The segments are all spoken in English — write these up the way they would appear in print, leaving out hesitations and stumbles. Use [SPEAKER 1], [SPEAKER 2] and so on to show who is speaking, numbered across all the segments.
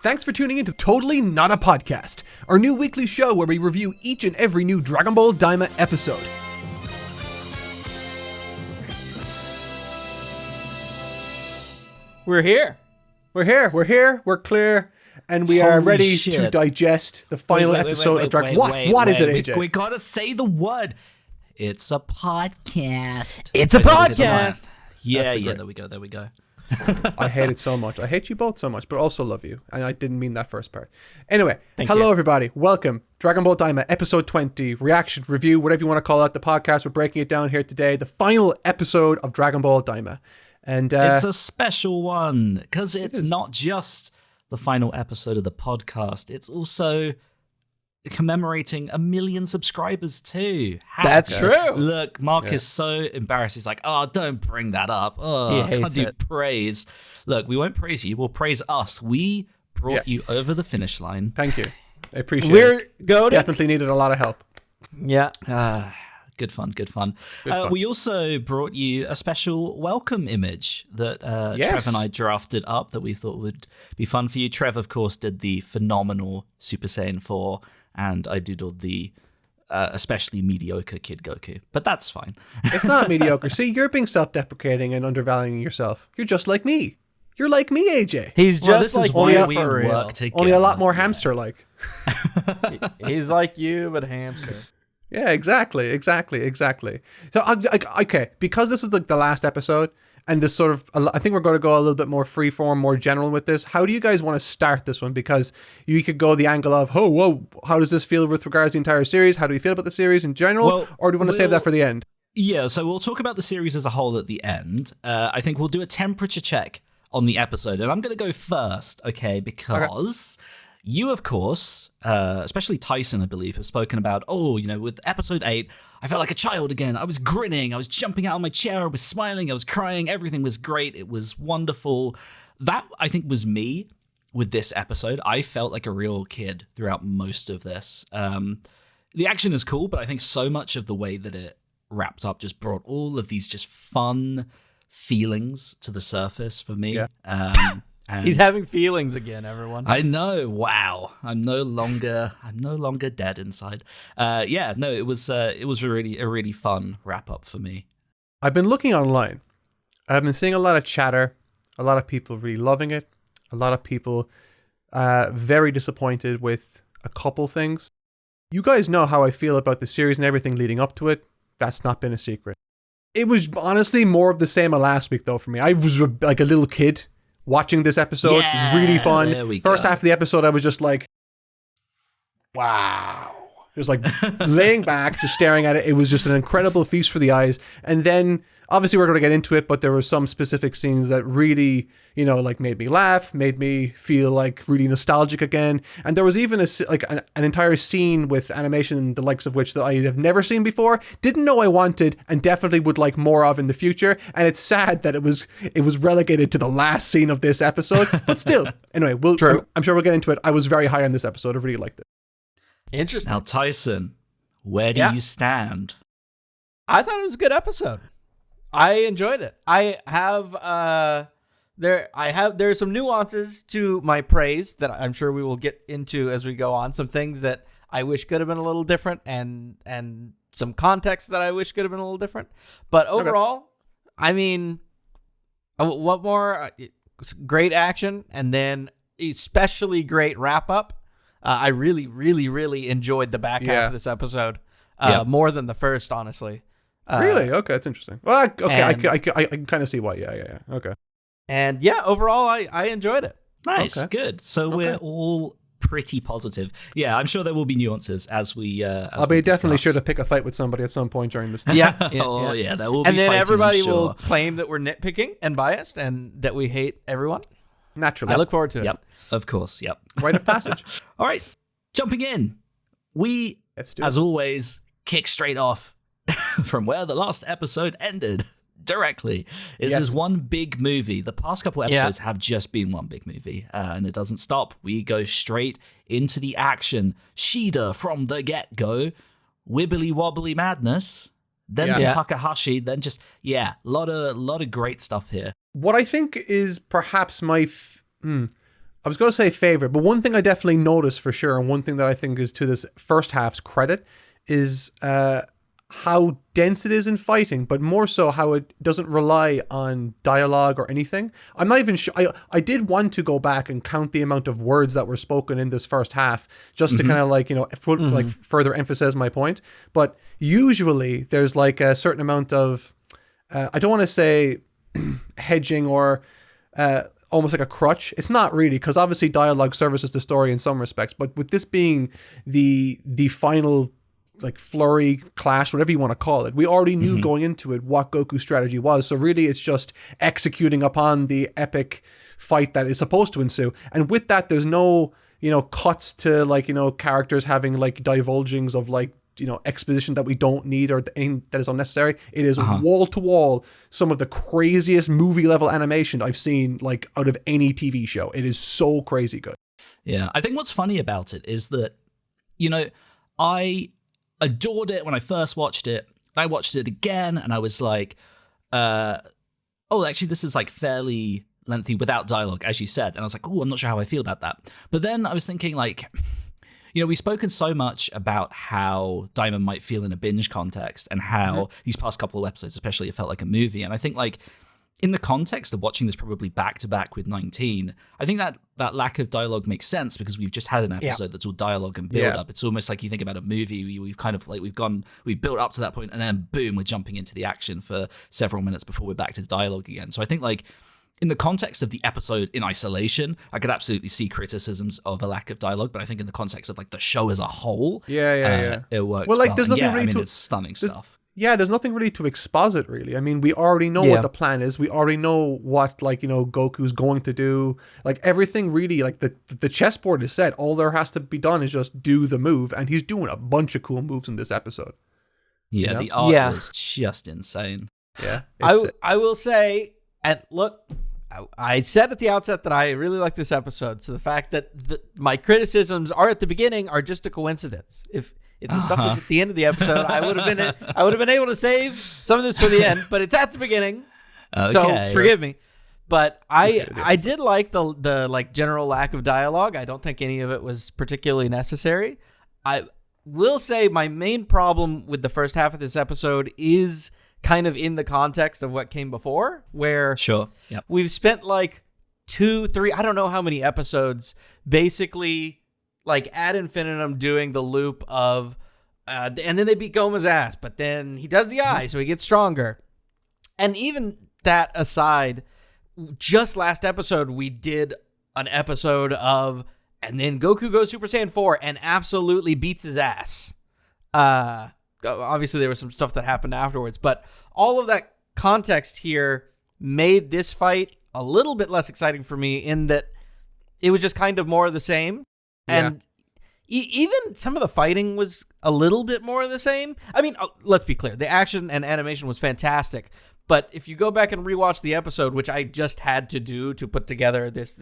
[SPEAKER 1] Thanks for tuning in to Totally Not a Podcast, our new weekly show where we review each and every new Dragon Ball Daima episode.
[SPEAKER 2] We're here.
[SPEAKER 1] We're clear, and we are ready to digest the final episode of Dragon Ball. What is it, AJ?
[SPEAKER 3] We gotta say the word. It's a podcast.
[SPEAKER 2] It's a podcast.
[SPEAKER 3] Yeah, there we go.
[SPEAKER 1] I hate it so much. I hate you both so much, but also love you. And I didn't mean that first part. Anyway, hello everybody. Welcome. Dragon Ball Daima, episode 20, reaction, review, whatever you want to call it, the podcast. We're breaking it down here today. The final episode of Dragon Ball Daima. And
[SPEAKER 3] it's a special one because it's not just the final episode of the podcast. It's also commemorating 1 million subscribers too.
[SPEAKER 2] That's true.
[SPEAKER 3] Look, Mark is so embarrassed. He's like, "Oh, don't bring that up. Oh, I can't do praise." Look, we won't praise you. We'll praise us. We brought you over the finish line.
[SPEAKER 1] Thank you. I appreciate it.
[SPEAKER 2] We're
[SPEAKER 1] definitely needed a lot of help.
[SPEAKER 2] Yeah.
[SPEAKER 3] Good fun. We also brought you a special welcome image that Trev and I drafted up that we thought would be fun for you. Trev, of course, did the phenomenal Super Saiyan 4, and I did all the especially mediocre Kid Goku. But that's fine.
[SPEAKER 1] It's not mediocre. See, you're being self-deprecating and undervaluing yourself. You're just like me. You're like me, AJ.
[SPEAKER 2] He's just like
[SPEAKER 3] why we
[SPEAKER 2] for real.
[SPEAKER 3] work together.
[SPEAKER 1] Only a lot more hamster-like.
[SPEAKER 2] He's like you, but hamster.
[SPEAKER 1] Yeah, exactly. So, okay, because this is the last episode, and this sort of, I think we're going to go a little bit more freeform, more general with this. How do you guys want to start this one? Because you could go the angle of, how does this feel with regards to the entire series? How do you feel about the series in general? Or do you want to save that for the end?
[SPEAKER 3] Yeah, so we'll talk about the series as a whole at the end. I think we'll do a temperature check on the episode, and I'm going to go first, okay, because... Okay. You, of course, especially Tyson, I believe, have spoken about, with episode 8, I felt like a child again. I was grinning. I was jumping out of my chair. I was smiling. I was crying. Everything was great. It was wonderful. That, I think, was me with this episode. I felt like a real kid throughout most of this. The action is cool, but I think so much of the way that it wrapped up just brought all of these just fun feelings to the surface for me. Yeah.
[SPEAKER 2] He's having feelings again, everyone.
[SPEAKER 3] I know. Wow. I'm no longer dead inside. It was a really fun wrap up for me.
[SPEAKER 1] I've been looking online. I've been seeing a lot of chatter, a lot of people really loving it, a lot of people very disappointed with a couple things. You guys know how I feel about the series and everything leading up to it. That's not been a secret. It was honestly more of the same as last week though for me. I was like a little kid watching this episode. It was really fun. First half of the episode, I was just like, wow. Just like laying back, just staring at it. It was just an incredible feast for the eyes. And then, obviously, we're going to get into it, but there were some specific scenes that really, made me laugh, made me feel like really nostalgic again. And there was even an entire scene with animation, the likes of which that I have never seen before, didn't know I wanted, and definitely would like more of in the future. And it's sad that it was relegated to the last scene of this episode, but still, anyway, I'm sure we'll get into it. I was very high on this episode. I really liked it.
[SPEAKER 2] Interesting.
[SPEAKER 3] Now, Tyson, where do you stand?
[SPEAKER 2] I thought it was a good episode. I enjoyed it. There's some nuances to my praise that I'm sure we will get into as we go on. Some things that I wish could have been a little different, and some context that I wish could have been a little different. But overall, I mean, what more? Great action, and then especially great wrap up. I really, really, really enjoyed the back half of this episode more than the first, honestly.
[SPEAKER 1] Really? Okay, that's interesting. Well, I can kind of see why. Yeah. Okay.
[SPEAKER 2] And overall, I enjoyed it.
[SPEAKER 3] Nice, good. So we're all pretty positive. Yeah, I'm sure there will be nuances as we.
[SPEAKER 1] I'll be definitely sure to pick a fight with somebody at some point during this.
[SPEAKER 2] Yeah.
[SPEAKER 3] There will be.
[SPEAKER 2] And then everybody will claim that we're nitpicking and biased, and that we hate everyone.
[SPEAKER 1] Naturally.
[SPEAKER 2] I look forward to it.
[SPEAKER 3] Yep, of course. Yep.
[SPEAKER 1] Rite of passage.
[SPEAKER 3] All right, jumping in. We, as always, kick straight off from where the last episode ended directly. This is one big movie. The past couple episodes have just been one big movie, and it doesn't stop. We go straight into the action. Shida from the get-go. Wibbly wobbly madness. Then some Takahashi. Then just, lot of great stuff here.
[SPEAKER 1] What I think is perhaps my I was going to say favorite, but one thing I definitely noticed for sure, and one thing that I think is to this first half's credit, is how dense it is in fighting, but more so how it doesn't rely on dialogue or anything. I'm not even sure. I did want to go back and count the amount of words that were spoken in this first half, just to kind of like, like further emphasize my point. But usually there's like a certain amount of, I don't want to say hedging or almost like a crutch. It's not really, because obviously dialogue services the story in some respects, but with this being the final like flurry, clash, whatever you want to call it, we already knew going into it what Goku's strategy was. So really it's just executing upon the epic fight that is supposed to ensue. And with that, there's no, cuts to like, characters having like divulgings of like, exposition that we don't need or anything that is unnecessary. It is wall to wall some of the craziest movie level animation I've seen like out of any TV show. It is so crazy good.
[SPEAKER 3] Yeah. I think what's funny about it is that, I adored it when I first watched it. I watched it again and I was like, actually this is like fairly lengthy without dialogue, as you said. And I was like, I'm not sure how I feel about that. But then I was thinking like, we've spoken so much about how Diamond might feel in a binge context and how these past couple of episodes, especially, it felt like a movie. And I think like in the context of watching this probably back to back with 19, I think that lack of dialogue makes sense because we've just had an episode that's all dialogue and build up. It's almost like you think about a movie, we've kind of like we've built up to that point and then boom, we're jumping into the action for several minutes before we're back to dialogue again. So I think like in the context of the episode in isolation, I could absolutely see criticisms of a lack of dialogue, but I think in the context of like the show as a whole, it works.
[SPEAKER 1] Well, like there's nothing really
[SPEAKER 3] it's stunning stuff.
[SPEAKER 1] Yeah, there's nothing really to exposit, really. I mean, we already know what the plan is. We already know what, like, Goku's going to do. Like, everything really, like, the chessboard is set. All there has to be done is just do the move, and he's doing a bunch of cool moves in this episode.
[SPEAKER 3] Yeah, the art was just insane.
[SPEAKER 1] Yeah.
[SPEAKER 2] I will say, and look, I said at the outset that I really like this episode, so the fact that my criticisms are at the beginning are just a coincidence. If the stuff was at the end of the episode, I would have been able to save some of this for the end, but it's at the beginning. Okay. So forgive me. But I did like the like general lack of dialogue. I don't think any of it was particularly necessary. I will say my main problem with the first half of this episode is kind of in the context of what came before, where we've spent like 2-3, I don't know how many episodes, basically like ad infinitum doing the loop of and then they beat Goma's ass, but then he does the eye, so he gets stronger. And even that aside, just last episode we did an episode of and then Goku goes Super Saiyan 4 and absolutely beats his ass. Obviously there was some stuff that happened afterwards, but all of that context here made this fight a little bit less exciting for me in that it was just kind of more of the same. And even some of the fighting was a little bit more of the same. I mean, let's be clear. The action and animation was fantastic. But if you go back and rewatch the episode, which I just had to do to put together this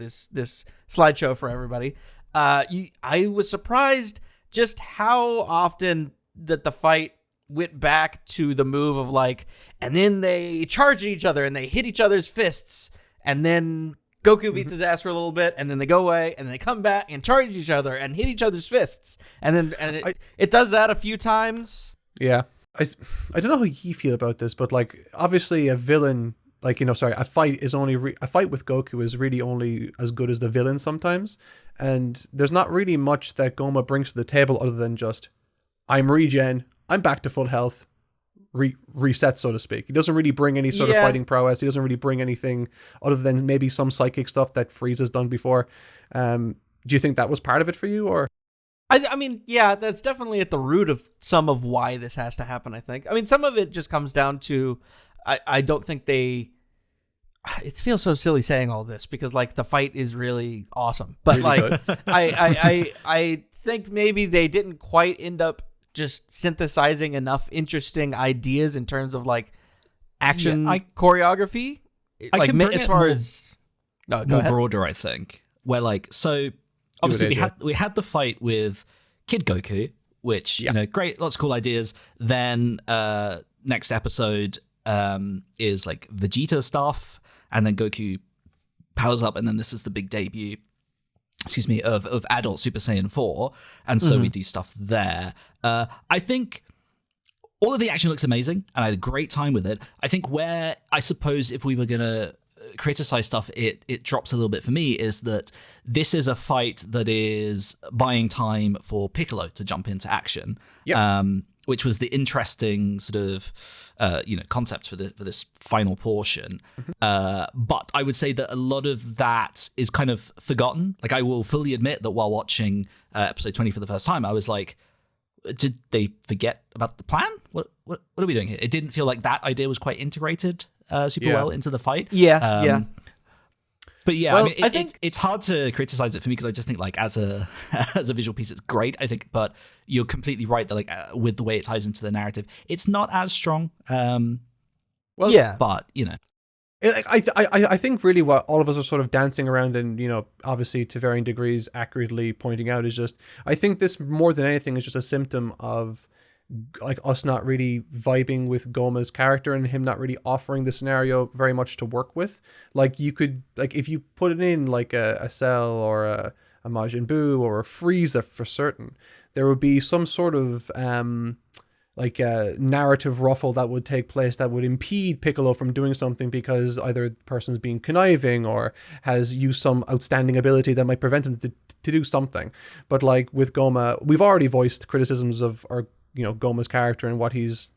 [SPEAKER 2] slideshow for everybody, I was surprised just how often that the fight went back to the move of like, and then they charge at each other and they hit each other's fists, and then Goku beats his ass for a little bit, and then they go away, and they come back and charge each other and hit each other's fists, and then it does that a few times.
[SPEAKER 1] Yeah, I don't know how you feel about this, but like obviously a villain, like a fight is only a fight with Goku is really only as good as the villain sometimes, and there's not really much that Goma brings to the table other than just I'm regen, I'm back to full health. Reset, so to speak. He doesn't really bring any sort of fighting prowess. He doesn't really bring anything other than maybe some psychic stuff that Frieza's done before. Do you think that was part of it for you, or?
[SPEAKER 2] I mean, yeah, that's definitely at the root of some of why this has to happen, I think. I mean, some of it just comes down to, I don't think it feels so silly saying all this because like the fight is really awesome, but really like I think maybe they didn't quite end up just synthesizing enough interesting ideas in terms of like action choreography.
[SPEAKER 3] I can bring
[SPEAKER 2] as
[SPEAKER 3] it
[SPEAKER 2] far
[SPEAKER 3] more,
[SPEAKER 2] as
[SPEAKER 3] more broader, I think. Where like so, obviously we had the fight with Kid Goku, which great, lots of cool ideas. Then next episode is like Vegeta stuff, and then Goku powers up, and then this is the big debut excuse me, of adult Super Saiyan 4, and so we do stuff there. I think all of the action looks amazing, and I had a great time with it. I think where, I suppose, if we were going to criticize stuff, it drops a little bit for me, is that this is a fight that is buying time for Piccolo to jump into action, which was the interesting sort of concept for this final portion. But I would say that a lot of that is kind of forgotten. Like, I will fully admit that while watching episode 20 for the first time, I was like, did they forget about the plan? What are we doing here? It didn't feel like that idea was quite integrated super well into the fight. But yeah,
[SPEAKER 2] Well,
[SPEAKER 3] I mean,
[SPEAKER 2] I think
[SPEAKER 3] it's hard to criticize it for me, because I just think, like, as a visual piece, it's great, I think. But you're completely right that, like, with the way it ties into the narrative, it's not as strong. But
[SPEAKER 1] I think really what all of us are sort of dancing around and, obviously to varying degrees accurately pointing out is just, I think this more than anything is just a symptom of, like, us not really vibing with Goma's character and him not really offering the scenario very much to work with. Like, you could, like, if you put it in like a Cell or a Majin Buu or a Frieza for certain, there would be some sort of like a narrative ruffle that would take place that would impede Piccolo from doing something, because either the person's being conniving or has used some outstanding ability that might prevent him to do something. But like with Goma, we've already voiced criticisms of our Goma's character and what he's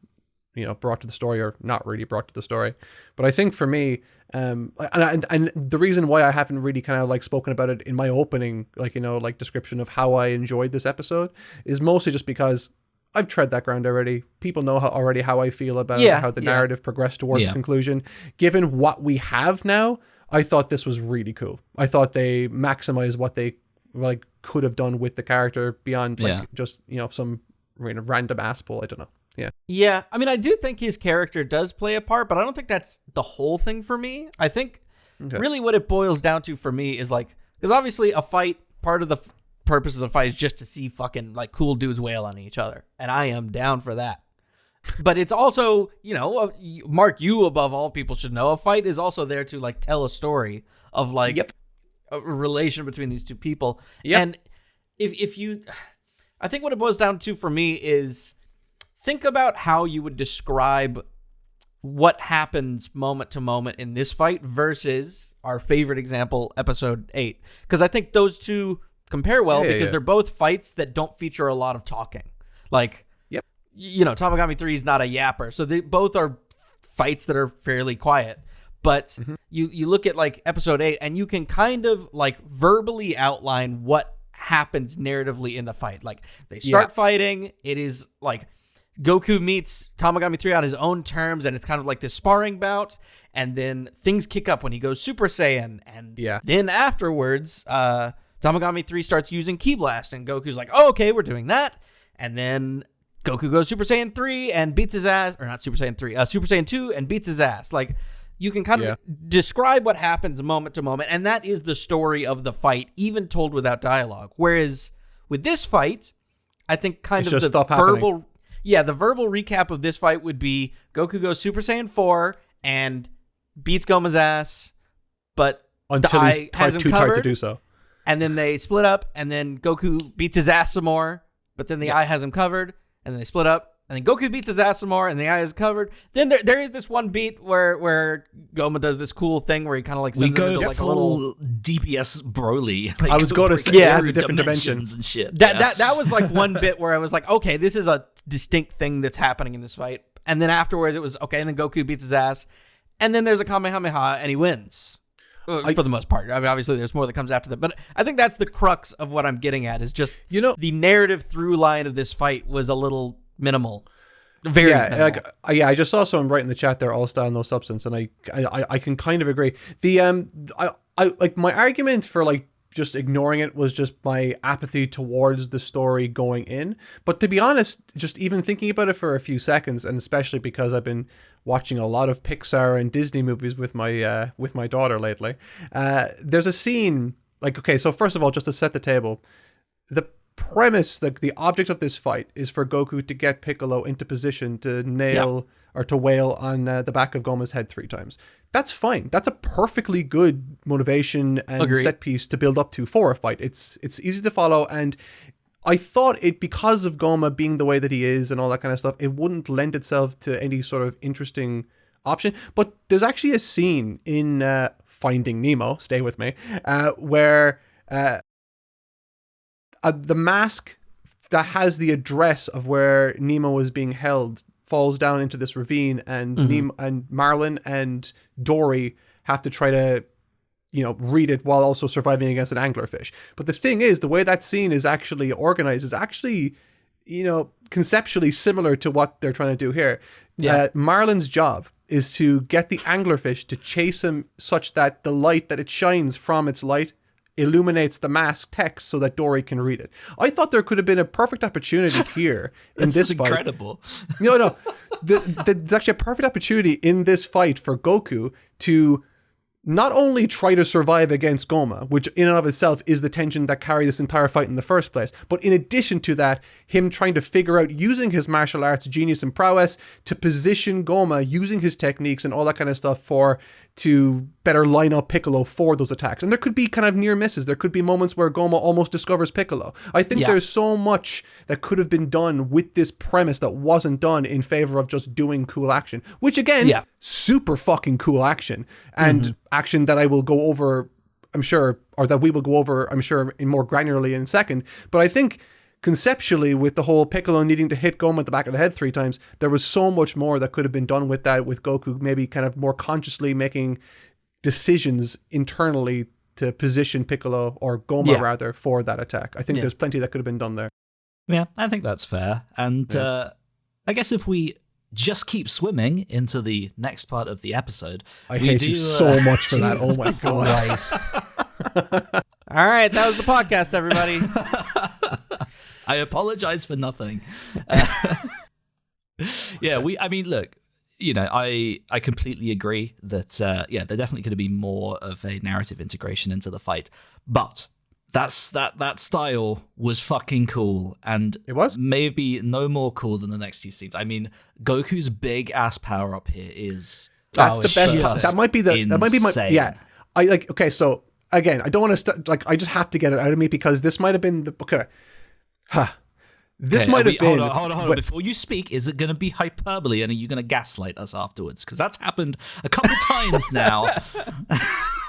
[SPEAKER 1] brought to the story, or not really brought to the story. But I think for me, and the reason why I haven't really kind of like spoken about it in my opening, like description of how I enjoyed this episode, is mostly just because I've tread that ground already. People know already how I feel about how the narrative progressed towards the conclusion. Given what we have now, I thought this was really cool. I thought they maximized what they like could have done with the character beyond just some random ass pull. I don't know.
[SPEAKER 2] Yeah, I mean, I do think his character does play a part, but I don't think that's the whole thing for me. I think really what it boils down to for me is like, because obviously a fight, part of the purpose of the fight is just to see fucking like cool dudes wail on each other, and I am down for that. But it's also, Mark, you above all people should know, a fight is also there to like tell a story of like a relation between these two people. And if you, I think what it boils down to for me is, think about how you would describe what happens moment to moment in this fight versus our favorite example, episode 8. Because I think those two compare well because they're both fights that don't feature a lot of talking. Like, Tamagami 3 is not a yapper. So they both are fights that are fairly quiet. But you look at like episode 8 and you can kind of like verbally outline what happens narratively in the fight. Like, they start fighting. It is like Goku meets Tamagami 3 on his own terms, and it's kind of like this sparring bout, and then things kick up when he goes Super Saiyan, and then afterwards, Tamagami 3 starts using Ki Blast, and Goku's like, oh, okay, we're doing that, and then Goku goes Super Saiyan 3 and beats his ass, or not Super Saiyan 3, Super Saiyan 2 and beats his ass. Like, you can kind of describe what happens moment to moment, and that is the story of the fight, even told without dialogue. Whereas with this fight, I think kind
[SPEAKER 1] it's
[SPEAKER 2] of
[SPEAKER 1] just
[SPEAKER 2] the
[SPEAKER 1] stuff
[SPEAKER 2] verbal...
[SPEAKER 1] happening.
[SPEAKER 2] Yeah, the verbal recap of this fight would be Goku goes Super Saiyan 4 and beats Goma's ass, but
[SPEAKER 1] until
[SPEAKER 2] the
[SPEAKER 1] he's
[SPEAKER 2] eye has him
[SPEAKER 1] too
[SPEAKER 2] covered,
[SPEAKER 1] tired to do so.
[SPEAKER 2] And then they split up, and then Goku beats his ass some more, but then the eye has him covered, and then they split up, and then Goku beats his ass some more, and the eye is covered. Then there is this one beat where Goma does this cool thing where he kind of like sends him into like a little
[SPEAKER 3] DPS Broly. Like,
[SPEAKER 1] I was going to say the different dimensions
[SPEAKER 3] and shit.
[SPEAKER 2] That was like one bit where I was like, okay, this is a distinct thing that's happening in this fight. And then afterwards it was okay, and then Goku beats his ass, and then there's a Kamehameha, and he wins. For the most part. I mean, obviously there's more that comes after that, but I think that's the crux of what I'm getting at, is just the narrative through line of this fight was a little minimal. Very minimal.
[SPEAKER 1] I just saw someone write in the chat there, all style, no substance, and I can kind of agree. The I like my argument for like just ignoring it was just my apathy towards the story going in. But to be honest, just even thinking about it for a few seconds, and especially because I've been watching a lot of Pixar and Disney movies with my daughter lately, there's a scene like, okay, so first of all, just to set the table, the premise, the object of this fight is for Goku to get Piccolo into position to nail or to wail on the back of Goma's head 3 times. That's fine. That's a perfectly good motivation and set piece to build up to for a fight. It's easy to follow, and I thought it, because of Goma being the way that he is and all that kind of stuff, it wouldn't lend itself to any sort of interesting option. But there's actually a scene in Finding Nemo, stay with me, where the mask that has the address of where Nemo is being held falls down into this ravine, and Nemo and Marlin and Dory have to try to, read it while also surviving against an anglerfish. But the thing is, the way that scene is actually organized is actually, conceptually similar to what they're trying to do here. Yeah. Marlin's job is to get the anglerfish to chase him such that the light that it shines from its light illuminates the mask text so that Dory can read it. I thought there could have been a perfect opportunity here in this fight.
[SPEAKER 3] Incredible.
[SPEAKER 1] No. There's actually a perfect opportunity in this fight for Goku to not only try to survive against Goma, which in and of itself is the tension that carried this entire fight in the first place, but in addition to that, him trying to figure out, using his martial arts genius and prowess, to position Goma, using his techniques and all that kind of stuff to better line up Piccolo for those attacks. And there could be kind of near misses. There could be moments where Goma almost discovers Piccolo. I think there's so much that could have been done with this premise that wasn't done in favor of just doing cool action, which again, super fucking cool action, and action that I will go over, I'm sure, or that we will go over, I'm sure, in more granularly in a second. But I think conceptually, with the whole Piccolo needing to hit Goma at the back of the head 3 times, there was so much more that could have been done with that, with Goku maybe kind of more consciously making decisions internally to position Piccolo, or Goma rather, for that attack. I think there's plenty that could have been done there.
[SPEAKER 3] Yeah, I think that's fair. And I guess if we just keep swimming into the next part of the episode,
[SPEAKER 1] I hate you so much for that. Oh my God.
[SPEAKER 2] All right, that was the podcast, everybody.
[SPEAKER 3] I apologize for nothing. Look, I completely agree that, there definitely could have been more of a narrative integration into the fight. But that style was fucking cool, and
[SPEAKER 1] it was
[SPEAKER 3] maybe no more cool than the next 2 scenes. I mean, Goku's big ass power up here is
[SPEAKER 1] the best part. That might be my okay. So again, I don't want to I just have to get it out of me, because this might have been the This might have been.
[SPEAKER 3] Hold on. Before you speak, is it going to be hyperbole, and are you going to gaslight us afterwards? Because that's happened a couple times now.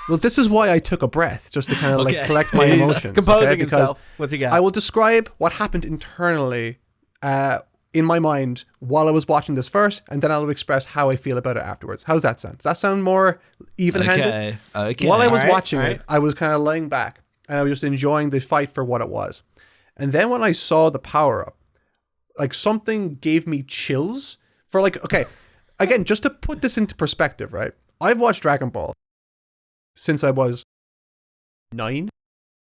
[SPEAKER 1] Well, this is why I took a breath, just to kind of collect my emotions.
[SPEAKER 2] Composing himself. What's he got?
[SPEAKER 1] I will describe what happened internally in my mind while I was watching this first, and then I'll express how I feel about it afterwards. How's that sound? Does that sound more even-handed?
[SPEAKER 3] Okay.
[SPEAKER 1] While I was watching it, I was kind of laying back, and I was just enjoying the fight for what it was. And then when I saw the power-up, something gave me chills for again, just to put this into perspective, right? I've watched Dragon Ball since I was 9.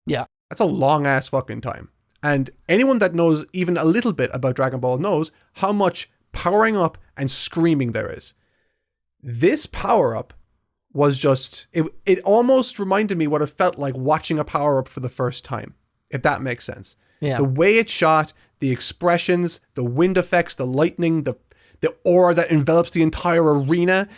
[SPEAKER 2] Yeah.
[SPEAKER 1] That's a long-ass fucking time. And anyone that knows even a little bit about Dragon Ball knows how much powering up and screaming there is. This power-up was just... It almost reminded me what it felt like watching a power-up for the first time, if that makes sense. Yeah. The way it's shot, the expressions, the wind effects, the lightning, the aura that envelops the entire arena.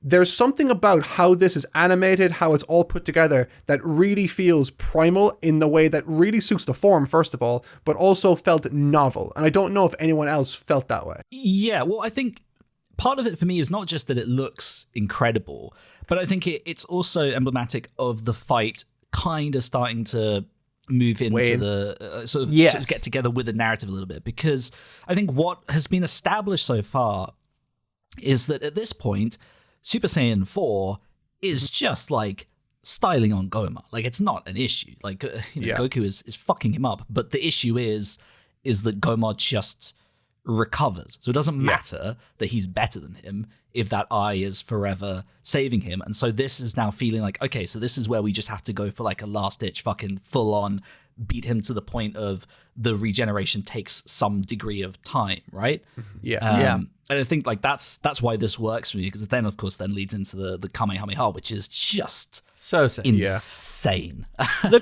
[SPEAKER 1] There's something about how this is animated, how it's all put together, that really feels primal in the way that really suits the form, first of all, but also felt novel. And I don't know if anyone else felt that way.
[SPEAKER 3] Yeah, well, I think part of it for me is not just that it looks incredible, but I think it's also emblematic of the fight kind of starting to move into the sort of get together with the narrative a little bit, because I think what has been established so far is that at this point, Super Saiyan 4 is just styling on Goma. It's not an issue. Goku is fucking him up, but the issue is that Goma just recovers. So it doesn't matter that he's better than him if that eye is forever saving him. And so this is now feeling okay, so this is where we just have to go for a last ditch fucking full on beat him to the point of the regeneration takes some degree of time, right?
[SPEAKER 1] Yeah.
[SPEAKER 3] And I think that's why this works for me, because then of course leads into the Kamehameha, which is just
[SPEAKER 2] so sick.
[SPEAKER 3] Insane. The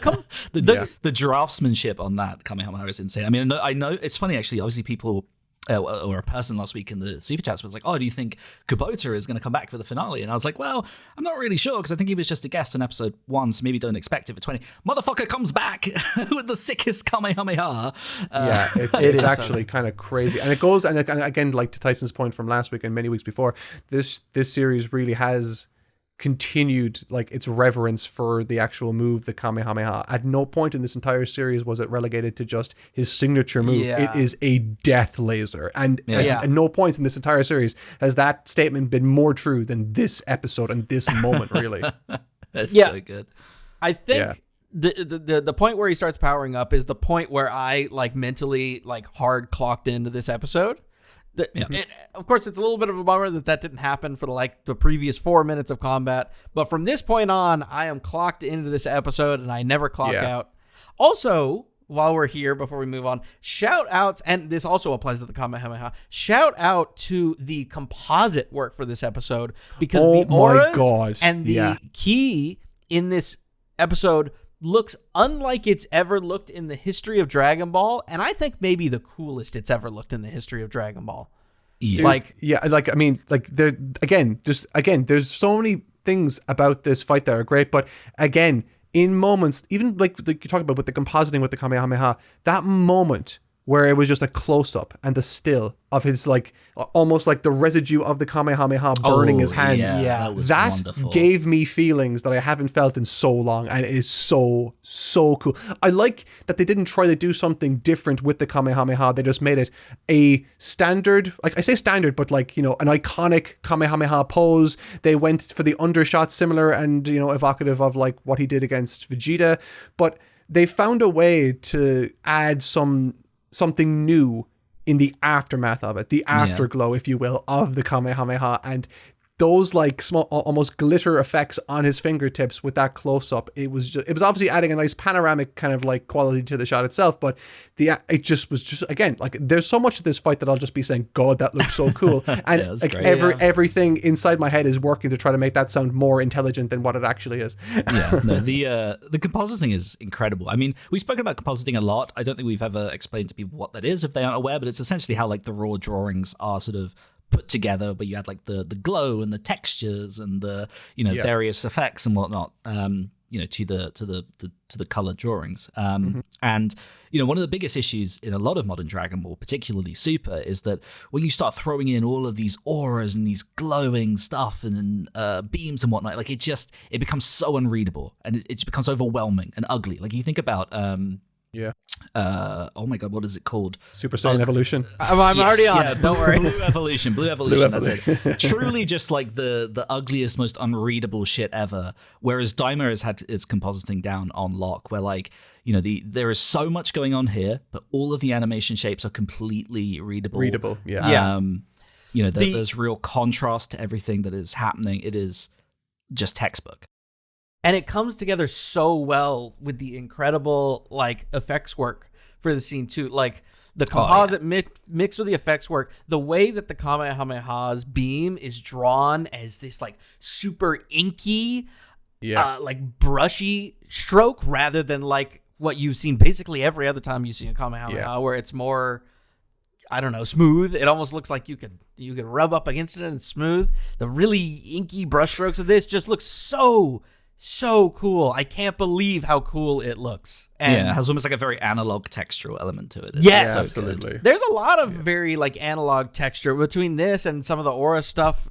[SPEAKER 3] draftsmanship on that Kamehameha is insane. I mean, I know it's funny actually. Obviously, people or a person last week in the super chats was like, oh, do you think Kubota is going to come back for the finale? And I was like, well, I'm not really sure, because I think he was just a guest in episode 1, so maybe don't expect it for 20. Motherfucker comes back with the sickest Kamehameha.
[SPEAKER 1] It's actually kind of crazy. And it goes, and again, like to Tyson's point from last week and many weeks before, this series really has continued like its reverence for the actual move, the Kamehameha. At no point in this entire series was it relegated to just his signature move. It is a death laser, and at no point in this entire series has that statement been more true than this episode and this moment. Really,
[SPEAKER 3] that's so good.
[SPEAKER 2] I think the point where he starts powering up is the point where I like mentally like hard clocked into this episode. Of course, it's a little bit of a bummer that didn't happen for the previous 4 minutes of combat. But from this point on, I am clocked into this episode, and I never clock out. Also, while we're here, before we move on, shout outs, and this also applies to the Kamehameha, shout out to the composite work for this episode, because the auras and the ki in this episode looks unlike it's ever looked in the history of Dragon Ball, and I think maybe the coolest it's ever looked in the history of Dragon Ball.
[SPEAKER 1] There's so many things about this fight that are great, but again, in moments, even like you talk about with the compositing with the Kamehameha, that moment where it was just a close-up and the still of his, like, almost like the residue of the Kamehameha burning his hands. That gave me feelings that I haven't felt in so long, and it is so cool. I like that they didn't try to do something different with the Kamehameha. They just made it a standard, like I say standard, but like, you know, an iconic Kamehameha pose. They went for the undershot, similar and, you know, evocative of like what he did against Vegeta, but they found a way to add something new in the aftermath of it, the afterglow, if you will, of the Kamehameha, and those like small, almost glitter effects on his fingertips with that close up. It was obviously adding a nice panoramic kind of like quality to the shot itself, but it was just again, like there's so much of this fight that I'll just be saying, God, that looks so cool, and like everything inside my head is working to try to make that sound more intelligent than what it actually is.
[SPEAKER 3] The compositing is incredible. I mean, we've spoken about compositing a lot. I don't think we've ever explained to people what that is if they aren't aware, but it's essentially how like the raw drawings are sort of put together, but you had like the glow and the textures and the, you know, various effects and whatnot, you know, to the color drawings. And, you know, one of the biggest issues in a lot of modern Dragon Ball, particularly Super, is that when you start throwing in all of these auras and these glowing stuff and beams and whatnot, like it becomes so unreadable, and it becomes overwhelming and ugly. Like you think about oh my God, what is it called?
[SPEAKER 1] Super Saiyan Evolution.
[SPEAKER 2] I'm already on it. Don't worry.
[SPEAKER 3] Blue Evolution. That's it. Truly just like the ugliest, most unreadable shit ever. Whereas Daima has had its compositing down on lock, where like, you know, there is so much going on here, but all of the animation shapes are completely readable.
[SPEAKER 1] You
[SPEAKER 3] know, there's real contrast to everything that is happening. It is just textbook.
[SPEAKER 2] And it comes together so well with the incredible like effects work for the scene too. Like the composite mixed with the effects work, the way that the Kamehameha's beam is drawn as this like super inky, like brushy stroke, rather than like what you've seen basically every other time you see a Kamehameha, where it's more, I don't know, smooth. It almost looks like you could rub up against it and it's smooth. The really inky brush strokes of this just look so cool. I can't believe how cool it looks. And
[SPEAKER 3] it has almost like a very analog textural element to it.
[SPEAKER 2] Yes,
[SPEAKER 1] absolutely.
[SPEAKER 2] There's a lot of very like analog texture between this and some of the aura stuff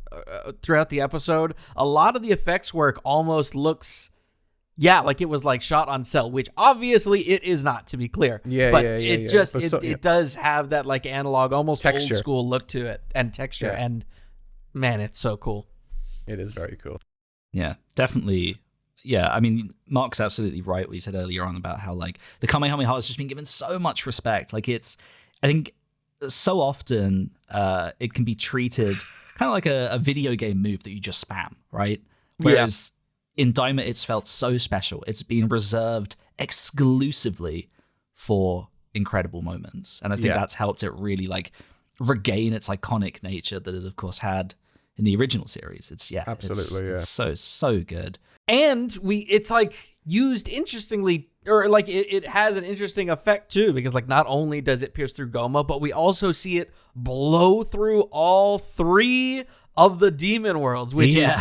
[SPEAKER 2] throughout the episode. A lot of the effects work almost looks like it was like shot on cell, which obviously it is not, to be clear. It does have that like analog, almost texture, old school look to it and texture. And man, it's so cool.
[SPEAKER 1] It is very cool.
[SPEAKER 3] Yeah, definitely. Yeah, I mean, Mark's absolutely right what he said earlier on about how, like, the Kamehameha has just been given so much respect. Like, I think so often it can be treated kind of like a video game move that you just spam, right? Whereas in Daima, it's felt so special. It's been reserved exclusively for incredible moments. And I think that's helped it really, like, regain its iconic nature that it, of course, had in the original series. It's
[SPEAKER 1] Absolutely,
[SPEAKER 3] it's so good.
[SPEAKER 2] And it's like used interestingly, or like it has an interesting effect too, because like not only does it pierce through Goma, but we also see it blow through all 3 of the demon worlds, which is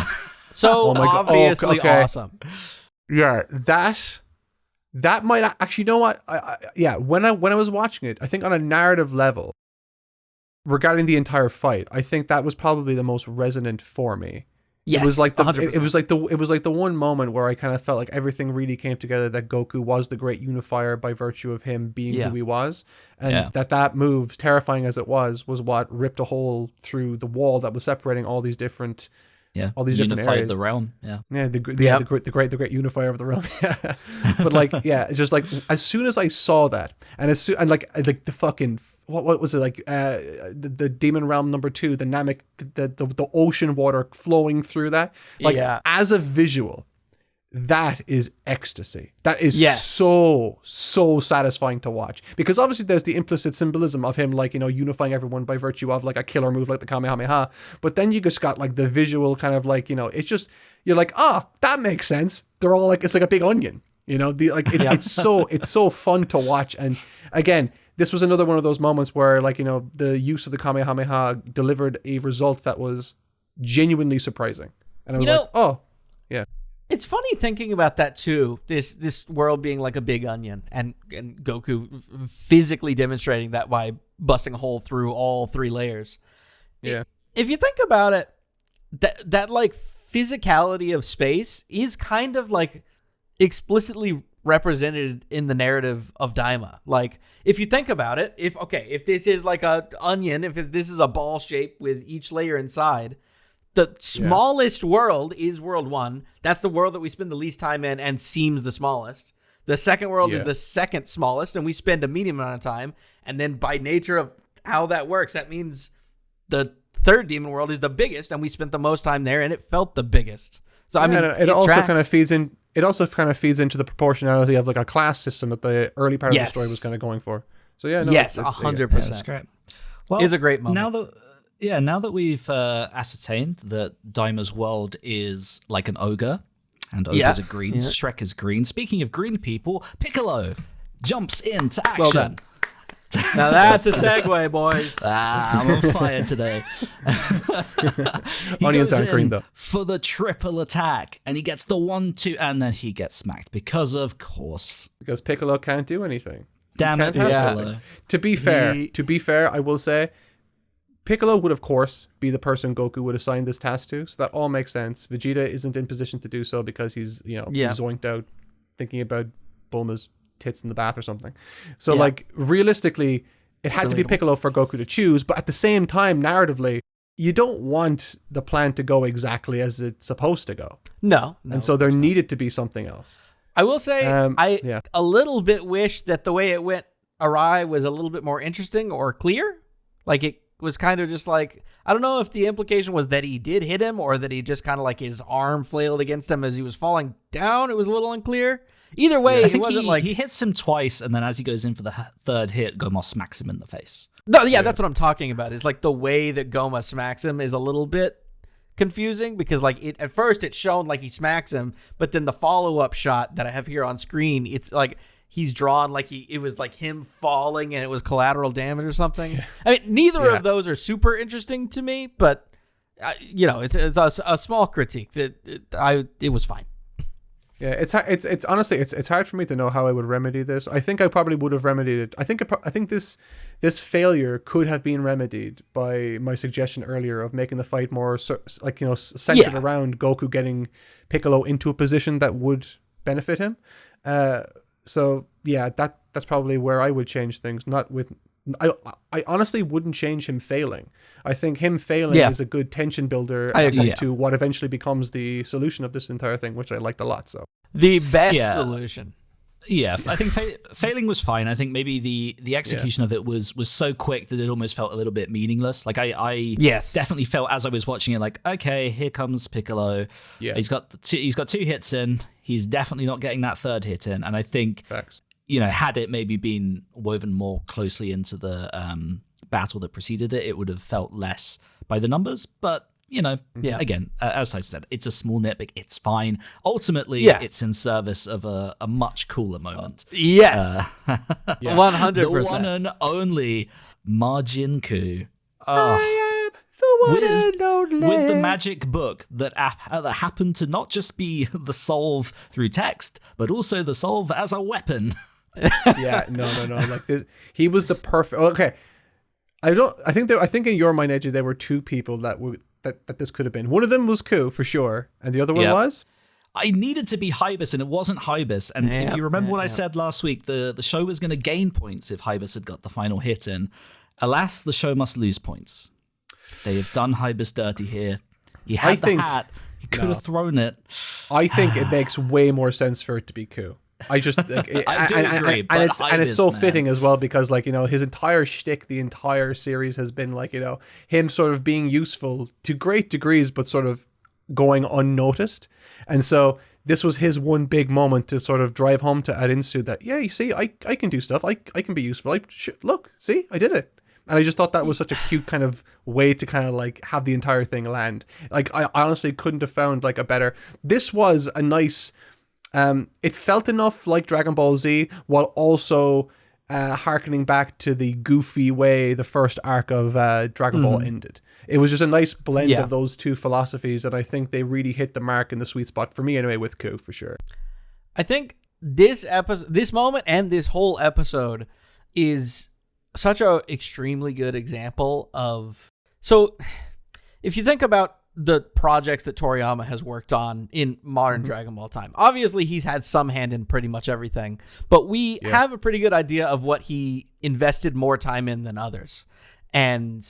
[SPEAKER 2] so obviously awesome.
[SPEAKER 1] Yeah, that might actually, you know what? When I was watching it, I think on a narrative level, regarding the entire fight, I think that was probably the most resonant for me.
[SPEAKER 2] Yes,
[SPEAKER 1] it was like
[SPEAKER 2] 100%.
[SPEAKER 1] it was like the one moment where I kind of felt like everything really came together, that Goku was the great unifier by virtue of him being who he was, and that move, terrifying as it was what ripped a hole through the wall that was separating all these different all these different
[SPEAKER 3] unified
[SPEAKER 1] areas.
[SPEAKER 3] The realm.
[SPEAKER 1] The great unifier of the realm. But like, it's just like, as soon as I saw that, and like the fucking, what was it, like the demon realm number 2, the Namek, the ocean water flowing through that, like as a visual, that is ecstasy. That is so satisfying to watch, because obviously there's the implicit symbolism of him, like, unifying everyone by virtue of like a killer move like the Kamehameha, but then you just got like the visual kind of like, it's just, you're like, that makes sense. They're all like, it's like a big onion, it's so fun to watch. And again, this was another one of those moments where, like, the use of the Kamehameha delivered a result that was genuinely surprising, and I was like, oh yeah.
[SPEAKER 2] It's funny thinking about that too. This world being like a big onion, and Goku physically demonstrating that by busting a hole through all 3 layers.
[SPEAKER 1] Yeah.
[SPEAKER 2] If you think about it, that like physicality of space is kind of like explicitly represented in the narrative of Daima. Like, if you think about it, if this is like a onion, if this is a ball shape with each layer inside, the smallest world is world 1. That's the world that we spend the least time in and seems the smallest. The second world is the second smallest, and we spend a medium amount of time. And then by nature of how that works, that means the third demon world is the biggest, and we spent the most time there, and it felt the biggest. So I mean,
[SPEAKER 1] it also kind of feeds in. It also kind of feeds into the proportionality of like a class system that the early part of the story was kind of going for. So yeah, no,
[SPEAKER 2] yes, 100%.
[SPEAKER 3] That's great. Well,
[SPEAKER 2] it's a great moment.
[SPEAKER 3] Now that we've ascertained that Daima's world is like an ogre, and ogres are green, Shrek is green. Speaking of green people, Piccolo jumps into action.
[SPEAKER 2] Well done. Now that's a segue, boys.
[SPEAKER 3] I'm on fire today.
[SPEAKER 1] Onions aren't green though.
[SPEAKER 3] For the triple attack, and he gets the 1-2, and then he gets smacked because
[SPEAKER 1] Piccolo can't do anything.
[SPEAKER 3] Damn it, Piccolo.
[SPEAKER 1] To be fair, I will say, Piccolo would, of course, be the person Goku would assign this task to, so that all makes sense. Vegeta isn't in position to do so because he's, he's zoinked out thinking about Bulma's tits in the bath or something. So, like, realistically, it had to be Piccolo for Goku to choose, but at the same time, narratively, you don't want the plan to go exactly as it's supposed to go.
[SPEAKER 2] No.
[SPEAKER 1] And so there needed to be something else.
[SPEAKER 2] I will say, I a little bit wish that the way it went awry was a little bit more interesting or clear. Like, it was kind of just like, I don't know if the implication was that he did hit him or that he just kind of like his arm flailed against him as he was falling down. It was a little unclear. Either way, it wasn't like
[SPEAKER 3] he hits him twice, and then as he goes in for the third hit, Goma smacks him in the face.
[SPEAKER 2] No, that's what I'm talking about. Is like the way that Goma smacks him is a little bit confusing, because like at first it's shown like he smacks him, but then the follow-up shot that I have here on screen, it's like he's drawn like it was like him falling and it was collateral damage or something. Yeah. I mean, neither of those are super interesting to me, but it's a small critique that it was fine.
[SPEAKER 1] Yeah, it's honestly it's hard for me to know how I would remedy this. I think I probably would have remedied it. I think this failure could have been remedied by my suggestion earlier of making the fight more centered around Goku getting Piccolo into a position that would benefit him. So yeah, that's probably where I would change things. I honestly wouldn't change him failing. I think him failing is a good tension builder to what eventually becomes the solution of this entire thing, which I liked a lot. So
[SPEAKER 2] the best solution.
[SPEAKER 3] Yeah, I think failing was fine. I think maybe the execution of it was so quick that it almost felt a little bit meaningless. Like I definitely felt as I was watching it, like, okay, here comes Piccolo. Yeah, he's got 2 hits in. He's definitely not getting that third hit in. And I think had it maybe been woven more closely into the battle that preceded it, it would have felt less by the numbers. But again, as I said, it's a small nitpick. It's fine. Ultimately, it's in service of a much cooler moment.
[SPEAKER 2] Yes. 100%.
[SPEAKER 3] The one and only Majin Ku.
[SPEAKER 1] I am the one and only.
[SPEAKER 3] With the magic book that happened to not just be the solve through text, but also the solve as a weapon.
[SPEAKER 1] No. Like this, he was the perfect. Okay, I think in your mind, AJ, there were two people that this could have been. One of them was Ku for sure, and the other one was.
[SPEAKER 3] I needed to be Hybis, and it wasn't Hybis. And if you remember what I said last week, the show was going to gain points if Hybis had got the final hit in. Alas, the show must lose points. They have done Hybis dirty here. He had the hat. He could have thrown it.
[SPEAKER 1] I think it makes way more sense for it to be Ku. I just
[SPEAKER 3] I do agree,
[SPEAKER 1] and it's so fitting as well because his entire shtick, the entire series has been him sort of being useful to great degrees, but sort of going unnoticed. And so this was his one big moment to sort of drive home to Arinsu that you see, I can do stuff. I can be useful. Look, see, I did it. And I just thought that was such a cute kind of way to kind of have the entire thing land. I honestly couldn't have found a better. This was a nice. It felt enough like Dragon Ball Z while also harkening back to the goofy way the first arc of Dragon Ball ended. It was just a nice blend of those two philosophies, and I think they really hit the mark in the sweet spot for me anyway with Ku for sure.
[SPEAKER 2] I think this moment and this whole episode is such a extremely good example of. So if you think about the projects that Toriyama has worked on in modern Dragon Ball time, obviously he's had some hand in pretty much everything, but we have a pretty good idea of what he invested more time in than others. And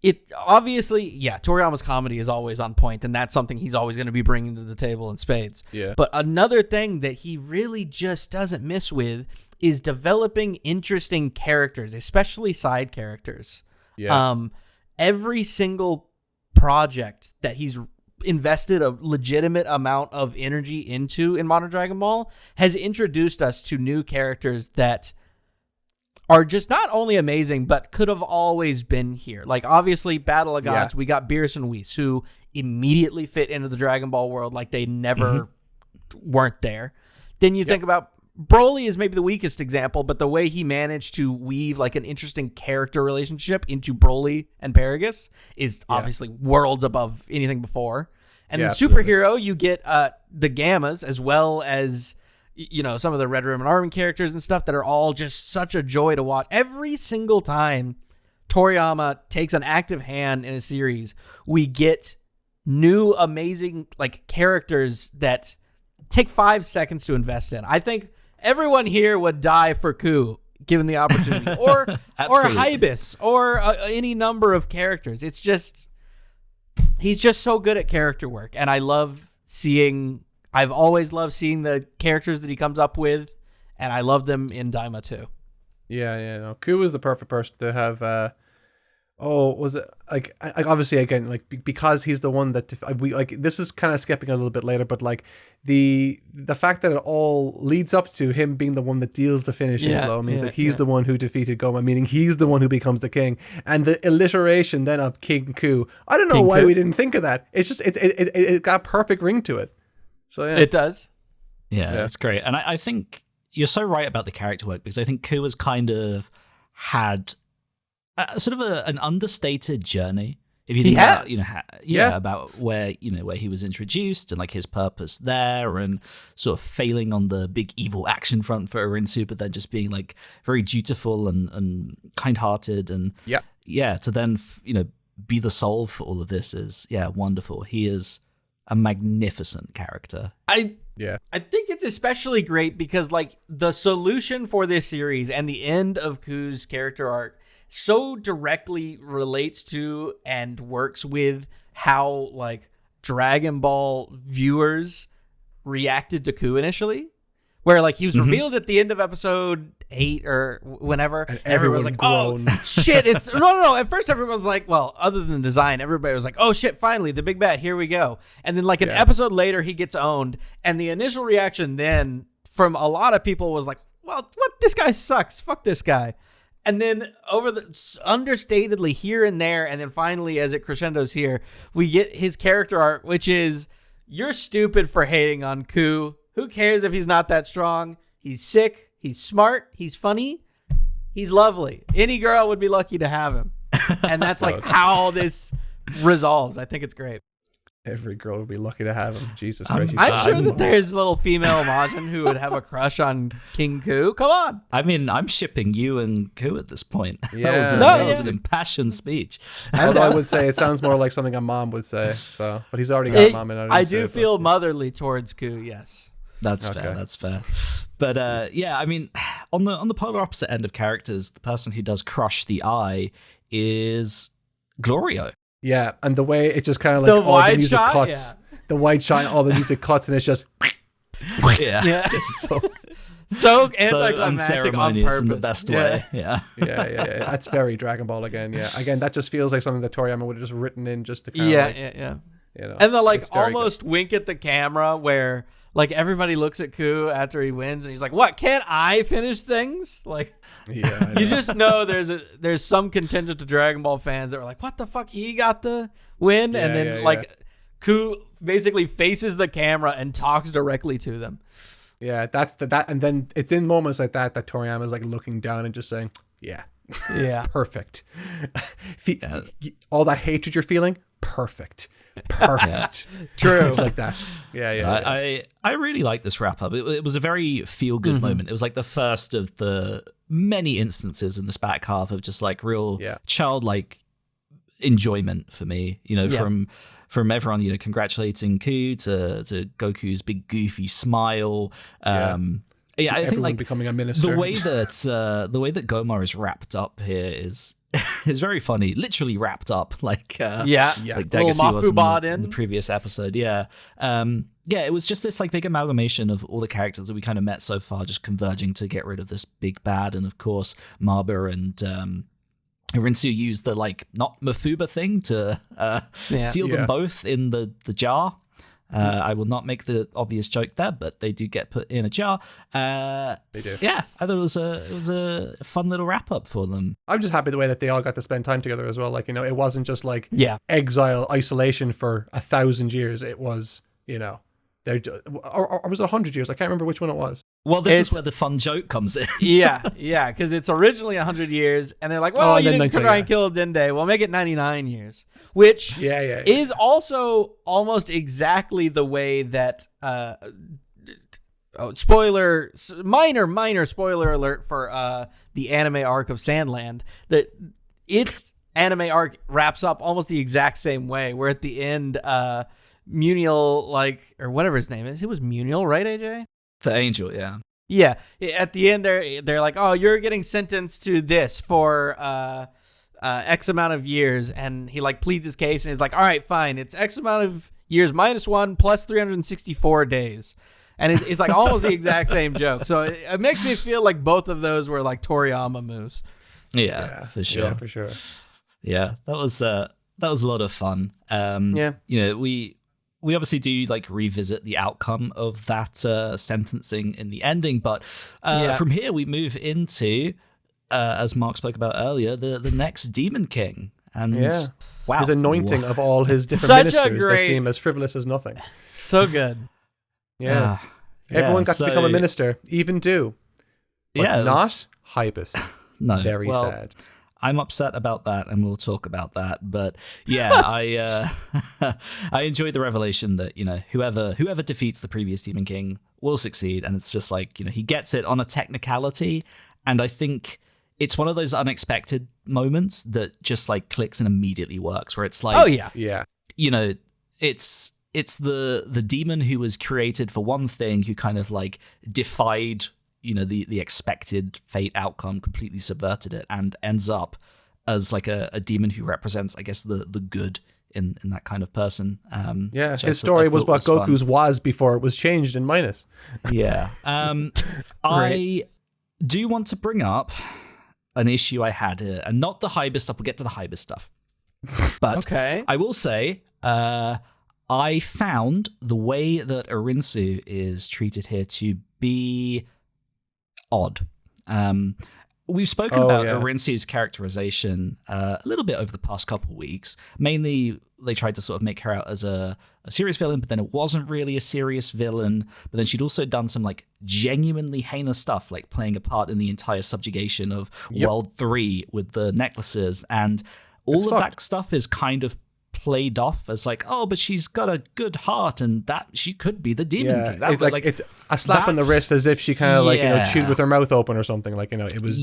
[SPEAKER 2] it obviously, Toriyama's comedy is always on point, and that's something he's always going to be bringing to the table in spades.
[SPEAKER 1] Yeah.
[SPEAKER 2] But another thing that he really just doesn't miss with is developing interesting characters, especially side characters.
[SPEAKER 1] Yeah.
[SPEAKER 2] Every single project that he's invested a legitimate amount of energy into in Modern Dragon Ball has introduced us to new characters that are just not only amazing, but could have always been here. Like, obviously, Battle of Gods, we got Beerus and Whis, who immediately fit into the Dragon Ball world like they never weren't there. Then you think about Broly is maybe the weakest example, but the way he managed to weave an interesting character relationship into Broly and Paragus is obviously worlds above anything before. And then Superhero, you get the Gammas as well as some of the Red Room and Armin characters and stuff that are all just such a joy to watch. Every single time Toriyama takes an active hand in a series, we get new amazing characters that take 5 seconds to invest in. I think everyone here would die for Ku given the opportunity, or Hybis, or any number of characters. It's just he's just so good at character work, and I've always loved seeing the characters that he comes up with, and I love them in Daima too.
[SPEAKER 1] Yeah. No, Ku was the perfect person to have. Was it obviously again because he's the one that this is kind of skipping a little bit later, but the fact that it all leads up to him being the one that deals the finishing blow means that he's the one who defeated Goma, meaning he's the one who becomes the king, and the alliteration then of King Ku. I don't know why we didn't think of that. It's just it got a perfect ring to it. So
[SPEAKER 2] it does.
[SPEAKER 3] Yeah, that's great, and I think you're so right about the character work because I think Ku has kind of had sort of an understated journey. If you think about, about where he was introduced and his purpose there, and sort of failing on the big evil action front for Arinsu, but then just being very dutiful and kind-hearted, and to then be the solve for all of this is wonderful. He is a magnificent character.
[SPEAKER 2] I think it's especially great because the solution for this series and the end of Ku's character arc so directly relates to and works with how Dragon Ball viewers reacted to Ku initially, where he was revealed at the end of episode 8 or whenever, and everyone was like, "Oh shit!" It's no. At first, everyone was like, "Well, other than design, everybody was like, oh shit, finally the big bad, here we go." And then an episode later, he gets owned, and the initial reaction then from a lot of people was like, "Well, what? This guy sucks. Fuck this guy." And then understatedly here and there, and then finally as it crescendos here, we get his character arc, which is, you're stupid for hating on Ku. Who cares if he's not that strong? He's sick. He's smart. He's funny. He's lovely. Any girl would be lucky to have him. And that's like how this resolves. I think it's great.
[SPEAKER 1] Every girl would be lucky to have him. Jesus Christ.
[SPEAKER 2] I'm sure that there's a little female Majin who would have a crush on King Ku. Come on.
[SPEAKER 3] I mean, I'm shipping you and Ku at this point.
[SPEAKER 1] Yeah.
[SPEAKER 3] That was an impassioned speech.
[SPEAKER 1] Although I would say it sounds more like something a mom would say. So, but he's already got a mom, and
[SPEAKER 2] I do feel motherly towards Ku. Yes.
[SPEAKER 3] That's fair. That's fair. But yeah, I mean, on the polar opposite end of characters, the person who does crush the eye is Glorio.
[SPEAKER 1] Yeah, and the way it just kind of like
[SPEAKER 2] the
[SPEAKER 1] all the
[SPEAKER 2] wide
[SPEAKER 1] music
[SPEAKER 2] shot,
[SPEAKER 1] cuts, the wide shot, and all the music cuts, and it's just
[SPEAKER 2] yeah,
[SPEAKER 1] just
[SPEAKER 2] so anticlimactic on
[SPEAKER 3] unceremonious
[SPEAKER 2] purpose
[SPEAKER 3] in the best way. Yeah.
[SPEAKER 1] yeah. That's very Dragon Ball again. Yeah, again, that just feels like something that Toriyama would have just written in just to kind of
[SPEAKER 2] yeah.
[SPEAKER 1] You know,
[SPEAKER 2] and the like
[SPEAKER 1] it's very
[SPEAKER 2] almost
[SPEAKER 1] good.
[SPEAKER 2] wink at the camera where like everybody looks at Ku after he wins and he's like, "What? Can't I finish things?" Like,
[SPEAKER 1] yeah,
[SPEAKER 2] you just know there's some contingent of Dragon Ball fans that were like, "What the fuck? He got the win," and then Ku basically faces the camera and talks directly to them.
[SPEAKER 1] Yeah, that's that, and then it's in moments like that Toriyama is like looking down and just saying, "Yeah, perfect." All that hatred you're feeling, perfect. True. It's like that. Yeah.
[SPEAKER 3] I really like this wrap up. It was a very feel good moment. It was like the first of the many instances in this back half of just like real childlike enjoyment for me. You know, from everyone, you know, congratulating Ku to Goku's big goofy smile. I think like
[SPEAKER 1] becoming a minister.
[SPEAKER 3] the way that Gomar is wrapped up here is very funny. Literally wrapped up, like like Degasi was in the previous episode. It was just this like big amalgamation of all the characters that we kind of met so far, just converging to get rid of this big bad. And of course, Maba and Rinsu used the like not Mafuba thing to seal them both in the jar. I will not make the obvious joke there, but they do get put in a jar.
[SPEAKER 1] They do.
[SPEAKER 3] Yeah, I thought it was a fun little wrap up for them.
[SPEAKER 1] I'm just happy the way that they all got to spend time together as well. Like, you know, it wasn't just like exile, isolation for 1,000 years. It was, you know, or was it 100 years? I can't remember which one it was.
[SPEAKER 3] Well, this is where the fun joke comes in.
[SPEAKER 2] yeah, because it's originally 100 years, and they're like, well, you didn't try and kill Dende. We'll make it 99 years, which is also almost exactly the way that, minor spoiler alert for the anime arc of Sandland, that its anime arc wraps up almost the exact same way, where at the end, Muniel, like, or whatever his name is. It was Muniel, right, AJ?
[SPEAKER 3] The angel, yeah.
[SPEAKER 2] Yeah. At the end, they're like, oh, you're getting sentenced to this for X amount of years. And he, like, pleads his case, and he's like, all right, fine. It's X amount of years minus 1 plus 364 days. And it's like almost the exact same joke. So it makes me feel like both of those were, like, Toriyama moves.
[SPEAKER 3] Yeah, for sure.
[SPEAKER 1] Yeah, for sure.
[SPEAKER 3] Yeah, that was a lot of fun. You know, we obviously do like revisit the outcome of that sentencing in the ending, but from here we move into, as Mark spoke about earlier, the next Demon King, and wow,
[SPEAKER 1] his anointing of all his different ministers that seem as frivolous as nothing.
[SPEAKER 2] So good.
[SPEAKER 1] Everyone got to become a minister, even Do, but not Hybus.
[SPEAKER 3] No,
[SPEAKER 1] very sad.
[SPEAKER 3] I'm upset about that, and we'll talk about that. But yeah, I enjoyed the revelation that, you know, whoever defeats the previous Demon King will succeed, and it's just like, you know, he gets it on a technicality, and I think it's one of those unexpected moments that just like clicks and immediately works, where it's like,
[SPEAKER 2] oh yeah,
[SPEAKER 3] you know, it's the demon who was created for one thing, who kind of like defied, you know, the expected fate outcome, completely subverted it, and ends up as like a demon who represents, I guess, the good in that kind of person.
[SPEAKER 1] His story was what Goku's was before it was changed in minus.
[SPEAKER 3] Yeah. I do want to bring up an issue I had here, and not the Hybus stuff. We'll get to the Hybus stuff. But I will say, I found the way that Arinsu is treated here to be odd. we've spoken about Arinsu's characterization a little bit over the past couple of weeks. Mainly, they tried to sort of make her out as a serious villain, but then it wasn't really a serious villain. But then she'd also done some like genuinely heinous stuff, like playing a part in the entire subjugation of World 3 with the necklaces. And all of that stuff is kind of played off as like, oh, but she's got a good heart and that she could be the demon king.
[SPEAKER 1] It's like it's a slap on the wrist, as if she kind of like, you know, chewed with her mouth open or something. Like, you know, it was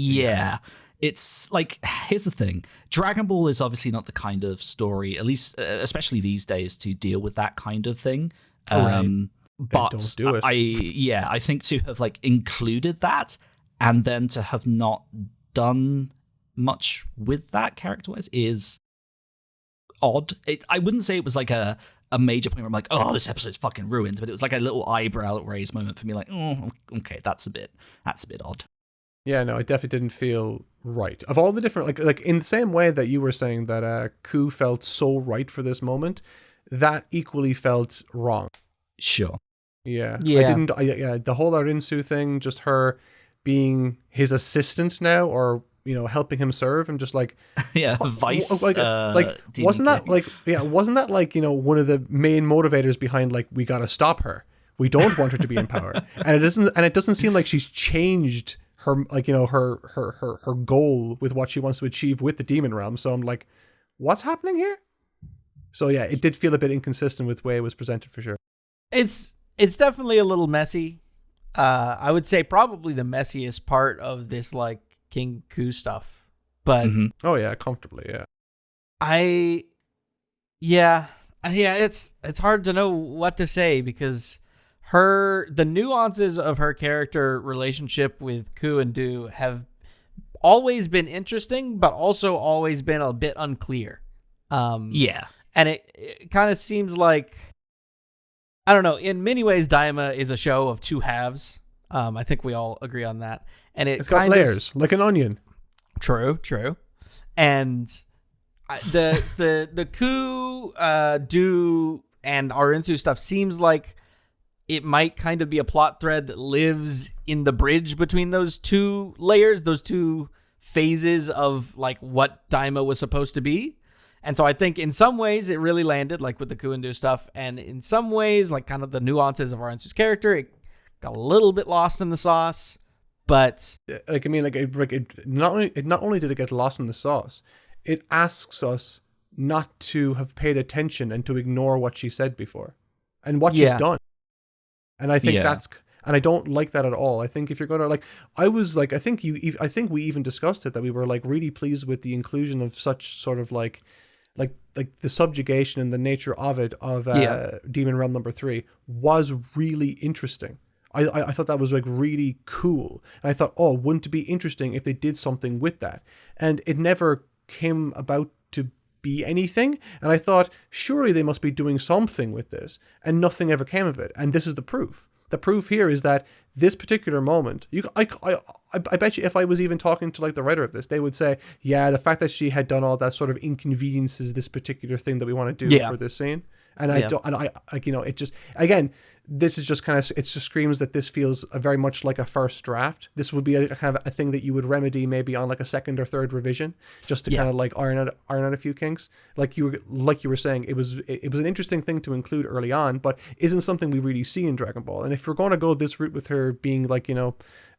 [SPEAKER 3] It's like, here's the thing. Dragon Ball is obviously not the kind of story, at least especially these days, to deal with that kind of thing. But
[SPEAKER 1] don't do it.
[SPEAKER 3] I think to have like included that and then to have not done much with that character-wise is odd. I wouldn't say it was like a major point where I'm like, oh, this episode's fucking ruined, but it was like a little eyebrow raised moment for me, like, oh, okay, that's a bit odd.
[SPEAKER 1] Yeah, no, it definitely didn't feel right. Of all the different, like in the same way that you were saying that Ku felt so right for this moment, that equally felt wrong.
[SPEAKER 3] Sure.
[SPEAKER 1] Yeah. The whole Arinsu thing, just her being his assistant now, or, you know, helping him serve, and just like
[SPEAKER 3] vice
[SPEAKER 1] wasn't that like, you know, one of the main motivators behind like, we gotta stop her, we don't want her to be in power. And it doesn't seem like she's changed her, like, you know, her goal with what she wants to achieve with the demon realm. So I'm like, what's happening here? So yeah, it did feel a bit inconsistent with the way it was presented, for sure.
[SPEAKER 2] It's definitely a little messy. I would say probably the messiest part of this like King Ku stuff. But
[SPEAKER 1] oh yeah, comfortably, yeah.
[SPEAKER 2] It's hard to know what to say, because the nuances of her character relationship with Ku and Du have always been interesting, but also always been a bit unclear. And it kind of seems like, I don't know, in many ways Daima is a show of two halves. I think we all agree on that. And it's got
[SPEAKER 1] layers, like an onion.
[SPEAKER 2] True. And the Ku, Du, and Arinsu stuff seems like it might kind of be a plot thread that lives in the bridge between those two layers, those two phases of like what Daima was supposed to be. And so I think in some ways it really landed, like with the Ku and Du stuff, and in some ways, like kind of the nuances of Arinsu's character, it got a little bit lost in the sauce. But
[SPEAKER 1] like, I mean, like it not only did it get lost in the sauce, it asks us not to have paid attention and to ignore what she said before and what she's done. And I think and I don't like that at all. I think if you're going to like, I think we even discussed it, that we were like really pleased with the inclusion of such sort of like the subjugation and the nature of it, of Demon Realm number 3 was really interesting. I thought that was like really cool. And I thought, oh, wouldn't it be interesting if they did something with that? And it never came about to be anything. And I thought, surely they must be doing something with this. And nothing ever came of it. And this is the proof. The proof here is that this particular moment, I bet you if I was even talking to like the writer of this, they would say, yeah, the fact that she had done all that sort of inconveniences this particular thing that we want to do for this scene. And I don't, and I like, you know, it just, again, this is just kind of, it just screams that this feels very much like a first draft. This would be a kind of a thing that you would remedy maybe on like a second or third revision, just to kind of like iron out a few kinks. Like you were saying, it was an interesting thing to include early on, but isn't something we really see in Dragon Ball. And if we're going to go this route with her being like, you know,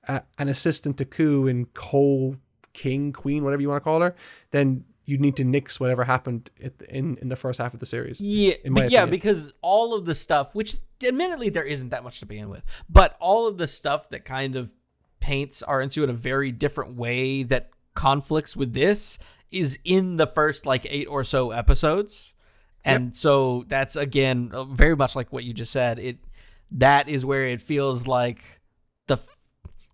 [SPEAKER 1] an assistant to Ku and co-king, queen, whatever you want to call her, then you need to nix whatever happened in the first half of the series.
[SPEAKER 2] Yeah, because all of the stuff, which admittedly there isn't that much to begin with, but all of the stuff that kind of paints Arinsu in a very different way that conflicts with this is in the first like 8 or so episodes. And so that's, again, very much like what you just said. That is where it feels like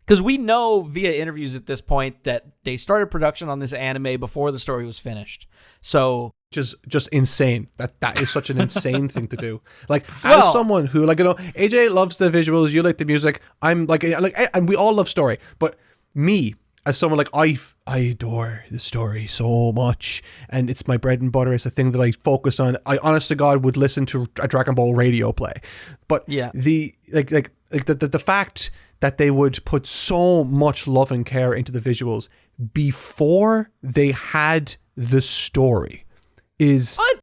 [SPEAKER 2] because we know via interviews at this point that they started production on this anime before the story was finished. So
[SPEAKER 1] just insane. That is such an insane thing to do. Like, as someone who, like, you know, AJ loves the visuals, you like the music. I'm like, and we all love story. But me, as someone like, I adore the story so much, and it's my bread and butter. It's a thing that I focus on. I honest to God would listen to a Dragon Ball radio play. But the like like the fact that they would put so much love and care into the visuals before they had the story is.
[SPEAKER 2] What?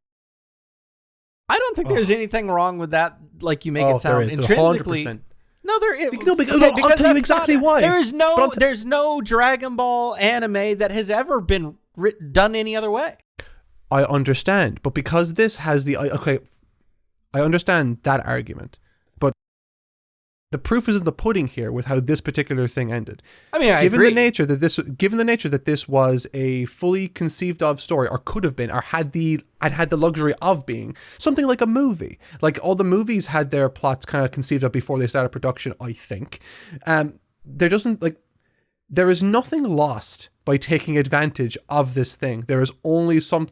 [SPEAKER 2] I don't think there's anything wrong with that. Like you make it sound
[SPEAKER 1] there is.
[SPEAKER 2] intrinsically.
[SPEAKER 1] 100%.
[SPEAKER 2] No, there is.
[SPEAKER 1] No, because I'll tell you exactly why.
[SPEAKER 2] There's no Dragon Ball anime that has ever been done any other way.
[SPEAKER 1] I understand, but because this has I understand that argument, but the proof is in the pudding here with how this particular thing ended.
[SPEAKER 2] I mean,
[SPEAKER 1] given the nature that this was a fully conceived of story, or could have been, or had the luxury of being something like a movie. Like all the movies had their plots kind of conceived of before they started production. I think there is nothing lost by taking advantage of this thing. There is only some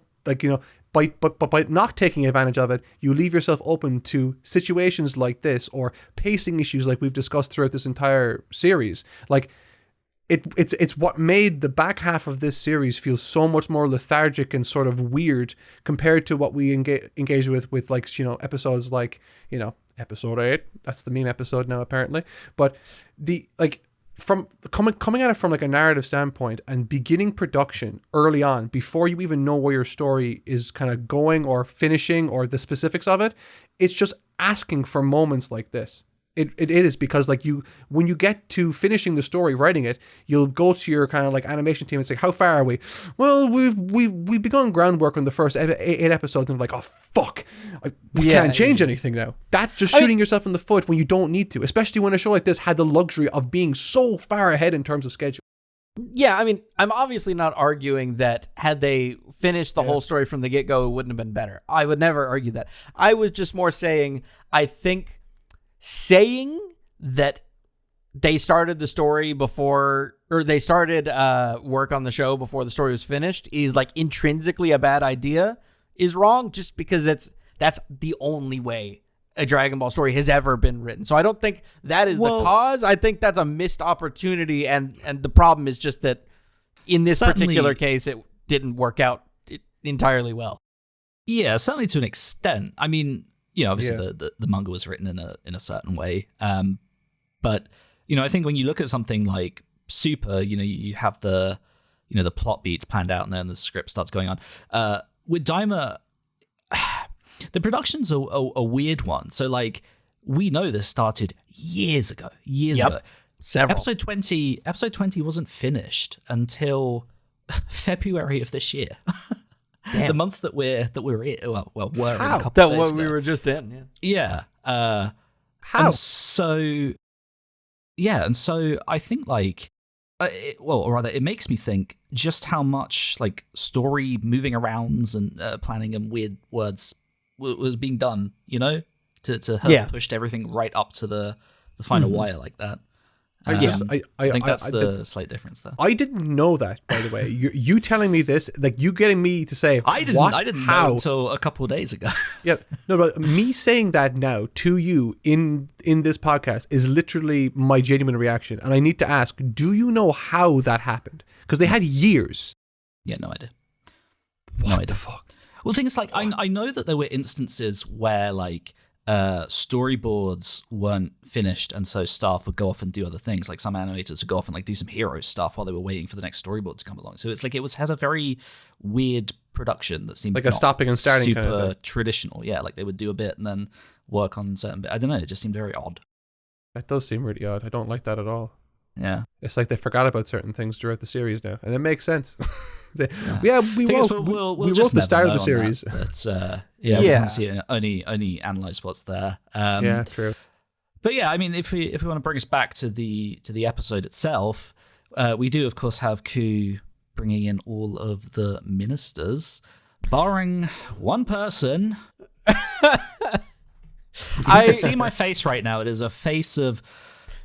[SPEAKER 1] by not taking advantage of it, you leave yourself open to situations like this or pacing issues like we've discussed throughout this entire series. Like it's what made the back half of this series feel so much more lethargic and sort of weird compared to what we engage with like, episodes like, episode 8. That's the meme episode now apparently. But from coming at it from like a narrative standpoint and beginning production early on before you even know where your story is kind of going or finishing or the specifics of it, it's just asking for moments like this. It is because like when you get to finishing the story, writing it, you'll go to your kind of like animation team and say, how far are we? Well, we've begun groundwork on the first 8 episodes, and like, oh fuck, we can't change anything now. That's just shooting yourself in the foot when you don't need to, especially when a show like this had the luxury of being so far ahead in terms of schedule.
[SPEAKER 2] Yeah, I mean, I'm obviously not arguing that had they finished the whole story from the get-go, it wouldn't have been better. I would never argue that. I was just more saying, I think saying that they started the story before, or they started work on the show before the story was finished is like intrinsically a bad idea is wrong, just because that's the only way a Dragon Ball story has ever been written. So I don't think that is the cause. I think that's a missed opportunity, and the problem is just that in this particular case, it didn't work out entirely well.
[SPEAKER 3] Yeah, certainly to an extent. I mean, obviously the manga was written in a certain way. But, I think when you look at something like Super, you have the plot beats planned out and then the script starts going on. With Daima, the production's a weird one. So, like, we know this started years ago.
[SPEAKER 2] Several.
[SPEAKER 3] Episode 20 wasn't finished until February of this year. Damn. The month that we're in, were in a couple of days ago.
[SPEAKER 2] We were just in.
[SPEAKER 3] Yeah.
[SPEAKER 1] How?
[SPEAKER 3] And so I think like, it makes me think just how much like story moving arounds and planning and weird words was being done, to have pushed everything right up to the final wire like that. I think that's the slight difference there.
[SPEAKER 1] I didn't know that, by the way. You telling me this, like you getting me to say,
[SPEAKER 3] I didn't know until a couple of days ago.
[SPEAKER 1] Yeah, no, but me saying that now to you in this podcast is literally my genuine reaction, and I need to ask: do you know how that happened? Because they had years.
[SPEAKER 3] Yeah, no idea.
[SPEAKER 1] What the fuck?
[SPEAKER 3] Well, the thing is, like, I know that there were instances where like storyboards weren't finished, and so staff would go off and do other things. Like some animators would go off and like do some hero stuff while they were waiting for the next storyboard to come along. So it's like had a very weird production that seemed
[SPEAKER 1] like a stopping and starting
[SPEAKER 3] super
[SPEAKER 1] kind of thing.
[SPEAKER 3] Traditional. Yeah, like they would do a bit and then work on certain bit. I don't know. It just seemed very odd.
[SPEAKER 1] That does seem really odd. I don't like that at all.
[SPEAKER 3] Yeah,
[SPEAKER 1] it's like they forgot about certain things throughout the series now, and it makes sense. We
[SPEAKER 3] wrote
[SPEAKER 1] the start of the series,
[SPEAKER 3] that, but we can see it, only analyze what's there.
[SPEAKER 1] Yeah, true.
[SPEAKER 3] But yeah, I mean, if we want to bring us back to the episode itself, we do of course have Ku bringing in all of the ministers, barring one person. You can see my face right now. It is a face of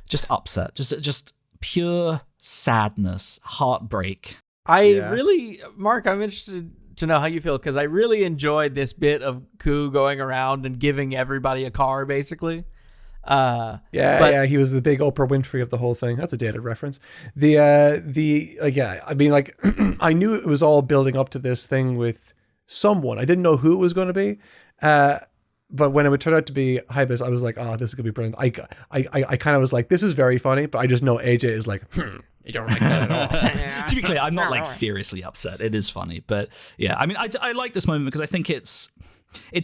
[SPEAKER 3] just upset, just pure sadness, heartbreak.
[SPEAKER 2] Mark, I'm interested to know how you feel, because I really enjoyed this bit of Ku going around and giving everybody a car, basically.
[SPEAKER 1] He was the big Oprah Winfrey of the whole thing. That's a dated reference. I mean, like, I knew it was all building up to this thing with someone. I didn't know who it was going to be. But when it would turn out to be Hibis, I was like, oh, this is gonna be brilliant. I kind of was like, this is very funny, but I just know AJ is like, you don't like that at all.
[SPEAKER 3] To be clear, I'm not like seriously upset. It is funny, but yeah, I mean, I like this moment because I think it's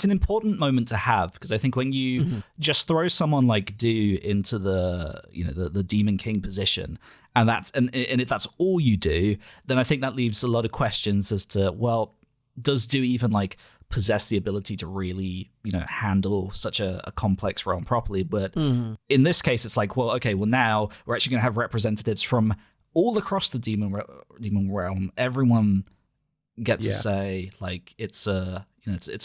[SPEAKER 3] an important moment to have, because I think when you just throw someone like Do into the the Demon King position, and if that's all you do, then I think that leaves a lot of questions as to, well, does Do even like possess the ability to really handle such a complex realm properly? But in this case, it's like, well, okay, well now we're actually going to have representatives from all across the demon realm. Everyone gets to say, like, it's a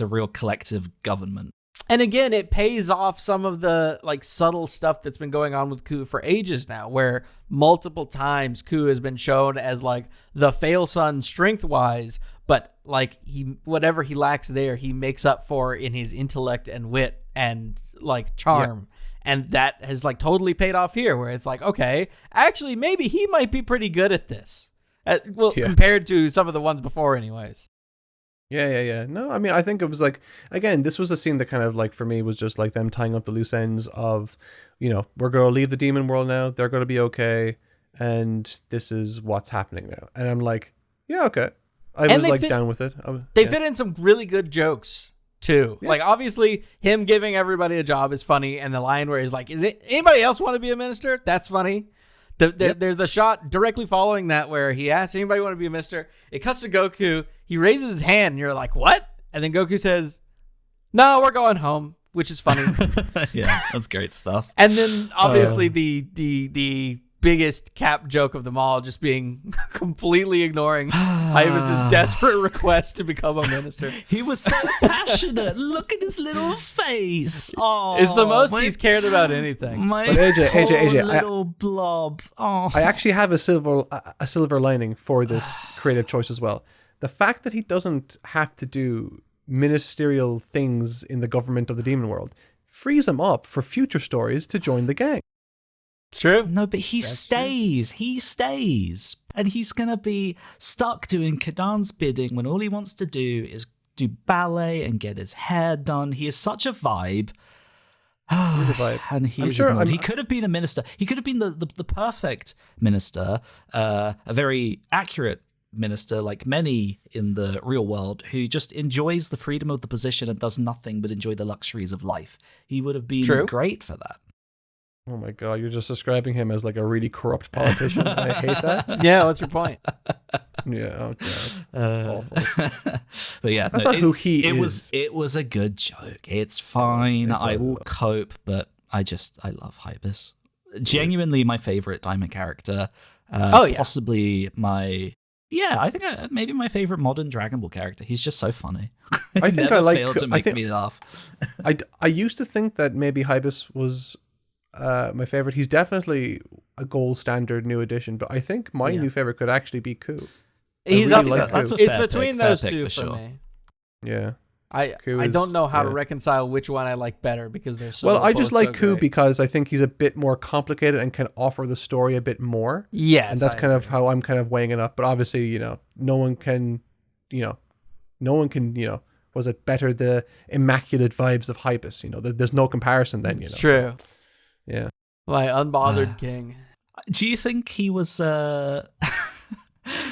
[SPEAKER 3] real collective government.
[SPEAKER 2] And again, it pays off some of the like subtle stuff that's been going on with Ku for ages now, where multiple times Ku has been shown as like the fail son strength wise, but like whatever he lacks there, he makes up for in his intellect and wit and like charm. And that has like totally paid off here, where it's like, okay, actually maybe he might be pretty good at this. Compared to some of the ones before anyways.
[SPEAKER 1] Yeah. No, I mean, I think it was like, again, this was a scene that kind of like, for me, was just like them tying up the loose ends of, we're going to leave the demon world now. They're going to be okay. And this is what's happening now. And I'm like, yeah, okay. I was like down with it.
[SPEAKER 2] They fit in some really good jokes too. Yeah. Like, obviously him giving everybody a job is funny. And the line where he's like, is it anybody else want to be a minister? That's funny. There's the shot directly following that where he asks anybody want to be a minister. It cuts to Goku. He raises his hand and you're like, what? And then Goku says, no, we're going home, which is funny.
[SPEAKER 3] Yeah, that's great stuff.
[SPEAKER 2] And then obviously the biggest cap joke of them all, just being completely ignoring Ibis's desperate request to become a minister.
[SPEAKER 3] He was so passionate. Look at his little face. Oh,
[SPEAKER 2] it's the most he's cared about anything.
[SPEAKER 3] My
[SPEAKER 1] AJ,
[SPEAKER 3] little blob. Oh.
[SPEAKER 1] I actually have a silver lining for this creative choice as well. The fact that he doesn't have to do ministerial things in the government of the demon world frees him up for future stories to join the gang.
[SPEAKER 2] It's true.
[SPEAKER 3] No, but he stays. True. He stays. And he's going to be stuck doing Kadan's bidding when all he wants to do is do ballet and get his hair done. He is such a vibe.
[SPEAKER 1] He's a vibe.
[SPEAKER 3] And he could have been a minister. He could have been the perfect minister, a very accurate minister, like many in the real world, who just enjoys the freedom of the position and does nothing but enjoy the luxuries of life. He would have been great for that.
[SPEAKER 1] Oh my god, you're just describing him as like a really corrupt politician. I hate that.
[SPEAKER 2] Yeah, what's your point?
[SPEAKER 1] Yeah, oh god, that's awful.
[SPEAKER 3] But yeah,
[SPEAKER 1] that's not who he is.
[SPEAKER 3] It was a good joke. It's fine. I will cope, but I love Hibis. Genuinely my favorite Diamond character. Possibly I think maybe my favorite modern Dragon Ball character. He's just so funny.
[SPEAKER 1] I think I like.
[SPEAKER 3] Failed to make me laugh.
[SPEAKER 1] I used to think that maybe Hibis was my favorite. He's definitely a gold standard new edition, but I think my new favorite could actually be Ku.
[SPEAKER 2] He's
[SPEAKER 1] really
[SPEAKER 2] up
[SPEAKER 1] like
[SPEAKER 2] there. It's between those two for me.
[SPEAKER 1] Yeah.
[SPEAKER 2] I don't know how to reconcile which one I like better because they're so.
[SPEAKER 1] Well, I just like Ku
[SPEAKER 2] great.
[SPEAKER 1] Because I think he's a bit more complicated and can offer the story a bit more.
[SPEAKER 2] Yes,
[SPEAKER 1] and that's kind of how I'm kind of weighing it up. But obviously, no one can, was it better the immaculate vibes of Hibis? There's no comparison then.
[SPEAKER 2] It's true.
[SPEAKER 1] So, yeah,
[SPEAKER 2] my unbothered king.
[SPEAKER 3] Do you think he was?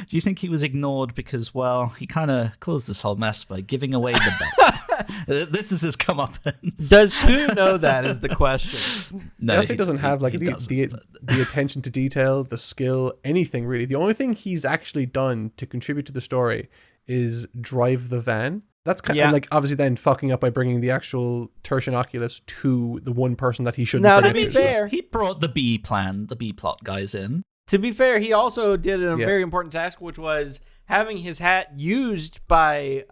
[SPEAKER 3] Do you think he was ignored because, well, he kind of caused this whole mess by giving away the belt? This is his comeuppance.
[SPEAKER 2] Does Ku know that is the question?
[SPEAKER 1] No, he doesn't have like the attention to detail, the skill, anything really. The only thing he's actually done to contribute to the story is drive the van. That's kind of like obviously then fucking up by bringing the actual Tertian Oculus to the one person that he shouldn't.
[SPEAKER 2] Now, to be fair,
[SPEAKER 3] he brought the B plot guys in.
[SPEAKER 2] To be fair, he also did a very important task, which was having his hat used by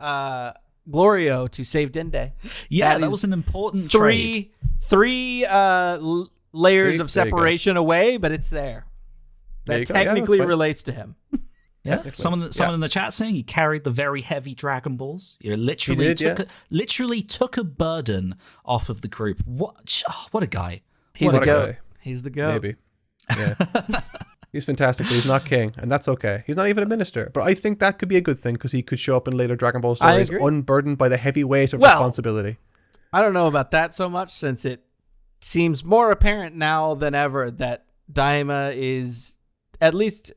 [SPEAKER 2] Glorio to save Dende.
[SPEAKER 3] Yeah, that was an important trade.
[SPEAKER 2] Three layers of separation away, but it's there. That technically relates to him.
[SPEAKER 3] Yeah, someone in the chat saying he carried the very heavy Dragon Balls. You literally took a burden off of the group. What a guy!
[SPEAKER 2] He's a goat. He's the goat.
[SPEAKER 1] Maybe. Yeah. He's fantastic, but he's not king, and that's okay. He's not even a minister, but I think that could be a good thing because he could show up in later Dragon Ball stories unburdened by the heavy weight of responsibility.
[SPEAKER 2] I don't know about that so much, since it seems more apparent now than ever that Daima is, at least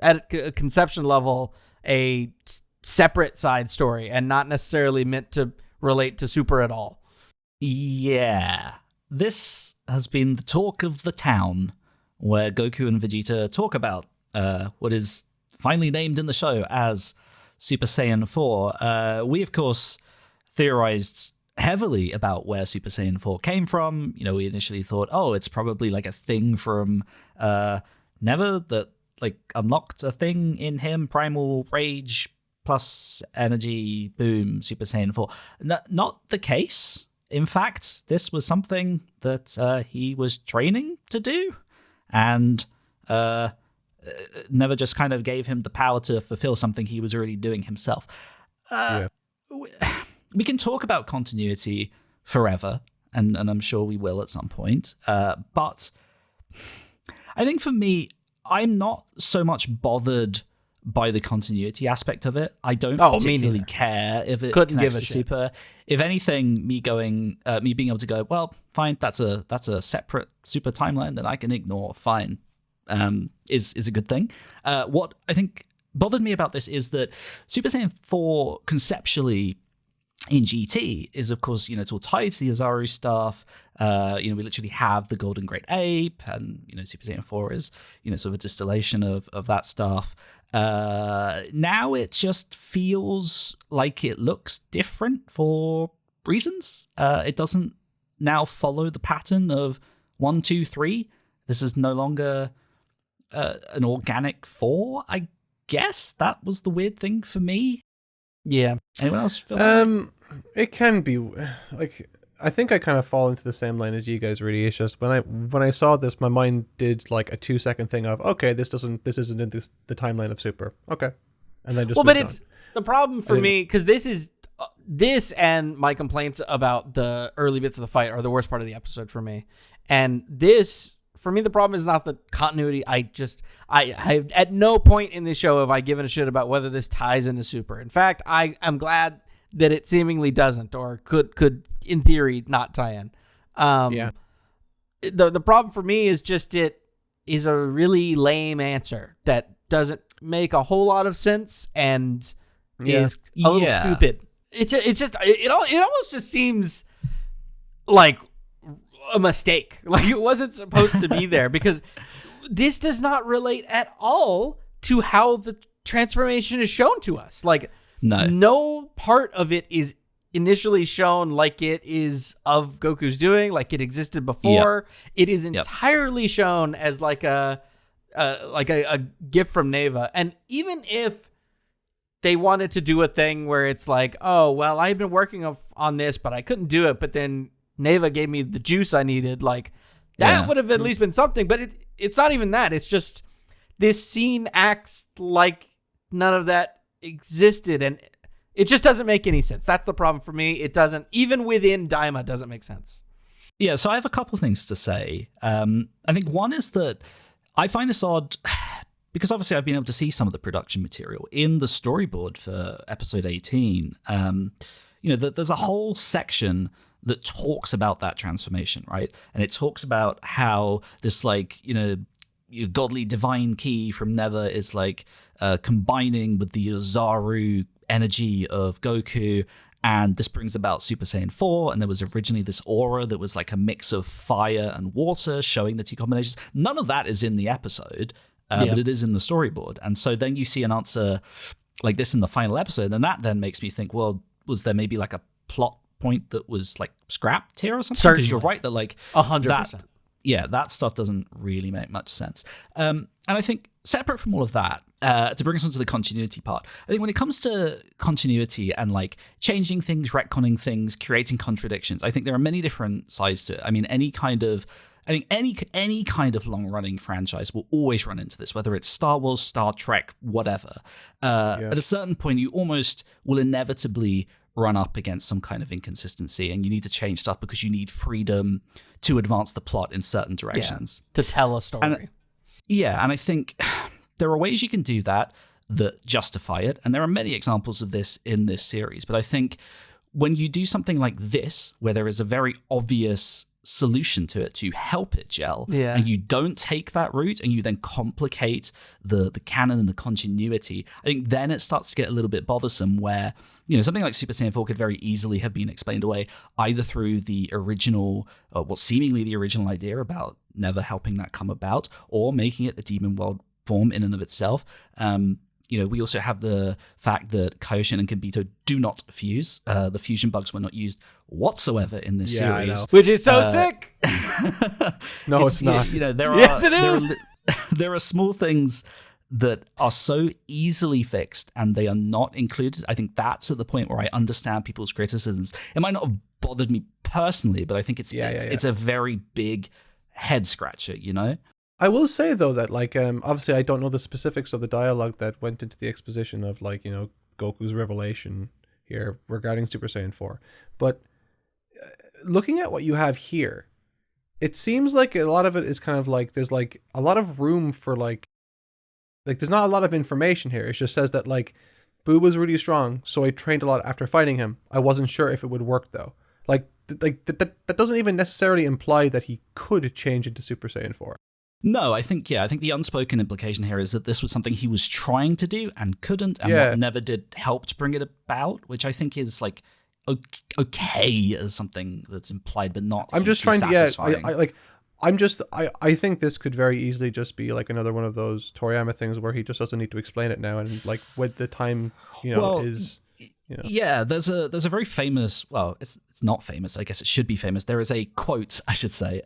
[SPEAKER 2] at a conception level, a separate side story and not necessarily meant to relate to Super at all.
[SPEAKER 3] Yeah. This has been the talk of the town, where Goku and Vegeta talk about what is finally named in the show as Super Saiyan 4. We, of course, theorized heavily about where Super Saiyan 4 came from. You know, we initially thought, oh, it's probably like a thing from Never that like unlocked a thing in him, primal rage plus energy, boom, Super Saiyan 4. Not the case. In fact, this was something that he was training to do, and Never just kind of gave him the power to fulfill something he was already doing himself. We can talk about continuity forever, and I'm sure we will at some point. But I think for me, I'm not so much bothered by the continuity aspect of it. I don't particularly care if it connects to Super. If anything, me being able to go, well, fine, that's a separate Super timeline that I can ignore. Fine, is a good thing. What I think bothered me about this is that Super Saiyan 4 conceptually in GT is, of course, it's all tied to the Ozaru stuff. We literally have the Golden Great Ape, and Super Saiyan 4 is sort of a distillation of that stuff. Now it just feels like it looks different for reasons. It doesn't now follow the pattern of 1, 2, 3. This is no longer an organic 4. I guess that was the weird thing for me.
[SPEAKER 2] Yeah.
[SPEAKER 3] Anyone else feel
[SPEAKER 1] it can be like, I think I kind of fall into the same line as you guys. Really, it's just when I saw this, my mind did like a 2-second thing of, okay, this isn't in the timeline of Super. Okay, and then just
[SPEAKER 2] but it's the problem for me, because this and my complaints about the early bits of the fight are the worst part of the episode for me. And this, for me, the problem is not the continuity. I at no point in this show have I given a shit about whether this ties into Super. In fact, I'm glad that it seemingly doesn't, or could in theory not tie in. The problem for me is just it is a really lame answer that doesn't make a whole lot of sense and is a little stupid. It almost just seems like a mistake. Like it wasn't supposed to be there, because this does not relate at all to how the transformation is shown to us. Like no part of it is initially shown like it is of Goku's doing, like it existed before. It is entirely shown as like a gift from Neva. And even if they wanted to do a thing where it's like, oh, well, I've been working on this, but I couldn't do it, but then Neva gave me the juice I needed, like that would have at least been something. But it's not even that. It's just this scene acts like none of that existed, and it just doesn't make any sense. That's the problem for me. It doesn't, even within Daima, doesn't make sense.
[SPEAKER 3] Yeah, so I have a couple things to say. I think one is that I find this odd because obviously I've been able to see some of the production material in the storyboard for episode 18. There's a whole section that talks about that transformation, right? And it talks about how this, your godly divine key from Never is combining with the Ozaru energy of Goku, and this brings about Super Saiyan 4, and there was originally this aura that was like a mix of fire and water showing the two combinations. None of that is in the episode, but it is in the storyboard. And so then you see an answer like this in the final episode, and that then makes me think, well, was there maybe like a plot point that was like scrapped here or something? Because you're right that
[SPEAKER 2] 100%.
[SPEAKER 3] That stuff doesn't really make much sense. And I think separate from all of that, to bring us onto the continuity part, I think when it comes to continuity and changing things, retconning things, creating contradictions, I think there are many different sides to it. I mean, any kind of long-running franchise will always run into this, whether it's Star Wars, Star Trek, whatever. At a certain point, you almost will inevitably run up against some kind of inconsistency, and you need to change stuff because you need freedom to advance the plot in certain directions.
[SPEAKER 2] To tell a story.
[SPEAKER 3] And I think there are ways you can do that justify it, and there are many examples of this in this series. But I think when you do something like this, where there is a very obvious solution to it to help it gel, and you don't take that route and you then complicate the canon and the continuity, I think then it starts to get a little bit bothersome, where, you know, something like Super Saiyan 4 could very easily have been explained away either through the original, seemingly the original idea about never helping that come about, or making it a demon world form in and of itself. You know, we also have the fact that Kaioshin and Kibito do not fuse. The fusion bugs were not used whatsoever in this series.
[SPEAKER 2] Which is so sick!
[SPEAKER 1] No, it's not.
[SPEAKER 3] You know,
[SPEAKER 2] Yes, it is!
[SPEAKER 3] There are small things that are so easily fixed and they are not included. I think that's at the point where I understand people's criticisms. It might not have bothered me personally, but I think it's a very big head scratcher, you know?
[SPEAKER 1] I will say, though, that, like, obviously I don't know the specifics of the dialogue that went into the exposition of, like, you know, Goku's revelation here regarding Super Saiyan 4. But looking at what you have here, it seems like a lot of it is kind of like there's, like, a lot of room for, like there's not a lot of information here. It just says that, like, Boo was really strong, so I trained a lot after fighting him. I wasn't sure if it would work, though. That doesn't even necessarily imply that he could change into Super Saiyan 4.
[SPEAKER 3] No, I think the unspoken implication here is that this was something he was trying to do and couldn't, and what never did help to bring it about, which I think is, like, okay as something that's implied, but not.
[SPEAKER 1] I'm just trying
[SPEAKER 3] satisfying.
[SPEAKER 1] I think this could very easily just be like another one of those Toriyama things where he just doesn't need to explain it now, and like with the time, you know, is. You know.
[SPEAKER 3] Yeah, there's a very famous, well, it's not famous, I guess it should be famous. There is a quote, I should say,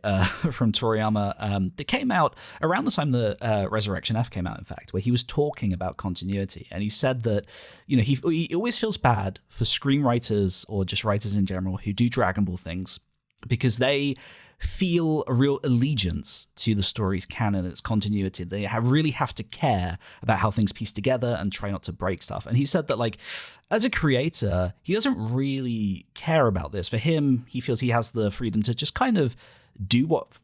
[SPEAKER 3] from Toriyama that came out around the time the Resurrection F came out, in fact, where he was talking about continuity. And he said that, you know, he always feels bad for screenwriters or just writers in general who do Dragon Ball things because they feel a real allegiance to the story's canon and its continuity. They really have to care about how things piece together and try not to break stuff. And he said that, like, as a creator, he doesn't really care about this. For him, he feels he has the freedom to just kind of do what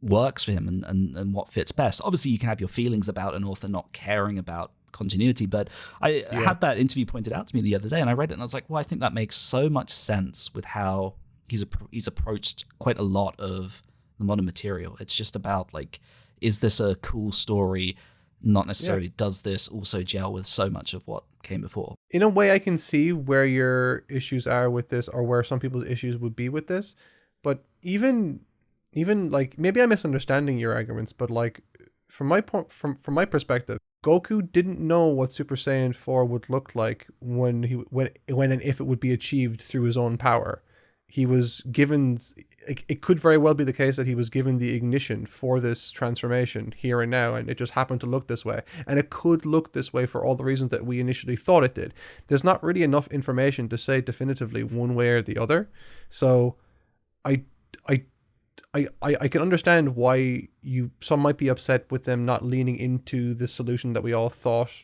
[SPEAKER 3] works for him and what fits best. Obviously, you can have your feelings about an author not caring about continuity, but I had that interview pointed out to me the other day, and I read it and I was like, well, I think that makes so much sense with how he's approached quite a lot of the modern material. It's just about, like, is this a cool story? Not necessarily does this also gel with so much of what came before.
[SPEAKER 1] In a way, I can see where your issues are with this, or where some people's issues would be with this. But even like, maybe I'm misunderstanding your arguments, but like from my my perspective, Goku didn't know what Super Saiyan 4 would look like when and if it would be achieved through his own power. He was given, it could very well be the case that he was given the ignition for this transformation here and now, and it just happened to look this way. And it could look this way for all the reasons that we initially thought it did. There's not really enough information to say definitively one way or the other. So I can understand why some might be upset with them not leaning into the solution that we all thought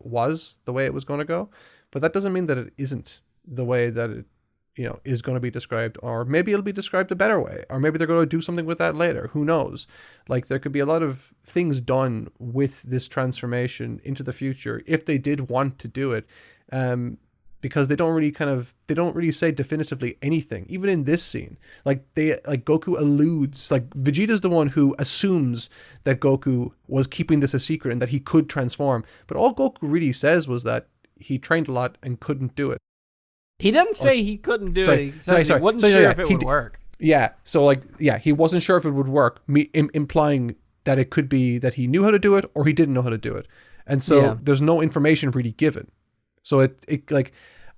[SPEAKER 1] was the way it was going to go. But that doesn't mean that it isn't the way that it, you know, is going to be described, or maybe it'll be described a better way, or maybe they're going to do something with that later. Who knows? Like, there could be a lot of things done with this transformation into the future if they did want to do it, because they don't really say definitively anything, even in this scene. Like, Goku alludes, like, Vegeta's the one who assumes that Goku was keeping this a secret and that he could transform, but all Goku really says was that he trained a lot and couldn't do it.
[SPEAKER 2] He didn't say he couldn't do it. He said he wasn't sure if it would work.
[SPEAKER 1] Yeah, so, like, he wasn't sure if it would work, implying that it could be that he knew how to do it or he didn't know how to do it. And so there's no information really given. So it like,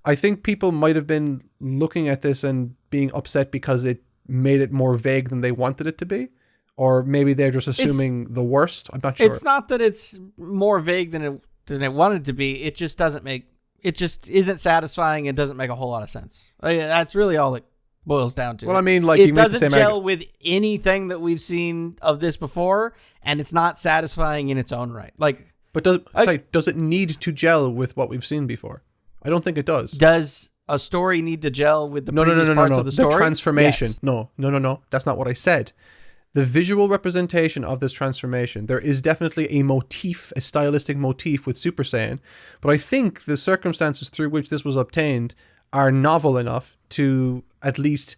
[SPEAKER 1] I think people might have been looking at this and being upset because it made it more vague than they wanted it to be. Or maybe they're just assuming the worst. I'm not sure.
[SPEAKER 2] It's not that it's more vague than it wanted to be. It just doesn't make... It just isn't satisfying and doesn't make a whole lot of sense. That's really all it boils down to.
[SPEAKER 1] Well, I mean, like,
[SPEAKER 2] it doesn't gel with anything that we've seen of this before, and it's not satisfying in its own right. Like,
[SPEAKER 1] but does it need to gel with what we've seen before? I don't think it does.
[SPEAKER 2] Does a story need to gel with the previous parts of the story?
[SPEAKER 1] The transformation.
[SPEAKER 2] Yes.
[SPEAKER 1] No. That's not what I said. The visual representation of this transformation, there is definitely a motif, a stylistic motif with Super Saiyan, but I think the circumstances through which this was obtained are novel enough to at least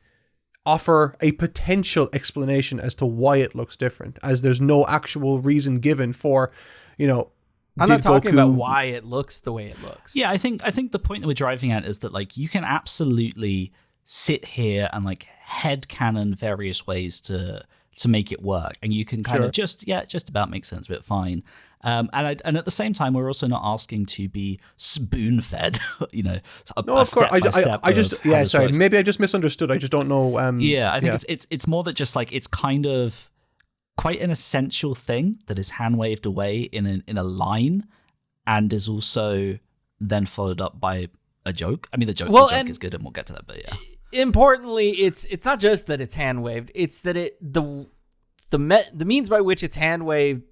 [SPEAKER 1] offer a potential explanation as to why it looks different, as there's no actual reason given for,
[SPEAKER 2] I'm not talking about why it looks the way it looks.
[SPEAKER 3] Yeah, I think the point that we're driving at is that like you can absolutely sit here and like headcanon various ways to make it work, and you can kind of just about make sense of it fine. And at the same time, we're also not asking to be spoon-fed,
[SPEAKER 1] No, of course. Sorry. Maybe I just misunderstood. I just don't know.
[SPEAKER 3] I think it's more that just like it's kind of quite an essential thing that is hand waved away in a line, and is also then followed up by a joke. I mean, the joke is good, and we'll get to that. But yeah,
[SPEAKER 2] importantly, it's not just that it's hand waved; it's that the means by which it's hand waved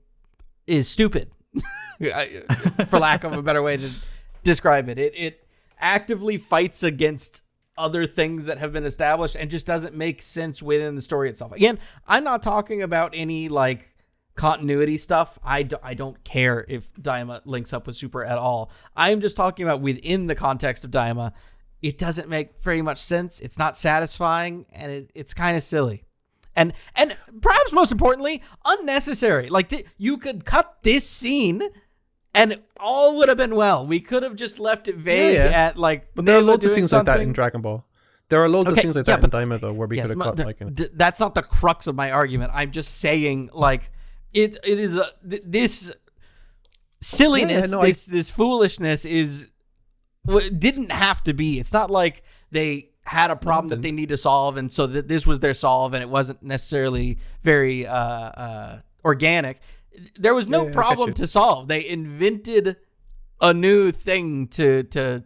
[SPEAKER 2] is stupid, for lack of a better way to describe it. It actively fights against other things that have been established and just doesn't make sense within the story itself. Again, I'm not talking about any like continuity stuff. I don't care if Daima links up with Super at all. I'm just talking about within the context of Daima. It doesn't make very much sense. It's not satisfying, and it's kind of silly. And perhaps most importantly, unnecessary. Like, you could cut this scene and all would have been well. We could have just left it vague at like.
[SPEAKER 1] But there are loads of scenes like that in Dragon Ball. There are loads of scenes like that in Daima, though, where we could have cut
[SPEAKER 2] that's not the crux of my argument. I'm just saying, like, it is this silliness, this foolishness didn't have to be. It's not like they had a problem that they need to solve, and so that this was their solve, and it wasn't necessarily very organic. There was no problem to solve. They invented a new thing to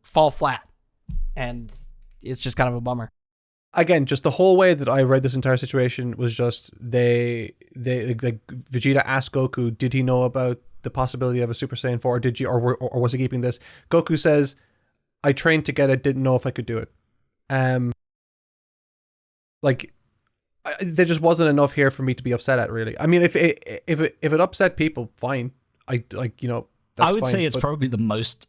[SPEAKER 2] fall flat, and it's just kind of a bummer.
[SPEAKER 1] Again, just the whole way that I read this entire situation was just they like Vegeta asked Goku, did he know about the possibility of a Super Saiyan 4, or was he keeping this? Goku says, I trained to get it, didn't know if I could do it. There just wasn't enough here for me to be upset at, really. I mean, if it upset people, fine. That's
[SPEAKER 3] I would
[SPEAKER 1] fine,
[SPEAKER 3] say it's probably the most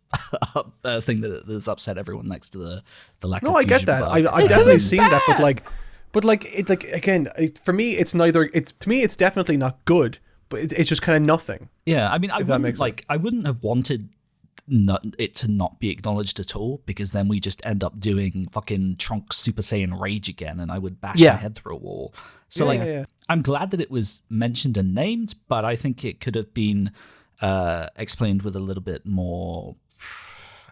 [SPEAKER 3] thing that has upset everyone next to the lack of
[SPEAKER 1] No, I get that. I've definitely seen that, for me, it's neither. To me, it's definitely not good, but it's just kind of nothing.
[SPEAKER 3] Yeah, I mean, I wouldn't have wanted it to not be acknowledged at all, because then we just end up doing fucking Trunks Super Saiyan Rage again, and I would bash my head through a wall. So I'm glad that it was mentioned and named, but I think it could have been explained with a little bit more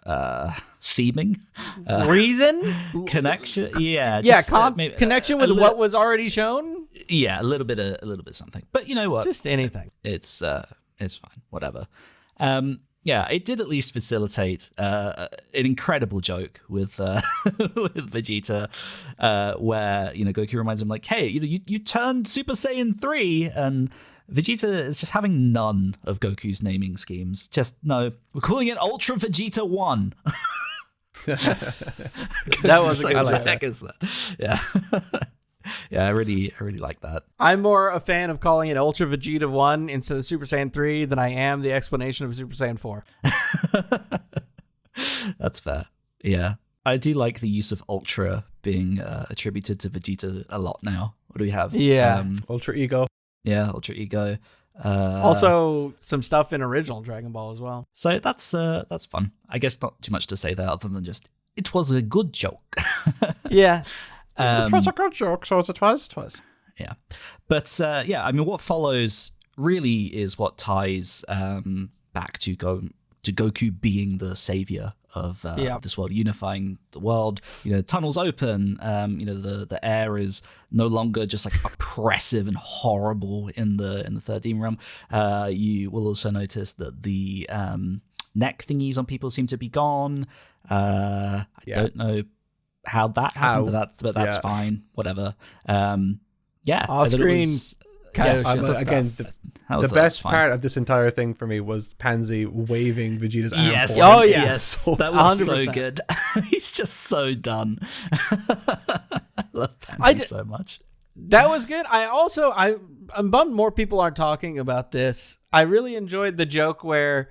[SPEAKER 3] theming,
[SPEAKER 2] reason,
[SPEAKER 3] connection.
[SPEAKER 2] Connection with what was already shown.
[SPEAKER 3] Yeah, a little bit of something. But you know what?
[SPEAKER 2] Just anything.
[SPEAKER 3] It's fine. Whatever. Yeah, it did at least facilitate an incredible joke with with Vegeta, where Goku reminds him like, "Hey, you turned Super Saiyan 3," and Vegeta is just having none of Goku's naming schemes. Just no, we're calling it Ultra Vegeta 1.
[SPEAKER 2] That was a good
[SPEAKER 3] like,
[SPEAKER 2] joke.
[SPEAKER 3] What the heck is that? Yeah. Yeah, I really like that.
[SPEAKER 2] I'm more a fan of calling it Ultra Vegeta 1 instead of Super Saiyan 3 than I am the explanation of Super Saiyan 4.
[SPEAKER 3] That's fair. Yeah. I do like the use of Ultra being attributed to Vegeta a lot now. What do we have?
[SPEAKER 2] Yeah.
[SPEAKER 1] Ultra Ego.
[SPEAKER 3] Yeah, Ultra Ego.
[SPEAKER 2] Also, some stuff in original Dragon Ball as well.
[SPEAKER 3] So that's fun. I guess not too much to say there other than just, it was a good joke.
[SPEAKER 2] Yeah.
[SPEAKER 1] It was a good joke, so it was.
[SPEAKER 3] Yeah. But I mean, what follows really is what ties back to Goku being the savior of this world, unifying the world. Tunnels open. The air is no longer just like oppressive and horrible in the 13 realm. You will also notice that the neck thingies on people seem to be gone. I don't know how that happened, but that's fine. Whatever.
[SPEAKER 2] Off screen.
[SPEAKER 1] Again, the best part of this entire thing for me was Pansy waving Vegeta's arm.
[SPEAKER 3] Yes.
[SPEAKER 1] forward.
[SPEAKER 3] Oh yes, that was
[SPEAKER 2] 100%.
[SPEAKER 3] so good. He's just so done. I love Pansy so much.
[SPEAKER 2] That was good. I'm bummed more people aren't talking about this. I really enjoyed the joke where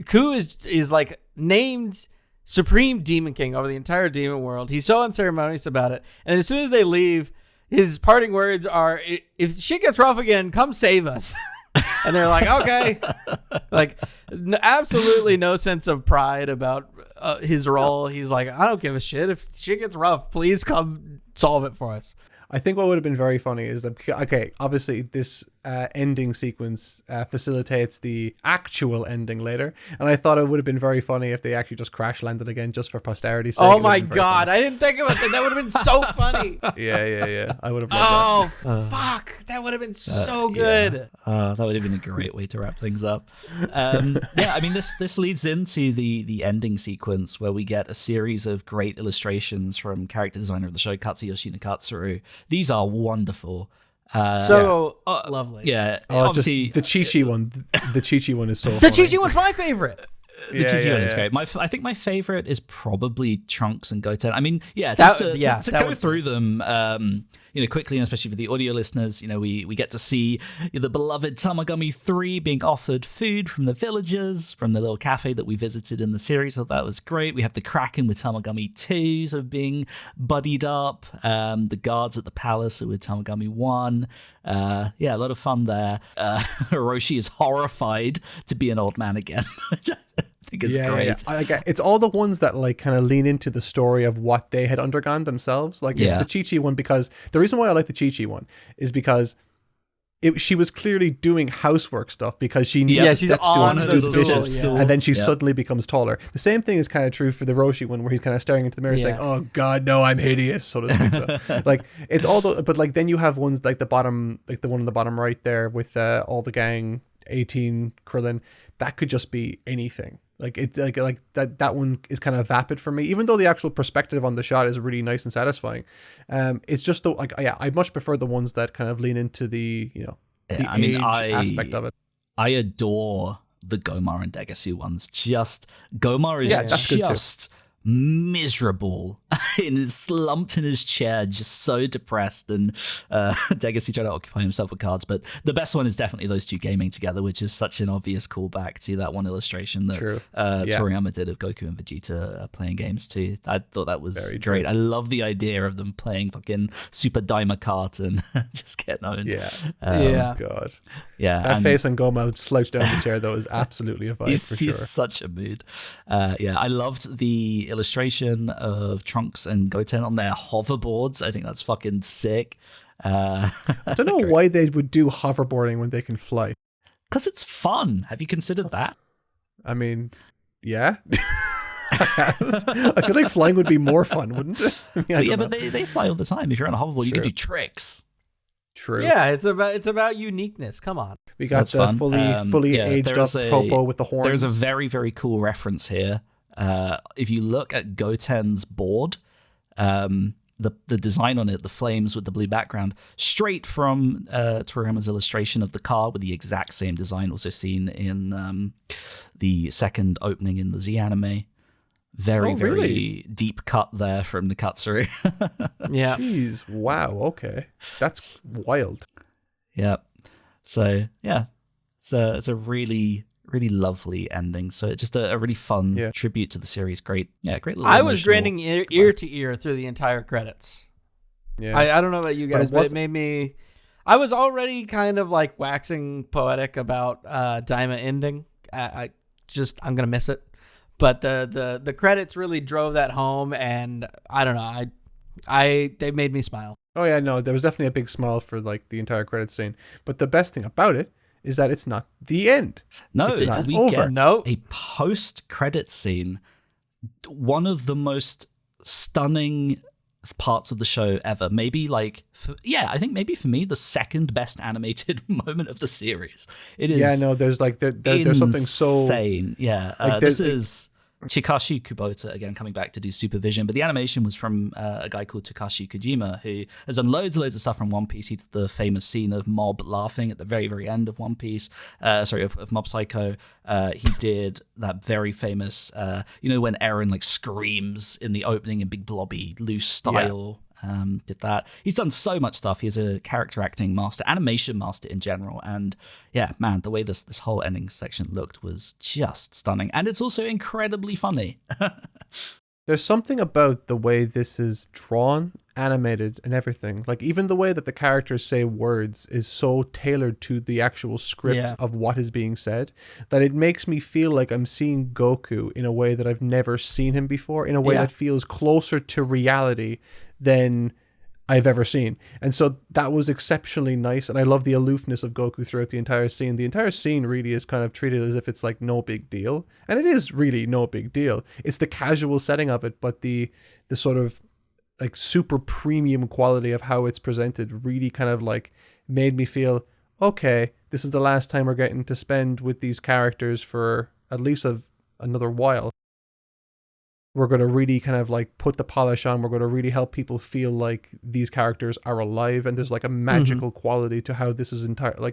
[SPEAKER 2] Ku is like named supreme demon king over the entire demon world. He's so unceremonious about it. And as soon as they leave, his parting words are, if shit gets rough again, come save us. And they're like, okay. Like, absolutely no sense of pride about his role. He's like, I don't give a shit. If shit gets rough, please come solve it for us.
[SPEAKER 1] I think what would have been very funny is that, okay, obviously this ending sequence facilitates the actual ending later, and I thought it would have been very funny if they actually just crash landed again just for posterity's sake.
[SPEAKER 2] Oh my god, I didn't think about that. That would have been so funny.
[SPEAKER 1] Yeah. I would have loved
[SPEAKER 2] that. Fuck, that would have been so good.
[SPEAKER 3] That would have been a great way to wrap things up. I mean, this leads into the ending sequence where we get a series of great illustrations from character designer of the show, Katsuyoshi Nakatsuru. These are wonderful.
[SPEAKER 2] Lovely.
[SPEAKER 3] Yeah,
[SPEAKER 1] obviously the Chi-Chi one. The Chi-Chi one is so.
[SPEAKER 2] The Chi-Chi one's my favorite.
[SPEAKER 3] The Chi-Chi one is great. I think my favorite is probably Trunks and Goten. I mean, to go through them, quickly, and especially for the audio listeners, we get to see the beloved Tamagami 3 being offered food from the villagers, from the little cafe that we visited in the series. So that was great. We have the Kraken with Tamagami 2 sort of being buddied up. The guards at the palace with Tamagami 1. A lot of fun there. Hiroshi is horrified to be an old man again. I think it's great.
[SPEAKER 1] Yeah. It's all the ones that like kind of lean into the story of what they had undergone themselves. Like it's the Chi-Chi one, because the reason why I like the Chi-Chi one is because she was clearly doing housework stuff because she needed steps to do the dishes, and then she suddenly becomes taller. The same thing is kind of true for the Roshi one, where he's kind of staring into the mirror saying, "Oh God, no, I'm hideous," so to speak. So, like it's all but like then you have ones like the bottom, like the one in the bottom right there with all the gang, 18 Krillin. That could just be anything. Like it's like that one is kind of vapid for me, even though the actual perspective on the shot is really nice and satisfying. It's just I much prefer the ones that kind of lean into the age aspect of it.
[SPEAKER 3] I adore the Gomar and Degasu ones. Just Gomar is just miserable slumped in his chair, just so depressed, and Degasu trying to occupy himself with cards. But the best one is definitely those two gaming together, which is such an obvious callback to that one illustration that Toriyama did of Goku and Vegeta playing games too. I thought that was very great. I love the idea of them playing fucking Super Daima Kart and just getting owned.
[SPEAKER 1] God.
[SPEAKER 3] Yeah,
[SPEAKER 1] that face on Goma slouched down the chair though is absolutely a vibe for sure.
[SPEAKER 3] He's such a mood. I loved the illustration of Trunks and Goten on their hoverboards. I think that's fucking sick.
[SPEAKER 1] I don't know why they would do hoverboarding when they can fly.
[SPEAKER 3] Because it's fun. Have you considered that?
[SPEAKER 1] I mean, yeah. I feel like flying would be more fun, wouldn't it?
[SPEAKER 3] But they fly all the time. If you're on a hoverboard, you can do tricks.
[SPEAKER 1] True.
[SPEAKER 2] Yeah, it's about uniqueness. Come on.
[SPEAKER 1] We got the fully aged up Popo with the horns.
[SPEAKER 3] There's a very, very cool reference here. If you look at Goten's board, the design on it, the flames with the blue background, straight from Toriyama's illustration of the car with the exact same design, also seen in the second opening in the Z anime. Very deep cut there from Nakatsuru.
[SPEAKER 2] Yeah.
[SPEAKER 1] Jeez, wow, okay. That's wild.
[SPEAKER 3] Yeah. So, yeah. It's a really, really lovely ending. So just a really fun tribute to the series. Great little
[SPEAKER 2] I was grinning ear to ear through the entire credits. Yeah. I don't know about you guys, but it made me... I was already kind of like waxing poetic about Daima ending. I'm going to miss it. But the credits really drove that home, and I don't know, they made me smile.
[SPEAKER 1] Oh yeah, no, there was definitely a big smile for like the entire credits scene. But the best thing about it is that it's not the end.
[SPEAKER 3] No,
[SPEAKER 1] it's not
[SPEAKER 3] we
[SPEAKER 1] over.
[SPEAKER 3] Get a post-credit scene, one of the most stunning parts of the show ever. Maybe I think maybe for me the second best animated moment of the series. It is.
[SPEAKER 1] Yeah, no, there's something so
[SPEAKER 3] insane. Yeah, this is Chikashi Kubota again coming back to do supervision, but the animation was from a guy called Takashi Kojima, who has done loads and loads of stuff from One Piece. He did the famous scene of Mob laughing at the very, very end of One Piece. Of Mob Psycho. He did that very famous, when Eren like screams in the opening in big blobby loose style. Did that. He's done so much stuff. He's a character acting master, animation master in general. And yeah, man, the way this whole ending section looked was just stunning. And it's also incredibly funny.
[SPEAKER 1] There's something about the way this is drawn, animated, and everything. Like, even the way that the characters say words is so tailored to the actual script of what is being said that it makes me feel like I'm seeing Goku in a way that I've never seen him before, in a way that feels closer to reality than I've ever seen. And so that was exceptionally nice. And I love the aloofness of Goku throughout the entire scene. The entire scene really is kind of treated as if it's like no big deal. And it is really no big deal. It's the casual setting of it, but the sort of like super premium quality of how it's presented really kind of like made me feel, okay, this is the last time we're getting to spend with these characters for at least another while. We're going to really kind of like put the polish on. We're going to really help people feel like these characters are alive, and there's like a magical quality to how this is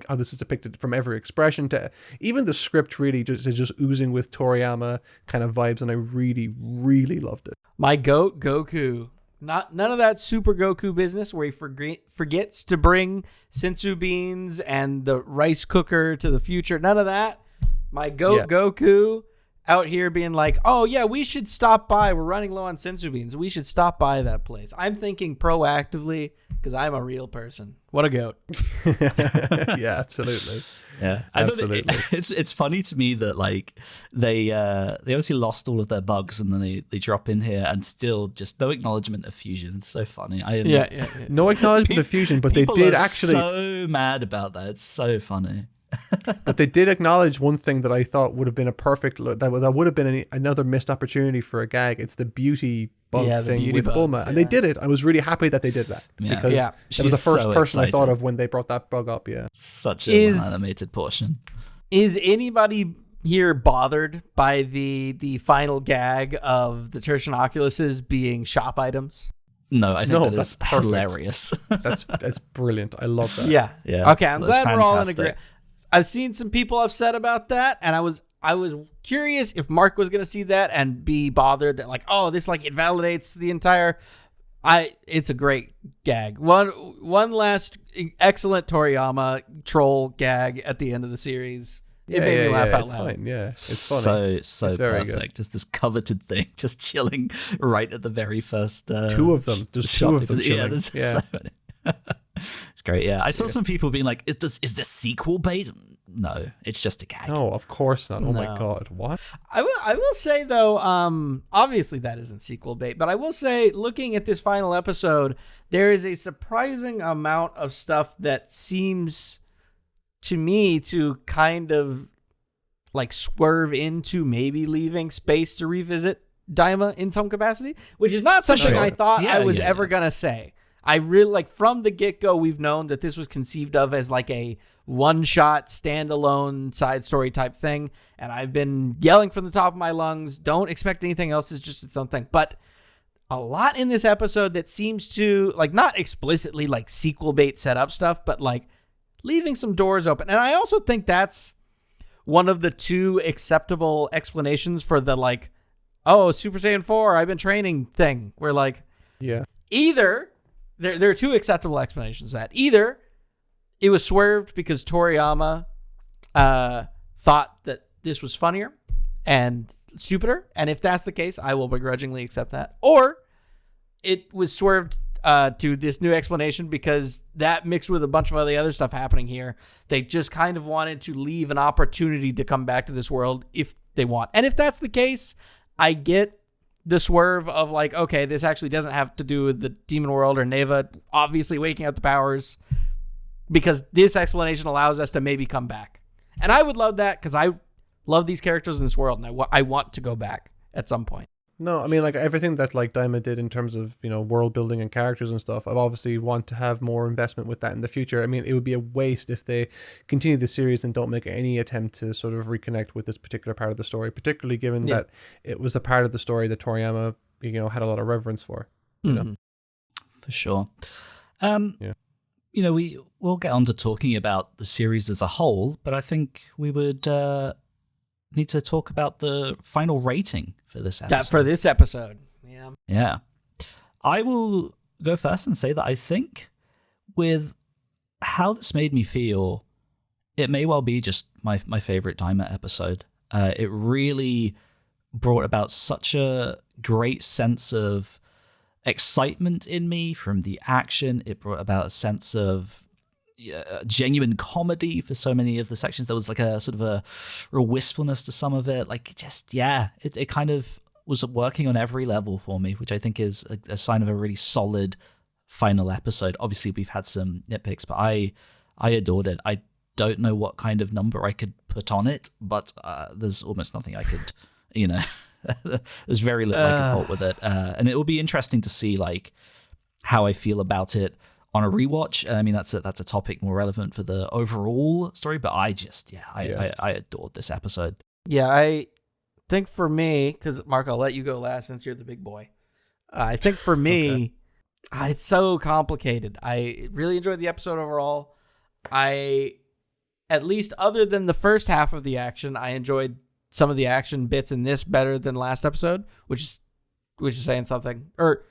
[SPEAKER 1] how this is depicted, from every expression to even the script. Really is just oozing with Toriyama kind of vibes, and I really, really loved it.
[SPEAKER 2] My goat, Goku. None of that Super Goku business where he forgets to bring sensu beans and the rice cooker to the future. None of that. My goat, Goku, out here being like, oh yeah, we should stop by. We're running low on sensu beans. We should stop by that place. I'm thinking proactively because I'm a real person. What a goat.
[SPEAKER 1] Yeah, absolutely.
[SPEAKER 3] Yeah,
[SPEAKER 1] absolutely.
[SPEAKER 3] It's funny to me that like they obviously lost all of their bugs, and then they drop in here and still just no acknowledgement of fusion. It's so funny.
[SPEAKER 1] No acknowledgement of fusion, but they did actually
[SPEAKER 3] so mad about that. It's so funny.
[SPEAKER 1] But they did acknowledge one thing that I thought would have been a perfect that would have been another missed opportunity for a gag. It's the beauty bug thing with Bulma, and they did it. I was really happy that they did that because that was the first person I thought of when they brought that bug up. Yeah,
[SPEAKER 3] such an animated portion.
[SPEAKER 2] Is anybody here bothered by the final gag of the Tertian Oculuses being shop items?
[SPEAKER 3] No, I think that's hilarious.
[SPEAKER 1] That's brilliant. I love that.
[SPEAKER 2] Yeah. Okay, I'm glad we're all in agreement. I've seen some people upset about that, and I was curious if Mark was going to see that and be bothered that like, oh, this like invalidates the entire. It's a great gag. One last excellent Toriyama troll gag at the end of the series. It made me laugh out loud.
[SPEAKER 1] Fine. Yeah, it's funny.
[SPEAKER 3] So it's perfect. Just this coveted thing, just chilling right at the very first.
[SPEAKER 1] Two of them. There's two of them. Chilling.
[SPEAKER 3] So many. It's great. Yeah, I saw some people being like, "Is this sequel bait?" No, it's just a gag.
[SPEAKER 1] No, of course not. Oh my god, what?
[SPEAKER 2] I will say though, obviously that isn't sequel bait, but I will say, looking at this final episode, there is a surprising amount of stuff that seems to me to kind of like swerve into maybe leaving space to revisit Daima in some capacity, which is not something I thought I was ever gonna say. I really like from the get-go, we've known that this was conceived of as like a one-shot, standalone side story type thing, and I've been yelling from the top of my lungs, don't expect anything else, it's just its own thing. But a lot in this episode that seems to, like, not explicitly like sequel bait setup stuff, but like leaving some doors open. And I also think that's one of the two acceptable explanations for the like, oh, Super Saiyan 4, I've been training thing, where like, either there are two acceptable explanations of that. Either it was swerved because Toriyama thought that this was funnier and stupider, and if that's the case, I will begrudgingly accept that. Or it was swerved to this new explanation because that mixed with a bunch of other stuff happening here, they just kind of wanted to leave an opportunity to come back to this world if they want. And if that's the case, I get the swerve of like, okay, this actually doesn't have to do with the demon world or Neva obviously waking up the powers, because this explanation allows us to maybe come back. And I would love that because I love these characters in this world, and I want to go back at some point.
[SPEAKER 1] No, I mean, like everything that like Daima did in terms of, you know, world building and characters and stuff, I obviously want to have more investment with that in the future. I mean, it would be a waste if they continue the series and don't make any attempt to sort of reconnect with this particular part of the story, particularly given that it was a part of the story that Toriyama, you know, had a lot of reverence for. You know,
[SPEAKER 3] for sure. You know, we'll get on to talking about the series as a whole, but I think we would need to talk about the final rating for this episode. Yeah. I will go first and say that I think with how this made me feel, it may well be just my favorite Daima episode. It really brought about such a great sense of excitement in me from the action. It brought about a sense of genuine comedy for so many of the sections. There was like a sort of a real wistfulness to some of it. Like, just, it kind of was working on every level for me, which I think is a sign of a really solid final episode. Obviously, we've had some nitpicks, but I adored it. I don't know what kind of number I could put on it, but there's almost nothing I could, there's very little I could fault with it. And it will be interesting to see like how I feel about it on a rewatch. I mean, that's a topic more relevant for the overall story, but I adored this episode.
[SPEAKER 2] Yeah, I think for me, because Mark, I'll let you go last since you're the big boy. I think for me, it's so complicated. I really enjoyed the episode overall. At least other than the first half of the action, I enjoyed some of the action bits in this better than last episode, which is saying something. Or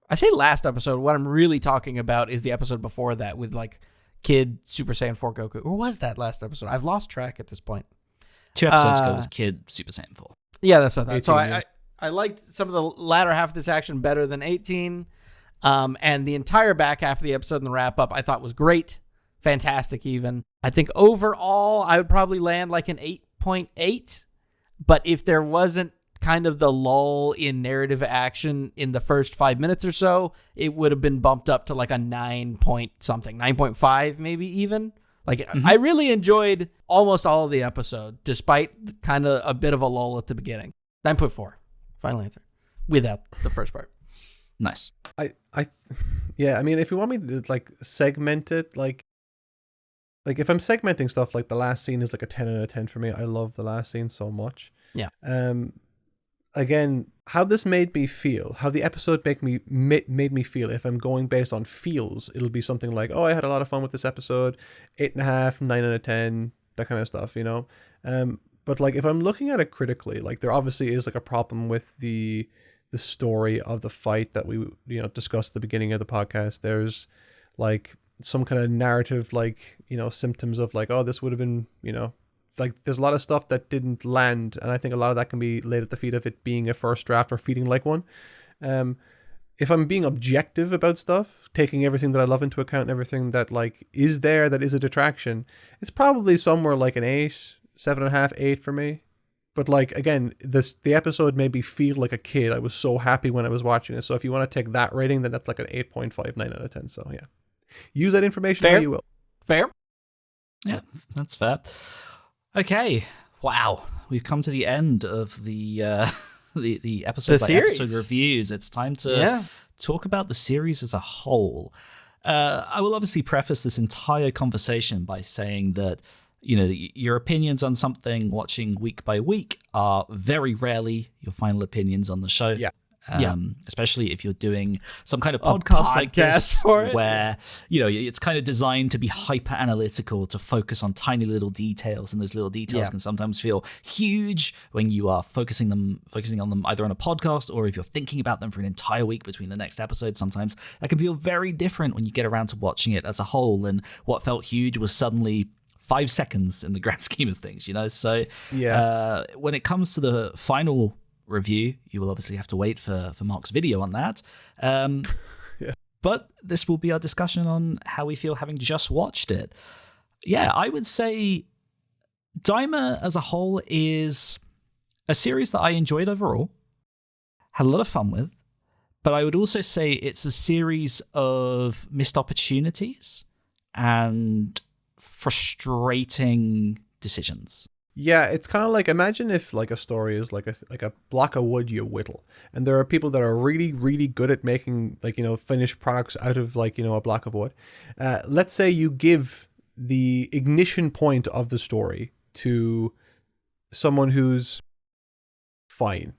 [SPEAKER 2] I say last episode, what I'm really talking about is the episode before that with like Kid Super Saiyan 4 Goku. Or was that last episode? I've lost track at this point.
[SPEAKER 3] 2 episodes ago was Kid Super Saiyan 4.
[SPEAKER 2] Yeah, that's what I thought.
[SPEAKER 1] 18,
[SPEAKER 2] so I liked some of the latter half of this action better than 18. And the entire back half of the episode and the wrap up I thought was great. Fantastic even. I think overall I would probably land like an 8.8. But if there wasn't kind of the lull in narrative action in the first 5 minutes or so, it would have been bumped up to like a 9 point something, 9.5 maybe even. Like, I really enjoyed almost all of the episode, despite kind of a bit of a lull at the beginning. 9.4, final answer, without the first part.
[SPEAKER 3] Nice.
[SPEAKER 1] Yeah, I mean, if you want me to like segment it, like if I'm segmenting stuff, like the last scene is like a 10 out of 10 for me. I love the last scene so much.
[SPEAKER 2] Yeah.
[SPEAKER 1] Again, how this made me feel, how the episode made me feel. If I'm going based on feels, it'll be something like, oh, I had a lot of fun with this episode, 8.5, 9 out of 10, that kind of stuff, But like if I'm looking at it critically, like there obviously is like a problem with the story of the fight that we discussed at the beginning of the podcast. There's like some kind of narrative, like symptoms of like, oh, this would have been like there's a lot of stuff that didn't land, and I think a lot of that can be laid at the feet of it being a first draft or feeling like one. If I'm being objective about stuff, taking everything that I love into account and everything that like is there that is a detraction, it's probably somewhere like an 8, 7.5, 8 for me. But like again, the episode made me feel like a kid. I was so happy when I was watching it. So if you want to take that rating, then that's like an 8.5, 9 out of 10. So yeah, use that information how you will.
[SPEAKER 2] Fair.
[SPEAKER 3] Yeah, that's fair. Okay, wow, we've come to the end of the episode by episode reviews. It's time to talk about the series as a whole. I will obviously preface this entire conversation by saying that your opinions on something watching week by week are very rarely your final opinions on the show.
[SPEAKER 1] Yeah.
[SPEAKER 3] Especially if you're doing some kind of podcast like this where it's kind of designed to be hyper analytical, to focus on tiny little details, and those little details can sometimes feel huge when you are focusing on them either on a podcast or if you're thinking about them for an entire week between the next episode. Sometimes that can feel very different when you get around to watching it as a whole, and what felt huge was suddenly 5 seconds in the grand scheme of things, So when it comes to the final review, you will obviously have to wait for Mark's video on that. But this will be our discussion on how we feel having just watched it. Yeah, I would say Daima as a whole is a series that I enjoyed overall, had a lot of fun with, but I would also say it's a series of missed opportunities and frustrating decisions.
[SPEAKER 1] Yeah, it's kind of like, imagine if like a story is like a block of wood you whittle, and there are people that are really, really good at making like, finished products out of like, a block of wood. Let's say you give the ignition point of the story to someone who's fine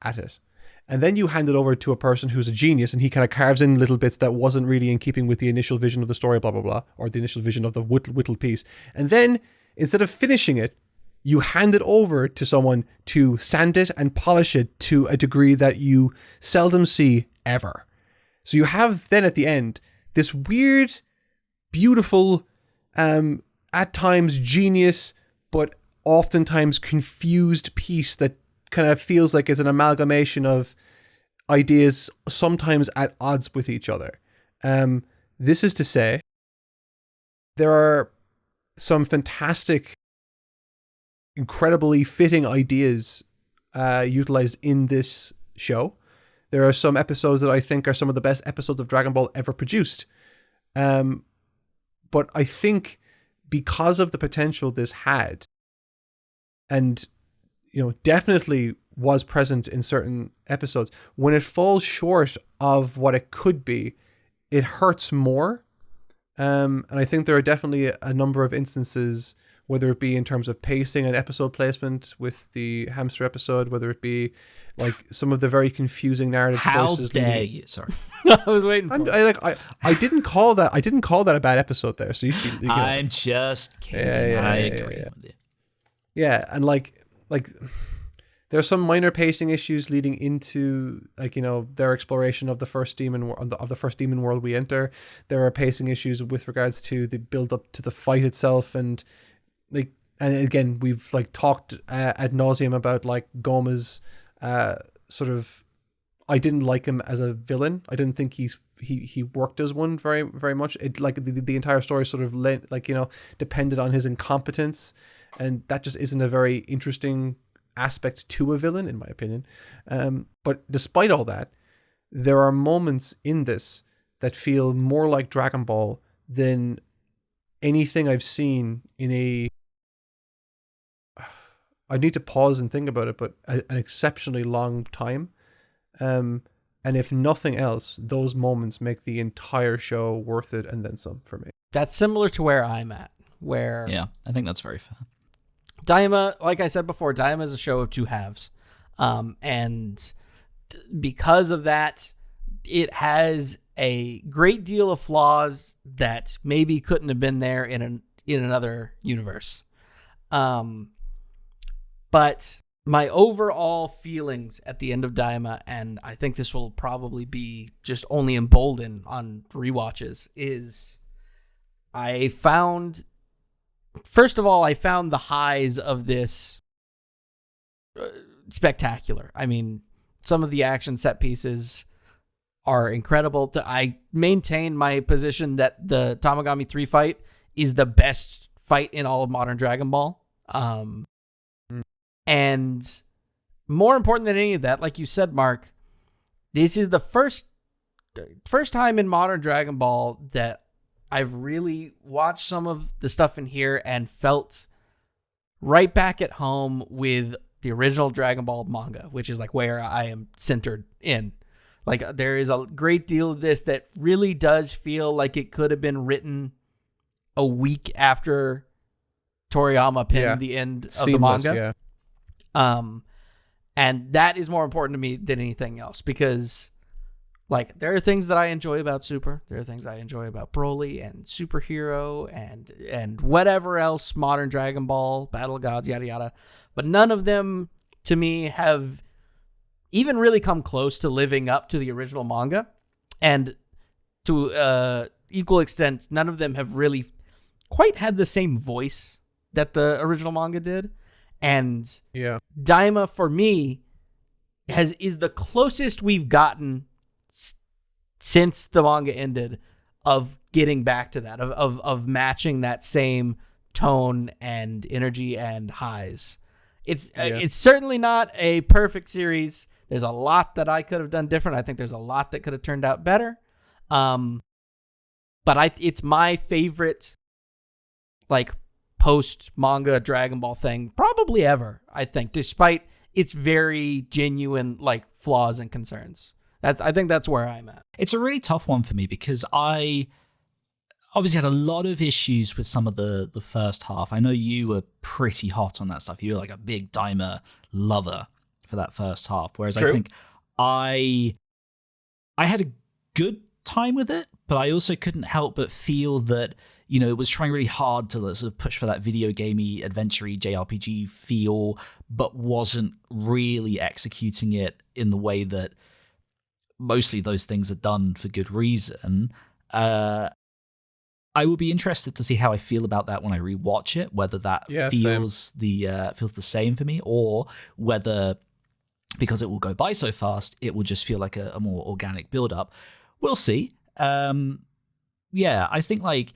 [SPEAKER 1] at it, and then you hand it over to a person who's a genius, and he kind of carves in little bits that wasn't really in keeping with the initial vision of the story, blah, blah, blah, or the initial vision of the whittled piece. And then instead of finishing it, you hand it over to someone to sand it and polish it to a degree that you seldom see ever. So you have then at the end this weird, beautiful, at times genius, but oftentimes confused piece that kind of feels like it's an amalgamation of ideas sometimes at odds with each other. This is to say, there are some fantastic, incredibly fitting ideas utilized in this show. There are some episodes that I think are some of the best episodes of Dragon Ball ever produced. But I think because of the potential this had, and definitely was present in certain episodes, when it falls short of what it could be, it hurts more. And I think there are definitely a number of instances, whether it be in terms of pacing and episode placement with the hamster episode, whether it be like some of the very confusing narrative choices.
[SPEAKER 3] How dare you? Sorry,
[SPEAKER 2] I was waiting for it.
[SPEAKER 1] I didn't call that a bad episode there. So you should be,
[SPEAKER 3] I'm just kidding. I agree with you. Yeah,
[SPEAKER 1] and like there are some minor pacing issues leading into their exploration of the first demon world we enter. There are pacing issues with regards to the build up to the fight itself, and again we've talked ad nauseum about Goma's sort of. I didn't like him as a villain. I didn't think he worked as one very very much. It the entire story sort of depended on his incompetence, and that just isn't a very interesting aspect to a villain, in my opinion. But despite all that, there are moments in this that feel more like Dragon Ball than anything I've seen in I need to pause and think about it, but an exceptionally long time. And if nothing else, those moments make the entire show worth it and then some for me.
[SPEAKER 2] That's similar to where I'm at.
[SPEAKER 3] Yeah, I think that's very fair.
[SPEAKER 2] Daima, like I said before, Daima is a show of two halves. And because of that, it has a great deal of flaws that maybe couldn't have been there in another universe. But my overall feelings at the end of Daima, and I think this will probably be just only emboldened on rewatches, is first of all, I found the highs of this spectacular. I mean, some of the action set pieces are incredible. I maintain my position that the Tamagami 3 fight is the best fight in all of modern Dragon Ball. And more important than any of that, like you said, Mark, this is the first time in modern Dragon Ball that I've really watched some of the stuff in here and felt right back at home with the original Dragon Ball manga, which is where I am centered in. There is a great deal of this that really does feel like it could have been written a week after Toriyama penned the end of the manga.
[SPEAKER 1] Yeah.
[SPEAKER 2] And that is more important to me than anything else, because there are things that I enjoy about Super. There are things I enjoy about Broly and Superhero and whatever else, modern Dragon Ball, Battle of Gods, yada yada. But none of them, to me, have even really come close to living up to the original manga. And to equal extent, none of them have really quite had the same voice that the original manga did. And Daima, for me, is the closest we've gotten since the manga ended of getting back to that, of matching that same tone and energy and highs. It's certainly not a perfect series. There's a lot that I could have done different. I think there's a lot that could have turned out better. But it's my favorite, post-manga Dragon Ball thing probably ever, I think, despite its very genuine flaws and concerns. I think that's where I'm at.
[SPEAKER 3] It's a really tough one for me because I obviously had a lot of issues with some of the first half. I know you were pretty hot on that stuff. You were a big Daima lover for that first half, whereas
[SPEAKER 2] True.
[SPEAKER 3] I think I had a good time with it, but I also couldn't help but feel that it was trying really hard to sort of push for that video gamey, adventure-y, JRPG feel, but wasn't really executing it in the way that mostly those things are done for good reason. I will be interested to see how I feel about that when I rewatch it, whether that feels the same for me, or whether because it will go by so fast, it will just feel like a more organic build-up. We'll see. Yeah, I think like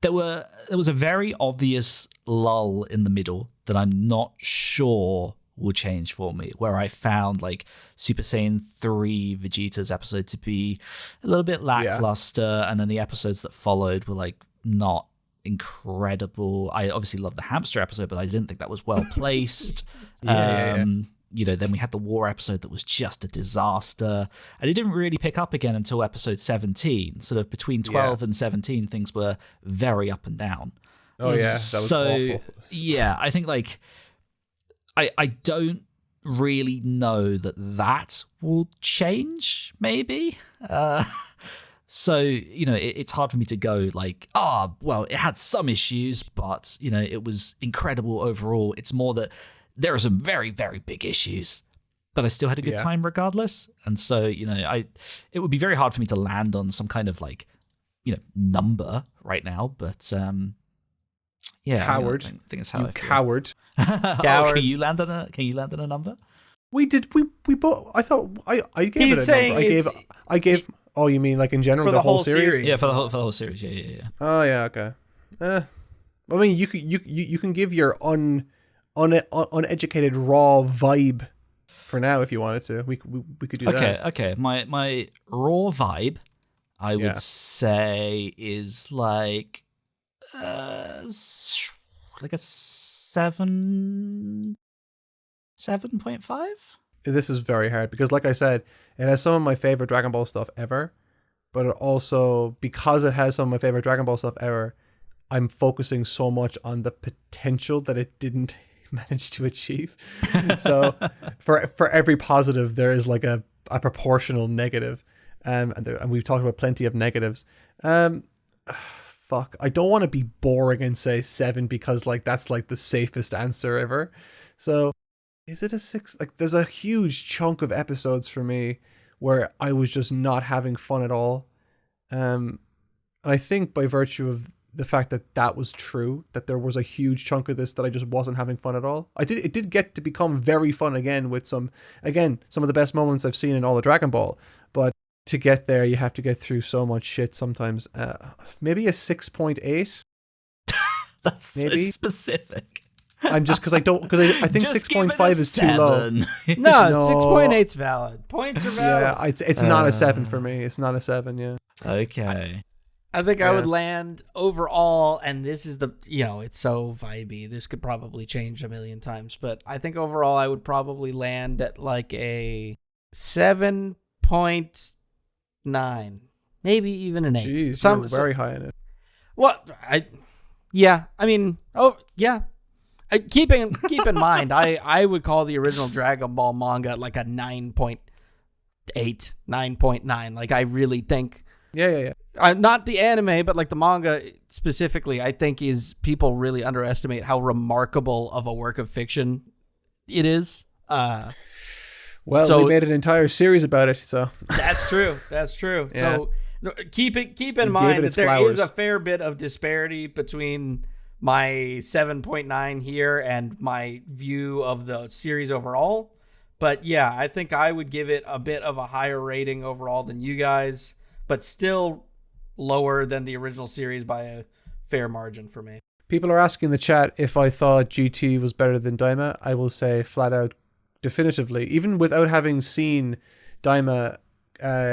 [SPEAKER 3] there was a very obvious lull in the middle that I'm not sure will change for me, where I found like Super Saiyan 3 Vegeta's episode to be a little bit lackluster, and then the episodes that followed were like not incredible. I obviously loved the hamster episode, but I didn't think that was well placed. You know, then we had the war episode that was just a disaster, and it didn't really pick up again until episode 17. Sort of between 12 and 17, things were very up and down.
[SPEAKER 1] Oh yeah, that was awful.
[SPEAKER 3] Yeah, I think like I don't really know that will change. Maybe. So, you know, it's hard for me to go like, well, it had some issues, but, you know, it was incredible overall. It's more that there are some very, very big issues, but I still had a good time regardless. And so, you know, it would be very hard for me to land on some kind of like, you know, number right now, but yeah.
[SPEAKER 1] Coward.
[SPEAKER 3] I think it's how I feel.
[SPEAKER 1] Coward.
[SPEAKER 3] Coward. Can you land on a number?
[SPEAKER 1] We both, I thought I gave
[SPEAKER 2] He's
[SPEAKER 1] it a number. I gave oh, you mean like in general
[SPEAKER 2] for the whole series?
[SPEAKER 3] Yeah, for the whole series. Yeah.
[SPEAKER 1] Oh yeah, okay. I mean, you can give your uneducated raw vibe for now if you wanted to. We could do that.
[SPEAKER 3] Okay. My raw vibe, I would say, is like a 7.5.
[SPEAKER 1] This is very hard because, like I said, it has some of my favorite Dragon Ball stuff ever, but it also, because it has some of my favorite Dragon Ball stuff ever, I'm focusing so much on the potential that it didn't manage to achieve. So for every positive, there is like a proportional negative, and we've talked about plenty of negatives. Fuck, I don't want to be boring and say 7 because like that's like the safest answer ever. So is it a 6? Like there's a huge chunk of episodes for me where I was just not having fun at all. And I think by virtue of the fact that was true, that there was a huge chunk of this that I just wasn't having fun at all. It did get to become very fun again with some of the best moments I've seen in all of Dragon Ball. But to get there, you have to get through so much shit sometimes. Maybe a 6.8.
[SPEAKER 3] That's maybe so specific.
[SPEAKER 1] I'm just because I think 6.5 is too low.
[SPEAKER 2] No, 6.8's valid. Points are valid.
[SPEAKER 1] Yeah, it's not a 7 for me. It's not a 7. Yeah.
[SPEAKER 3] Okay.
[SPEAKER 2] I think I would land overall, and this is it's so vibey. This could probably change a million times, but I think overall I would probably land at like a 7.9, maybe even an 8.
[SPEAKER 1] Jeez, you're very high in it.
[SPEAKER 2] Well, keep in mind, I would call the original Dragon Ball manga like a 9.8, 9.9. Like I really think.
[SPEAKER 1] Yeah.
[SPEAKER 2] Not the anime, but like the manga specifically, I think people really underestimate how remarkable of a work of fiction it is.
[SPEAKER 1] Well, we made an entire series about it, so
[SPEAKER 2] that's true. That's true. Yeah. So keep in
[SPEAKER 1] We
[SPEAKER 2] mind that there is
[SPEAKER 1] flowers.
[SPEAKER 2] a fair bit of disparity between my 7.9 here and my view of the series overall. But yeah, I think I would give it a bit of a higher rating overall than you guys, but still lower than the original series by a fair margin for me.
[SPEAKER 1] People are asking in the chat if I thought GT was better than Daima. I will say flat out, definitively, even without having seen Daima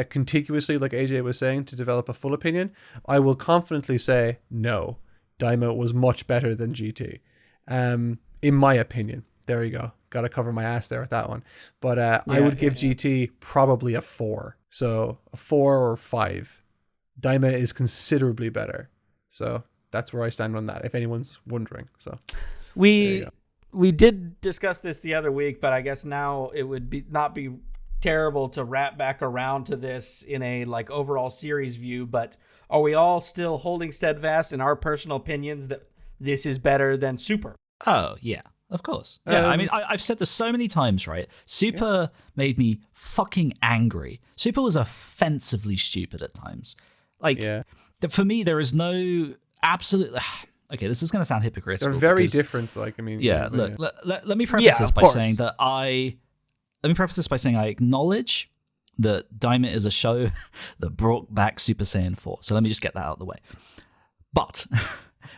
[SPEAKER 1] contiguously, like AJ was saying, to develop a full opinion, I will confidently say no. Daima was much better than GT, in my opinion. There you go. Got to cover my ass there with that one. But I would give GT probably a 4. So a 4 or 5. Daima is considerably better. So that's where I stand on that, if anyone's wondering. So
[SPEAKER 2] we did discuss this the other week, but I guess now it would not be terrible to wrap back around to this in a like overall series view. But are we all still holding steadfast in our personal opinions that this is better than Super?
[SPEAKER 3] Oh yeah. Of course. Yeah, I mean, I've said this so many times, right? Super made me fucking angry. Super was offensively stupid at times. Like, for me, there is no absolute... Okay, this is going to sound hypocritical.
[SPEAKER 1] They're very different. Like, I mean...
[SPEAKER 3] Yeah, look, let me preface this by saying that I let me preface this by saying I acknowledge that Daima is a show that brought back Super Saiyan 4. So let me just get that out of the way. But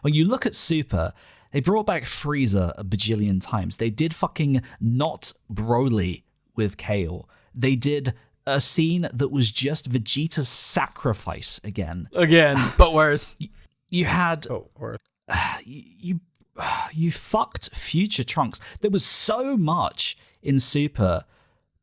[SPEAKER 3] when you look at Super, they brought back Frieza a bajillion times. They did fucking not Broly with Kale. They did a scene that was just Vegeta's sacrifice again.
[SPEAKER 2] Again, but worse.
[SPEAKER 3] You had...
[SPEAKER 1] Or
[SPEAKER 3] You fucked future Trunks. There was so much in Super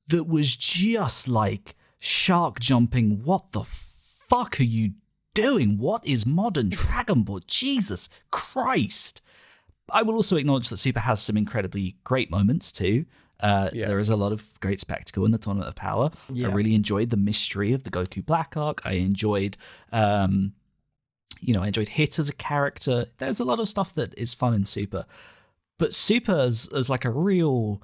[SPEAKER 3] that was just like shark jumping. What the fuck are you doing? What is modern Dragon Ball? Jesus Christ. I will also acknowledge that Super has some incredibly great moments too. There is a lot of great spectacle in the Tournament of Power. I really enjoyed the mystery of the Goku Black arc. I enjoyed I enjoyed Hit as a character. There's a lot of stuff that is fun in Super. But Super as like a real,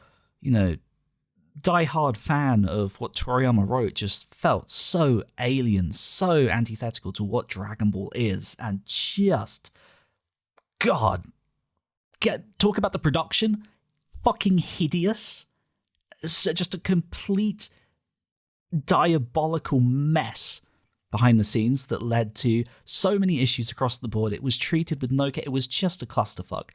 [SPEAKER 3] die-hard fan of what Toriyama wrote just felt so alien, so antithetical to what Dragon Ball is. And just, God, talk about the production. Fucking hideous. It's just a complete diabolical mess behind the scenes that led to so many issues across the board. It was treated with no care. It was just a clusterfuck.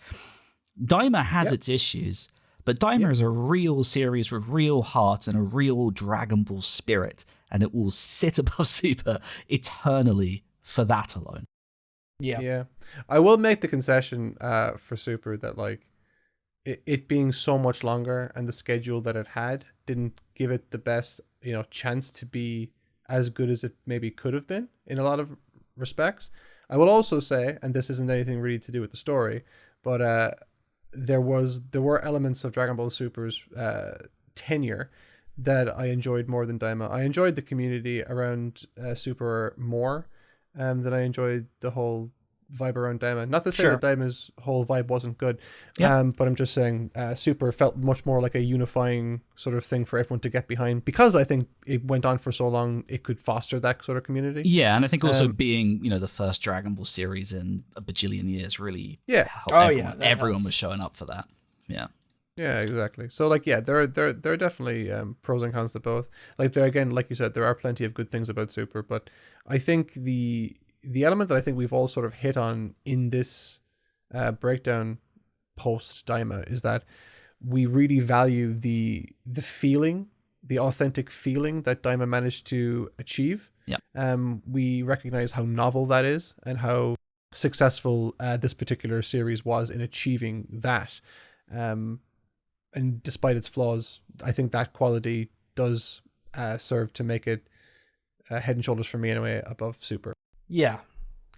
[SPEAKER 3] Daima has its issues, but Daima is a real series with real heart and a real Dragon Ball spirit, and it will sit above Super eternally for that alone.
[SPEAKER 1] Yeah. I will make the concession for Super that like it being so much longer and the schedule that it had didn't give it the best, chance to be as good as it maybe could have been in a lot of respects. I will also say, and this isn't anything really to do with the story, but there were elements of Dragon Ball Super's tenure that I enjoyed more than Daima. I enjoyed the community around Super more than I enjoyed the whole vibe around Daima. Not to say that Daima's whole vibe wasn't good, but I'm just saying Super felt much more like a unifying sort of thing for everyone to get behind, because I think it went on for so long, it could foster that sort of community.
[SPEAKER 3] Yeah, and I think also being, the first Dragon Ball series in a bajillion years really helped everyone was showing up for that. Yeah, exactly.
[SPEAKER 1] So there are definitely pros and cons to both. Like there again, like you said, there are plenty of good things about Super, but I think the element that I think we've all sort of hit on in this breakdown post Daima is that we really value the feeling, the authentic feeling that Daima managed to achieve.
[SPEAKER 3] Yeah.
[SPEAKER 1] We recognize how novel that is and how successful this particular series was in achieving that. And despite its flaws, I think that quality does serve to make it head and shoulders for me anyway above Super.
[SPEAKER 2] Yeah.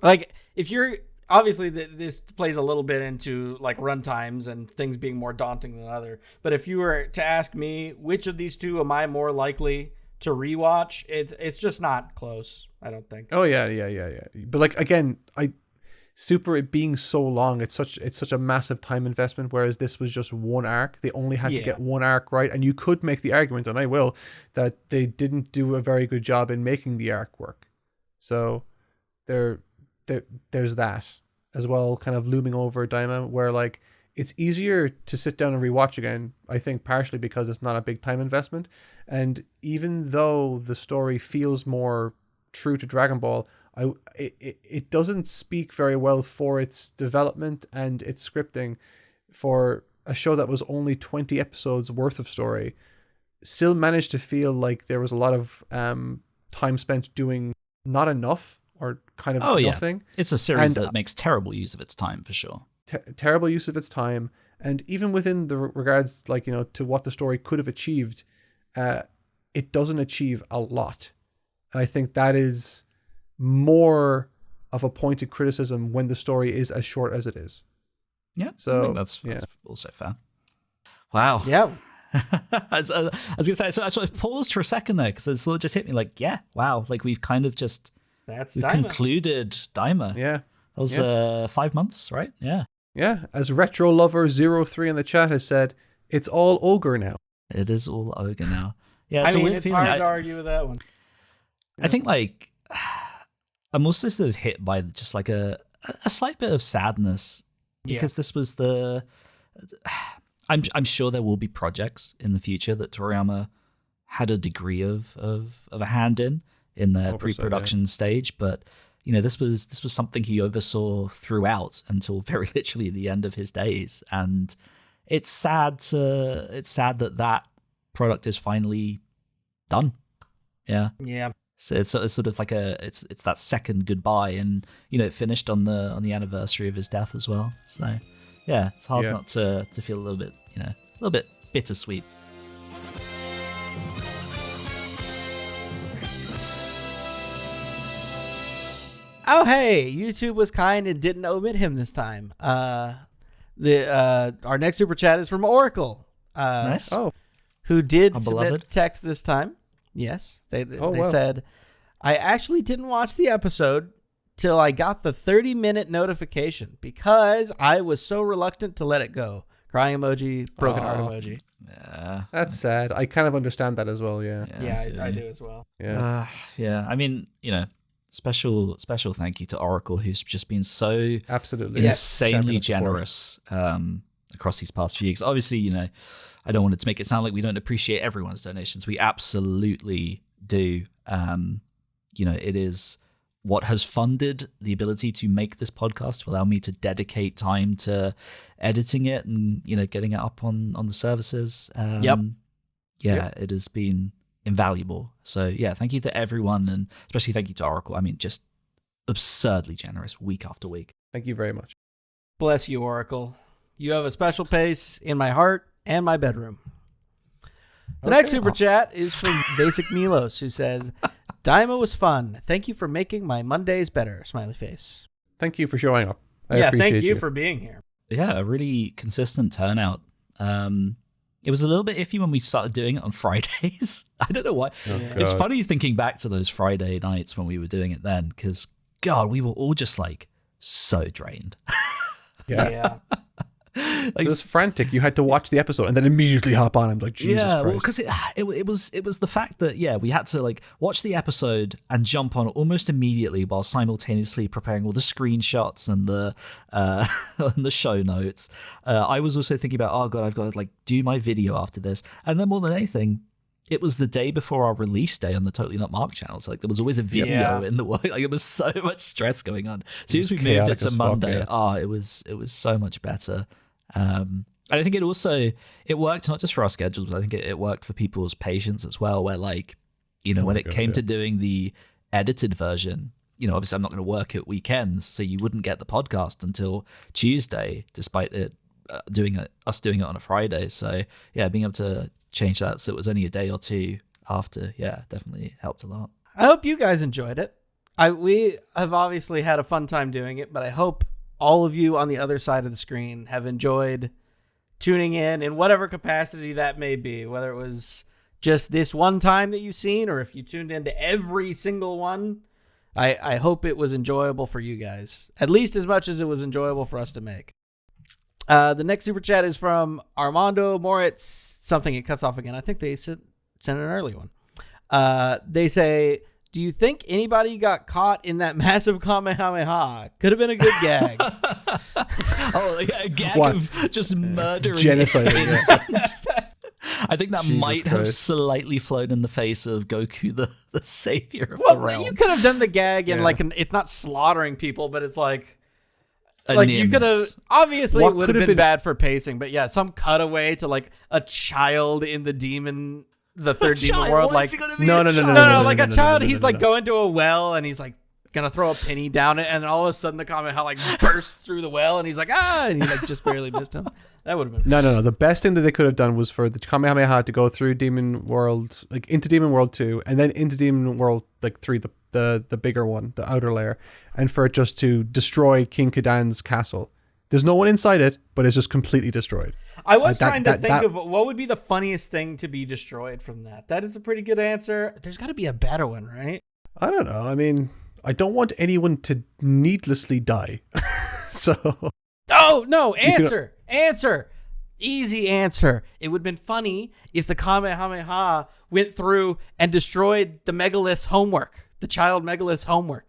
[SPEAKER 2] Like, if you're... Obviously, this plays a little bit into, like, run times and things being more daunting than other. But if you were to ask me, which of these two am I more likely to rewatch, it's just not close, I don't think.
[SPEAKER 1] Oh, yeah. But, like, again, Super, it being so long, it's such a massive time investment, whereas this was just one arc. They only had to get one arc right. And you could make the argument, and I will, that they didn't do a very good job in making the arc work. So... there's that as well, kind of looming over Daima, where like it's easier to sit down and rewatch again, I think partially because it's not a big time investment, and even though the story feels more true to Dragon Ball, it doesn't speak very well for its development and its scripting. For a show that was only 20 episodes worth of story, still managed to feel like there was a lot of time spent doing not enough, or kind of nothing.
[SPEAKER 3] It's a series that makes terrible use of its time, for sure.
[SPEAKER 1] Terrible use of its time. And even within the regards, like, to what the story could have achieved, it doesn't achieve a lot. And I think that is more of a pointed criticism when the story is as short as it is.
[SPEAKER 3] Yeah,
[SPEAKER 1] so
[SPEAKER 3] I think that's also fair. Wow.
[SPEAKER 2] Yeah.
[SPEAKER 3] I was going to say, so I sort of paused for a second there, because it sort of just hit me like, wow, like we've kind of just...
[SPEAKER 2] We've
[SPEAKER 3] concluded Daima.
[SPEAKER 1] Yeah.
[SPEAKER 3] That was 5 months, right? Yeah.
[SPEAKER 1] Yeah. As Retro Lover 03 in the chat has said, it's all ogre now.
[SPEAKER 3] It is all ogre now. Yeah,
[SPEAKER 2] it's hard to argue with that one.
[SPEAKER 3] I think like I'm also sort of hit by just like a slight bit of sadness, because this was I'm sure there will be projects in the future that Toriyama had a degree of a hand in their pre-production stage, but this was something he oversaw throughout until very literally the end of his days, and it's sad that product is finally done. Yeah. So it's sort of like it's that second goodbye, and it finished on the anniversary of his death as well. So yeah, it's hard not to feel a little bit bittersweet.
[SPEAKER 2] Oh hey, YouTube was kind and didn't omit him this time. Our next super chat is from Oracle.
[SPEAKER 3] Nice.
[SPEAKER 2] Who did
[SPEAKER 3] Beloved.
[SPEAKER 2] submit text this time? Yes, they said, I actually didn't watch the episode till I got the 30-minute notification because I was so reluctant to let it go. Crying emoji, broken heart emoji.
[SPEAKER 3] Yeah,
[SPEAKER 1] that's sad. I kind of understand that as well. Yeah,
[SPEAKER 2] I do as well.
[SPEAKER 1] Yeah,
[SPEAKER 3] yeah. I mean, special thank you to Oracle, who's just been so
[SPEAKER 1] absolutely
[SPEAKER 3] insanely generous across these past few weeks. Obviously, I don't want it to make it sound like we don't appreciate everyone's donations. We absolutely do. It is what has funded the ability to make this podcast, to allow me to dedicate time to editing it and getting it up on the services. It has been invaluable. So yeah, thank you to everyone, and especially thank you to Oracle. I mean, just absurdly generous week after week.
[SPEAKER 1] Thank you very much.
[SPEAKER 2] Bless you, Oracle. You have a special place in my heart and my bedroom. The next super chat is from Basic Milos, who says, Daima was fun. Thank you for making my Mondays better. Smiley face.
[SPEAKER 1] Thank you for showing up. I appreciate
[SPEAKER 2] thank you for being here.
[SPEAKER 3] Yeah, a really consistent turnout. It was a little bit iffy when we started doing it on Fridays. I don't know why. It's funny thinking back to those Friday nights when we were doing it then, because, God, we were all just like so drained.
[SPEAKER 1] Yeah. It was frantic. You had to watch the episode and then immediately hop on. I'm like, Jesus Christ.
[SPEAKER 3] Well, because it was the fact that we had to like watch the episode and jump on almost immediately while simultaneously preparing all the screenshots and the and the show notes. I was also thinking about, oh God, I've got to like do my video after this, and then more than anything, it was the day before our release day on the Totally Not Mark channel. So like there was always a video in the work. Like it was so much stress going on. As soon as we moved it to Monday, it was so much better. I think it worked not just for our schedules, but I think it worked for people's patience as well, where like, when it came to doing the edited version, obviously I'm not going to work at weekends, so you wouldn't get the podcast until Tuesday, despite it us doing it on a Friday. So yeah, being able to change that so it was only a day or two after, definitely helped a lot.
[SPEAKER 2] I hope you guys enjoyed it. We have obviously had a fun time doing it, but I hope all of you on the other side of the screen have enjoyed tuning in whatever capacity that may be, whether it was just this one time that you've seen or if you tuned into every single one. I hope it was enjoyable for you guys, at least as much as it was enjoyable for us to make. The next super chat is from Armando Moritz. Something, it cuts off again. I think they sent an early one. They say, do you think anybody got caught in that massive Kamehameha? Could have been a good gag.
[SPEAKER 3] A gag of just murdering
[SPEAKER 1] genocide.
[SPEAKER 3] innocents. I think that
[SPEAKER 1] Jesus
[SPEAKER 3] might
[SPEAKER 1] Christ.
[SPEAKER 3] have slightly flown in the face of Goku, the savior of the realm.
[SPEAKER 2] You could have done the gag in it's not slaughtering people, but it's like you could have, obviously it would have been bad for pacing, but yeah, some cutaway to like a child in the third demon world, like
[SPEAKER 1] no,
[SPEAKER 2] like a child. He's like going to a well and he's like gonna throw a penny down it, and then all of a sudden the Kamehameha like bursts through the well, and he's like and he like just barely missed him. That would have been fun.
[SPEAKER 1] No. The best thing that they could have done was for the Kamehameha to go through Demon World, like into Demon World 2, and then into Demon World like 3, the bigger one, the outer layer, and for it just to destroy King Kudan's castle. There's no one inside it, but it's just completely destroyed.
[SPEAKER 2] I was trying to think of what would be the funniest thing to be destroyed from that. That is a pretty good answer. There's got to be a better one, right?
[SPEAKER 1] I don't know. I mean, I don't want anyone to needlessly die. So.
[SPEAKER 2] Oh, no. Answer. Easy answer. It would have been funny if the Kamehameha went through and destroyed the megalith's homework, the child megalith's homework.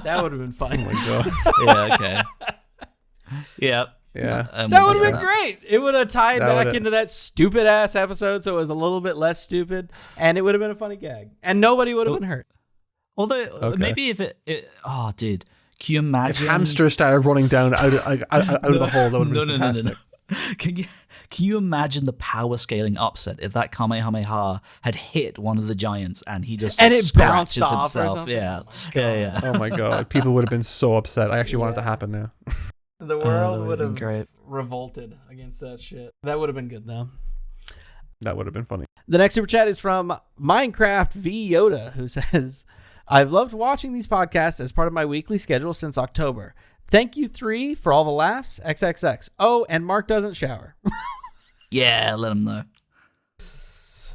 [SPEAKER 2] That would have been funny.
[SPEAKER 1] Oh, my God.
[SPEAKER 3] Yeah, okay. Yeah,
[SPEAKER 1] Yeah.
[SPEAKER 3] And
[SPEAKER 2] That
[SPEAKER 3] we'll
[SPEAKER 2] would have
[SPEAKER 3] look
[SPEAKER 2] been
[SPEAKER 3] at that.
[SPEAKER 2] great. It would have tied
[SPEAKER 1] That
[SPEAKER 2] back
[SPEAKER 1] would've-
[SPEAKER 2] into that stupid ass episode, so it was a little bit less stupid, and it would have been a funny gag, and nobody would have been hurt.
[SPEAKER 3] Although maybe if oh, dude, can you imagine?
[SPEAKER 1] If hamsters started running down out of the hole, that would have been fantastic.
[SPEAKER 3] Can you imagine the power scaling upset if that Kamehameha had hit one of the giants and he just
[SPEAKER 2] And
[SPEAKER 3] like,
[SPEAKER 2] it bounced
[SPEAKER 3] scratches
[SPEAKER 2] off or
[SPEAKER 3] himself?
[SPEAKER 2] something?
[SPEAKER 3] Yeah.
[SPEAKER 2] Oh
[SPEAKER 3] Yeah.
[SPEAKER 1] Oh my god, people would have been so upset. I actually want it to happen now.
[SPEAKER 2] The
[SPEAKER 3] that
[SPEAKER 2] world
[SPEAKER 3] would've
[SPEAKER 2] would
[SPEAKER 3] been
[SPEAKER 2] have
[SPEAKER 3] great.
[SPEAKER 2] revolted against that shit. That would have been good, though.
[SPEAKER 1] That would have been funny.
[SPEAKER 2] The next super chat is from Minecraft V Yoda, who says, I've loved watching these podcasts as part of my weekly schedule since October. Thank you, 3, for all the laughs. XXX. Oh, and Mark doesn't shower.
[SPEAKER 3] Yeah, let him know.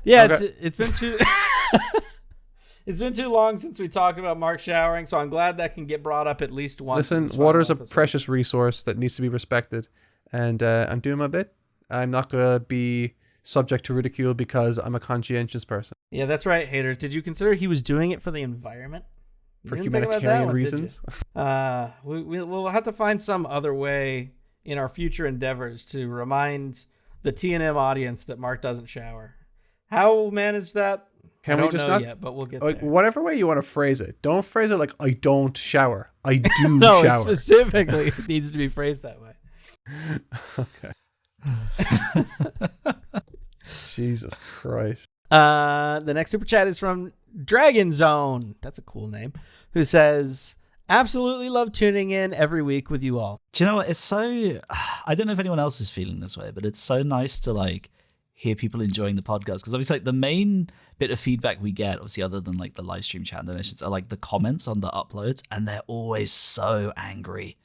[SPEAKER 2] Yeah,
[SPEAKER 1] Okay.
[SPEAKER 2] it's been too it's been too long since we talked about Mark showering, so I'm glad that can get brought up at least once. in
[SPEAKER 1] Listen,
[SPEAKER 2] this final
[SPEAKER 1] water's a
[SPEAKER 2] episode.
[SPEAKER 1] precious resource that needs to be respected, and I'm doing my bit. I'm not gonna be subject to ridicule because I'm a conscientious person.
[SPEAKER 2] Yeah, that's right, haters. Did you consider he was doing it for the environment? You
[SPEAKER 1] For
[SPEAKER 2] didn't think about that
[SPEAKER 1] humanitarian
[SPEAKER 2] one, did you?
[SPEAKER 1] reasons.
[SPEAKER 2] We'll have to find some other way in our future endeavors to remind the TNM audience that Mark doesn't shower. How we'll manage that,
[SPEAKER 1] Can
[SPEAKER 2] I
[SPEAKER 1] we
[SPEAKER 2] don't
[SPEAKER 1] just
[SPEAKER 2] know
[SPEAKER 1] not?
[SPEAKER 2] yet, but we'll get
[SPEAKER 1] Like,
[SPEAKER 2] there.
[SPEAKER 1] whatever way you want to phrase it, don't phrase it like I don't shower. I do
[SPEAKER 2] No, it
[SPEAKER 1] shower.
[SPEAKER 2] specifically needs to be phrased that way.
[SPEAKER 1] Okay. Jesus Christ.
[SPEAKER 2] The next super chat is from Dragon Zone. That's a cool name. Who says, absolutely love tuning in every week with you all.
[SPEAKER 3] Do you know what? It's so. I don't know if anyone else is feeling this way, but it's so nice to like hear people enjoying the podcast because obviously like the main bit of feedback we get, obviously other than like the live stream chat donations, are like the comments on the uploads, and they're always so angry.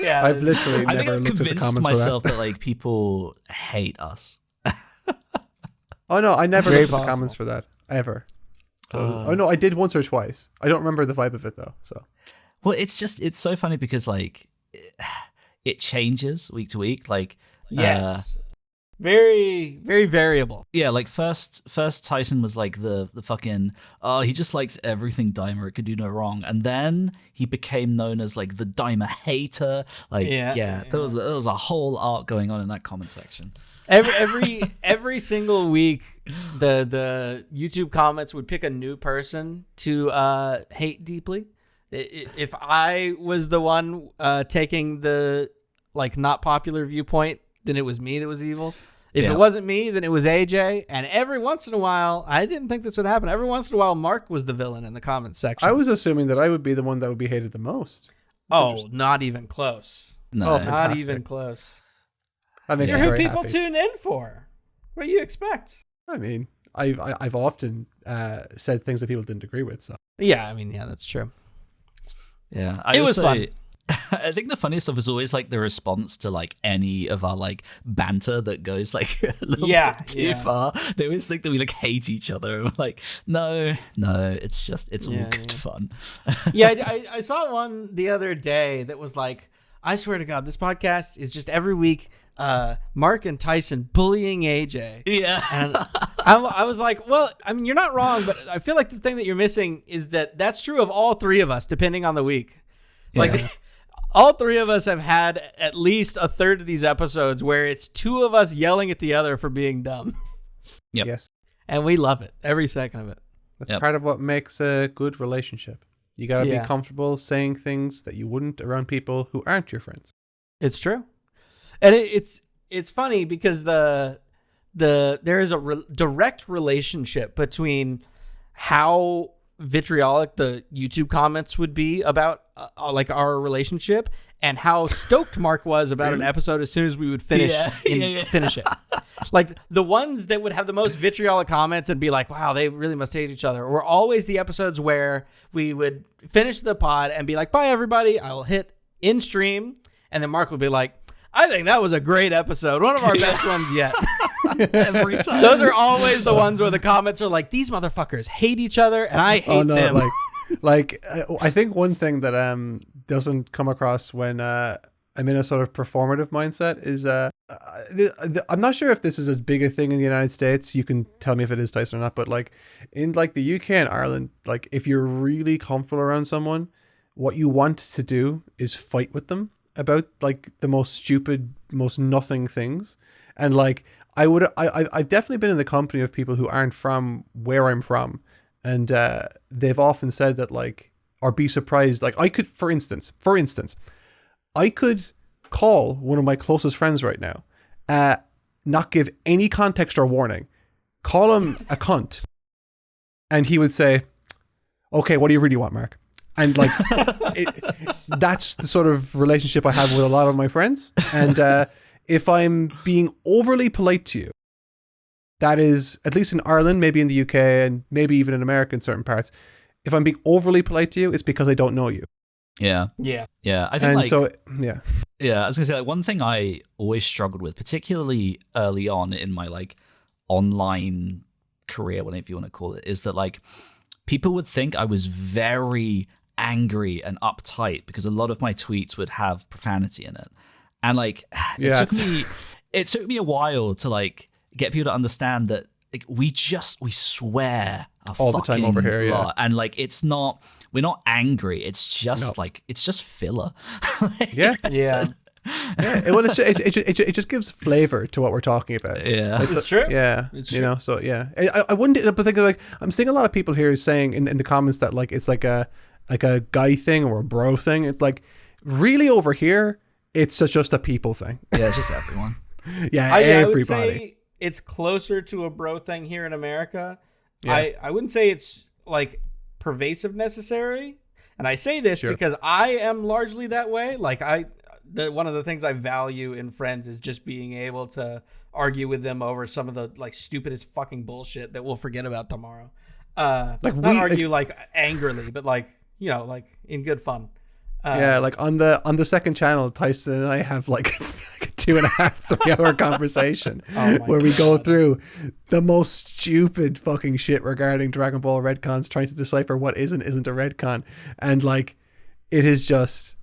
[SPEAKER 2] Yeah,
[SPEAKER 1] I've literally
[SPEAKER 3] I think
[SPEAKER 1] never
[SPEAKER 3] I've
[SPEAKER 1] looked at the
[SPEAKER 3] convinced
[SPEAKER 1] comments
[SPEAKER 3] myself
[SPEAKER 1] for that.
[SPEAKER 3] that like people hate us.
[SPEAKER 1] Oh no, I never
[SPEAKER 2] Very
[SPEAKER 1] looked at the
[SPEAKER 2] possible.
[SPEAKER 1] comments for that ever. So, oh no, I did once or twice. I don't remember the vibe of it though. So
[SPEAKER 3] Well, it's so funny because like it changes week to week. Like
[SPEAKER 2] yes. Very, very variable.
[SPEAKER 3] yeah, like first Tyson was like the fucking he just likes everything Dimer, it could do no wrong, and then he became known as like the Dimer hater. Like
[SPEAKER 2] Yeah.
[SPEAKER 3] there was a whole arc going on in that comment section.
[SPEAKER 2] Every single week, the YouTube comments would pick a new person to hate deeply. If I was the one taking the like not popular viewpoint, then it was me that was evil. If
[SPEAKER 3] Yeah.
[SPEAKER 2] it wasn't me, then it was AJ. And every once in a while, I didn't think this would happen. Every once in a while, Mark was the villain in the comments section.
[SPEAKER 1] I was assuming that I would be the one that would be hated the most.
[SPEAKER 2] not even close.
[SPEAKER 3] No,
[SPEAKER 1] Oh,
[SPEAKER 2] Not
[SPEAKER 1] fantastic.
[SPEAKER 2] even close.
[SPEAKER 1] That makes
[SPEAKER 2] You're
[SPEAKER 1] me
[SPEAKER 2] who
[SPEAKER 1] very
[SPEAKER 2] people
[SPEAKER 1] happy.
[SPEAKER 2] tune in for. What do you expect?
[SPEAKER 1] I mean, I've often said things that people didn't agree with. So
[SPEAKER 2] Yeah, that's true.
[SPEAKER 3] yeah,
[SPEAKER 2] It was fun.
[SPEAKER 3] I think the funniest stuff is always like the response to like any of our like banter that goes like a little bit too far. They always think that we like hate each other. And we're like, no, it's all good fun.
[SPEAKER 2] Yeah, I saw one the other day that was like, I swear to God, this podcast is just every week Mark and Tyson bullying AJ.
[SPEAKER 3] Yeah.
[SPEAKER 2] And I was like, well, I mean, you're not wrong, but I feel like the thing that you're missing is that that's true of all three of us, depending on the week. Like, all three of us have had at least a third of these episodes where it's two of us yelling at the other for being dumb.
[SPEAKER 3] Yep.
[SPEAKER 1] yes,
[SPEAKER 2] And we love it, every second of it.
[SPEAKER 1] that's
[SPEAKER 3] Yep.
[SPEAKER 1] part of what makes a good relationship. You gotta
[SPEAKER 2] Yeah.
[SPEAKER 1] be comfortable saying things that you wouldn't around people who aren't your friends.
[SPEAKER 2] It's true, and it's funny because there is a direct relationship between how vitriolic the YouTube comments would be about like our relationship and how stoked Mark was about an episode as soon as we would finish finish it. Like the ones that would have the most vitriolic comments and be like, wow, they really must hate each other, were always the episodes where we would finish the pod and be like, bye everybody, I'll hit in stream, and then Mark would be like, I think that was a great episode, one of our best ones yet.
[SPEAKER 3] Every time.
[SPEAKER 2] Those are always the ones where the comments are like, these motherfuckers hate each other and I hate them.
[SPEAKER 1] I think one thing that doesn't come across when I'm in a sort of performative mindset is I'm not sure if this is as big a thing in the United States. You can tell me if it is, Tyson, or not, but like in like the UK and Ireland, like if you're really comfortable around someone, what you want to do is fight with them about like the most stupid, most nothing things, and like I've definitely been in the company of people who aren't from where I'm from, and they've often said that like, or be surprised, like I could, for instance, I could call one of my closest friends right now, not give any context or warning, call him a cunt, and he would say, okay, what do you really want, Mark? And like, that's the sort of relationship I have with a lot of my friends. And if I'm being overly polite to you, that is, at least in Ireland, maybe in the UK, and maybe even in America in certain parts, if I'm being overly polite to you, it's because I don't know you.
[SPEAKER 3] Yeah.
[SPEAKER 2] Yeah.
[SPEAKER 3] Yeah. I think
[SPEAKER 1] And
[SPEAKER 3] like,
[SPEAKER 1] so, yeah.
[SPEAKER 3] yeah, I was gonna say like one thing I always struggled with, particularly early on in my like online career, whatever you want to call it, is that like people would think I was very angry and uptight because a lot of my tweets would have profanity in it. And like it took me a while to like get people to understand that like we swear
[SPEAKER 1] all the time over here,
[SPEAKER 3] lot.
[SPEAKER 1] yeah.
[SPEAKER 3] And like we're not angry. It's just like it's just filler.
[SPEAKER 1] Yeah.
[SPEAKER 2] Yeah.
[SPEAKER 1] Yeah, well, it just gives flavor to what we're talking about.
[SPEAKER 3] Yeah,
[SPEAKER 2] It's true.
[SPEAKER 1] Yeah,
[SPEAKER 2] It's
[SPEAKER 1] you
[SPEAKER 2] true.
[SPEAKER 1] know. So yeah, I wouldn't. But think like I'm seeing a lot of people here saying in the comments that like it's like a guy thing or a bro thing. It's like really over here, it's just a people thing.
[SPEAKER 3] yeah, it's just everyone.
[SPEAKER 1] Yeah,
[SPEAKER 2] I
[SPEAKER 1] everybody.
[SPEAKER 2] would say it's closer to a bro thing here in America.
[SPEAKER 1] Yeah.
[SPEAKER 2] I wouldn't say it's like pervasive necessarily. And I say this
[SPEAKER 1] Sure.
[SPEAKER 2] because I am largely that way. Like one of the things I value in friends is just being able to argue with them over some of the like stupidest fucking bullshit that we'll forget about tomorrow.
[SPEAKER 1] Like
[SPEAKER 2] not argue like angrily, but like, you know, like in good fun.
[SPEAKER 1] Yeah, like on the second channel, Tyson and I have like a 2.5, 3 hour conversation where we go through the most stupid fucking shit regarding Dragon Ball retcons, trying to decipher what is and isn't a retcon, and like it is just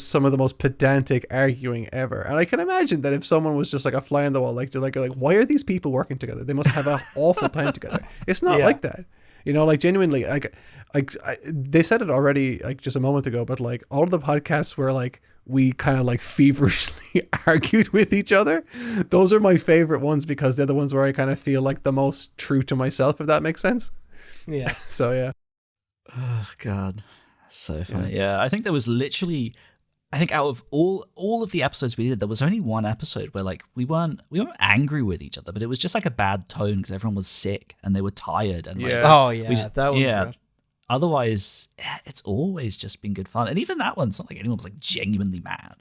[SPEAKER 1] some of the most pedantic arguing ever. And I can imagine that if someone was just like a fly on the wall, like why are these people working together? They must have an awful time together. It's not like that. You know, like genuinely, like they said it already, like just a moment ago, but like all of the podcasts where like we kind of like feverishly argued with each other, those are my favorite ones because they're the ones where I kind of feel like the most true to myself, if that makes sense.
[SPEAKER 2] Yeah.
[SPEAKER 1] So yeah.
[SPEAKER 3] Oh God, so funny. Yeah, I think there was literally, I think out of all of the episodes we did, there was only one episode where like we weren't angry with each other, but it was just like a bad tone because everyone was sick and they were tired and like,
[SPEAKER 2] Oh yeah, that was rough.
[SPEAKER 3] Otherwise, it's always just been good fun. And even that one, it's not like anyone was like genuinely mad.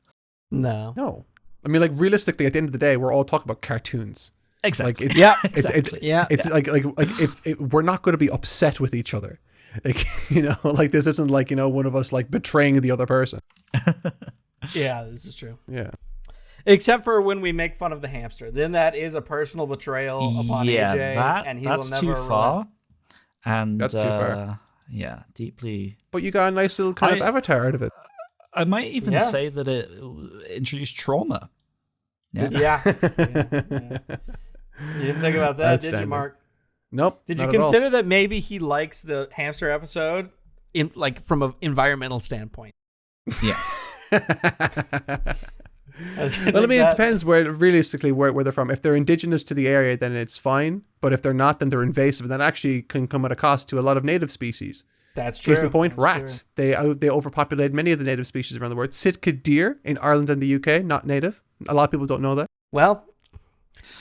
[SPEAKER 2] No.
[SPEAKER 1] I mean, like realistically, at the end of the day, we're all talking about cartoons.
[SPEAKER 3] Exactly.
[SPEAKER 1] Like
[SPEAKER 3] exactly.
[SPEAKER 1] It's like if we're not going to be upset with each other. Like, you know, like this isn't like, you know, one of us like betraying the other person.
[SPEAKER 2] Yeah, this is true.
[SPEAKER 1] Yeah.
[SPEAKER 2] Except for when we make fun of the hamster, then that is a personal betrayal upon AJ, and
[SPEAKER 3] that's
[SPEAKER 2] will never
[SPEAKER 3] too far.
[SPEAKER 2] relent.
[SPEAKER 3] And
[SPEAKER 1] That's too far.
[SPEAKER 3] Yeah, deeply.
[SPEAKER 1] But you got a nice little kind of avatar out of it.
[SPEAKER 3] I might even
[SPEAKER 2] Yeah.
[SPEAKER 3] say that it introduced trauma. Yeah.
[SPEAKER 2] Yeah. You didn't think about that, did you,
[SPEAKER 1] Outstanding.
[SPEAKER 2] Mark?
[SPEAKER 1] Nope.
[SPEAKER 2] Did you
[SPEAKER 1] not at all.
[SPEAKER 2] consider that maybe he likes the hamster episode in like from an environmental standpoint?
[SPEAKER 3] Yeah.
[SPEAKER 1] Well, I mean, it depends realistically where they're from. If they're indigenous to the area, then it's fine. But if they're not, then they're invasive. And that actually can come at a cost to a lot of native species.
[SPEAKER 2] That's true.
[SPEAKER 1] Case in point,
[SPEAKER 2] That's
[SPEAKER 1] rats.
[SPEAKER 2] true.
[SPEAKER 1] They overpopulate many of the native species around the world. Sitka deer in Ireland and the UK, not native. A lot of people don't know that.
[SPEAKER 2] Well,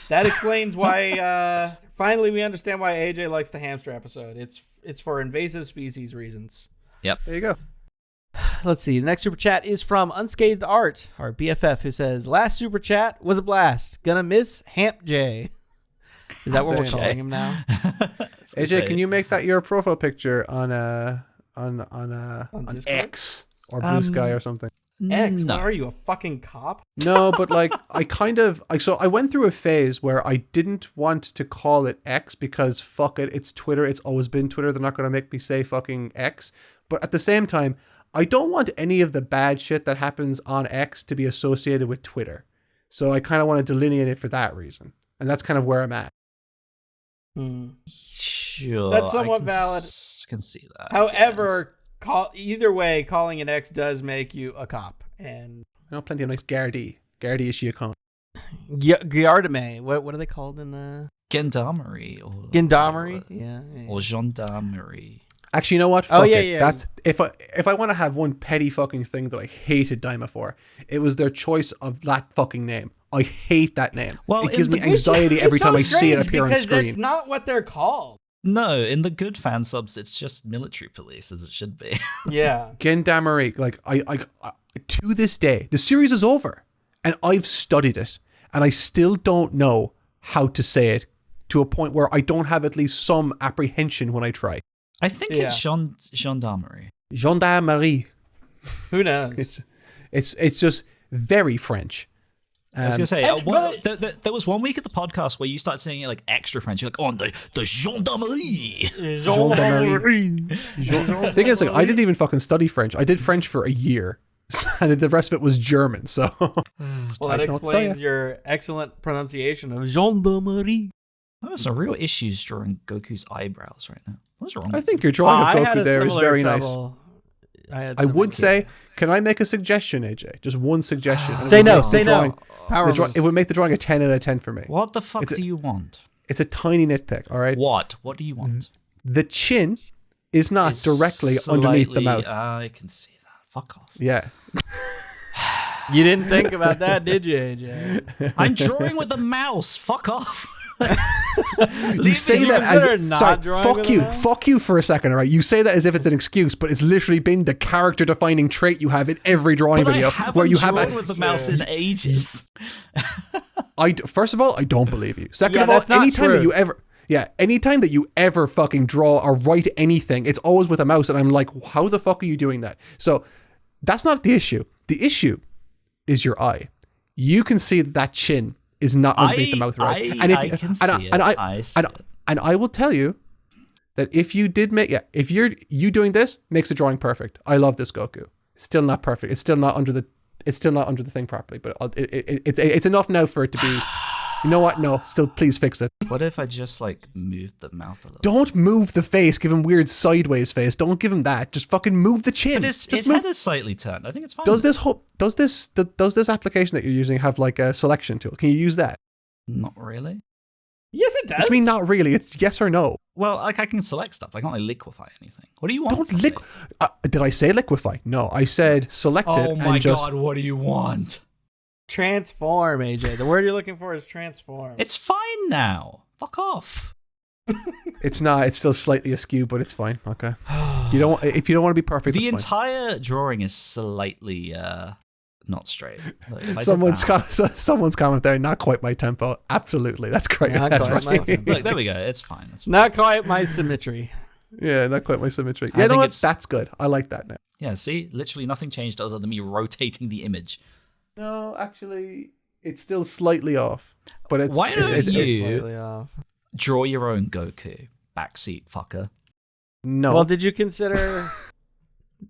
[SPEAKER 2] that explains why. Finally, we understand why AJ likes the hamster episode. It's for invasive species reasons.
[SPEAKER 3] Yep.
[SPEAKER 1] There you go.
[SPEAKER 2] Let's see. The next super chat is from Unscathed Art, our BFF, who says, "Last super chat was a blast. Gonna miss Hamp J." Is that what we're
[SPEAKER 1] Say,
[SPEAKER 2] calling him now?
[SPEAKER 1] AJ, can you make that your profile picture on
[SPEAKER 2] Discord?
[SPEAKER 1] X or Blue Sky or something?
[SPEAKER 2] X,
[SPEAKER 3] No.
[SPEAKER 2] what are you, a fucking cop?
[SPEAKER 1] No, but like so I went through a phase where I didn't want to call it X because fuck it, it's Twitter. It's always been Twitter. They're not going to make me say fucking X. But at the same time, I don't want any of the bad shit that happens on X to be associated with Twitter. So I kind of want to delineate it for that reason. And that's kind of where I'm at.
[SPEAKER 3] Sure.
[SPEAKER 2] That's somewhat
[SPEAKER 3] I
[SPEAKER 2] valid.
[SPEAKER 3] Can see that.
[SPEAKER 2] However, either way, calling it X does make you a cop. and
[SPEAKER 1] plenty of nice Gardy Ishiakon.
[SPEAKER 2] Gyardame. What are they called in the
[SPEAKER 3] Gendarmerie or
[SPEAKER 2] Gendarmerie? Yeah.
[SPEAKER 3] or gendarmerie.
[SPEAKER 1] Actually, you know what?
[SPEAKER 2] Oh,
[SPEAKER 1] Fuck
[SPEAKER 2] yeah,
[SPEAKER 1] it.
[SPEAKER 2] yeah.
[SPEAKER 1] That's if I want to have one petty fucking thing that I hated Daima for, it was their choice of that fucking name. I hate that name.
[SPEAKER 3] Well,
[SPEAKER 1] it gives me
[SPEAKER 3] which
[SPEAKER 1] anxiety every time I see it appear on
[SPEAKER 2] because
[SPEAKER 1] screen.
[SPEAKER 2] that's not what they're called.
[SPEAKER 3] No, in the good fan subs, it's just military police, as it should be.
[SPEAKER 2] Yeah.
[SPEAKER 1] Gendarmerie, like I to this day, the series is over, and I've studied it, and I still don't know how to say it to a point where I don't have at least some apprehension when I try.
[SPEAKER 3] I think it's gendarmerie.
[SPEAKER 1] Gendarmerie.
[SPEAKER 2] Who knows?
[SPEAKER 1] It's just very French.
[SPEAKER 3] I was gonna say, there was 1 week at the podcast where you started saying it like extra French. You're like, oh, the gendarmerie.
[SPEAKER 1] The thing is, like, I didn't even fucking study French. I did French for a year, and the rest of it was German. So,
[SPEAKER 2] well, that explains your excellent pronunciation of gendarmerie.
[SPEAKER 3] There are some real issues drawing Goku's eyebrows right now. What's wrong?
[SPEAKER 1] I think your drawing of
[SPEAKER 2] I had
[SPEAKER 1] Goku
[SPEAKER 2] a
[SPEAKER 1] there is
[SPEAKER 2] similar
[SPEAKER 1] very
[SPEAKER 2] trouble.
[SPEAKER 1] nice.
[SPEAKER 2] I
[SPEAKER 1] would say, can I make a suggestion, AJ? Just one suggestion.
[SPEAKER 2] Say no.
[SPEAKER 1] It would make the drawing a 10 out of 10 for me.
[SPEAKER 3] What the fuck do you want?
[SPEAKER 1] It's a tiny nitpick, all right?
[SPEAKER 3] What? What do you want?
[SPEAKER 1] The chin is not directly underneath the mouth.
[SPEAKER 3] I can see that. Fuck off.
[SPEAKER 1] Yeah.
[SPEAKER 2] You didn't think about that, did you, AJ?
[SPEAKER 3] I'm drawing with a mouse. Fuck off.
[SPEAKER 1] You say that as fuck you for a second, all right? You say that as if it's an excuse, but it's literally been the character-defining trait you have in every drawing video where you have
[SPEAKER 3] with the mouse in ages.
[SPEAKER 1] First of all, I don't believe you. Second of
[SPEAKER 2] that's
[SPEAKER 1] all,
[SPEAKER 2] not
[SPEAKER 1] anytime
[SPEAKER 2] true.
[SPEAKER 1] that you ever anytime that you ever fucking draw or write anything, it's always with a mouse, and I'm like, how the fuck are you doing that? So that's not the issue. The issue is your eye. You can see that chin is not underneath the mouth, right?
[SPEAKER 3] I can see it.
[SPEAKER 1] And I will tell you that if you did make, if you doing this makes the drawing perfect. I love this Goku. It's still not perfect. It's still not under the thing properly, but it's enough now for it to be. You know what? No, still, please fix it.
[SPEAKER 3] What if I just like moved the mouth a little?
[SPEAKER 1] Don't move the face. Give him weird sideways face. Don't give him that. Just fucking move the chin.
[SPEAKER 3] But his head is slightly turned. I think it's fine.
[SPEAKER 1] Does this application that you're using have like a selection tool? Can you use that?
[SPEAKER 3] Not really.
[SPEAKER 2] Yes, it does.
[SPEAKER 1] I mean, not really. It's yes or no.
[SPEAKER 3] Well, like I can select stuff. I can't like liquefy anything. What do you want?
[SPEAKER 1] Did I say liquefy? No, I said select it.
[SPEAKER 3] Oh my god! What do you want?
[SPEAKER 2] Transform, AJ. The word you're looking for is transform.
[SPEAKER 3] It's fine now. Fuck off.
[SPEAKER 1] It's not. It's still slightly askew, but it's fine. Okay. If you don't want to be perfect,
[SPEAKER 3] The
[SPEAKER 1] that's fine.
[SPEAKER 3] entire drawing is slightly not straight. Like,
[SPEAKER 1] someone's comment there. Not quite my tempo. Absolutely, that's great.
[SPEAKER 2] Not
[SPEAKER 1] That's
[SPEAKER 2] quite
[SPEAKER 1] right.
[SPEAKER 2] my tempo.
[SPEAKER 3] Look, there we go. It's fine. It's fine.
[SPEAKER 2] Not quite my symmetry.
[SPEAKER 1] Yeah, not quite my symmetry.
[SPEAKER 3] I
[SPEAKER 1] You know
[SPEAKER 3] think
[SPEAKER 1] what?
[SPEAKER 3] it's-
[SPEAKER 1] That's good. I like that now.
[SPEAKER 3] Yeah, see? Literally nothing changed other than me rotating the image.
[SPEAKER 1] No, actually, it's still slightly off. But it's
[SPEAKER 3] Why don't
[SPEAKER 1] it's
[SPEAKER 3] you
[SPEAKER 2] Slightly off.
[SPEAKER 3] draw your own Goku? Backseat fucker.
[SPEAKER 1] no.
[SPEAKER 2] Well, did you consider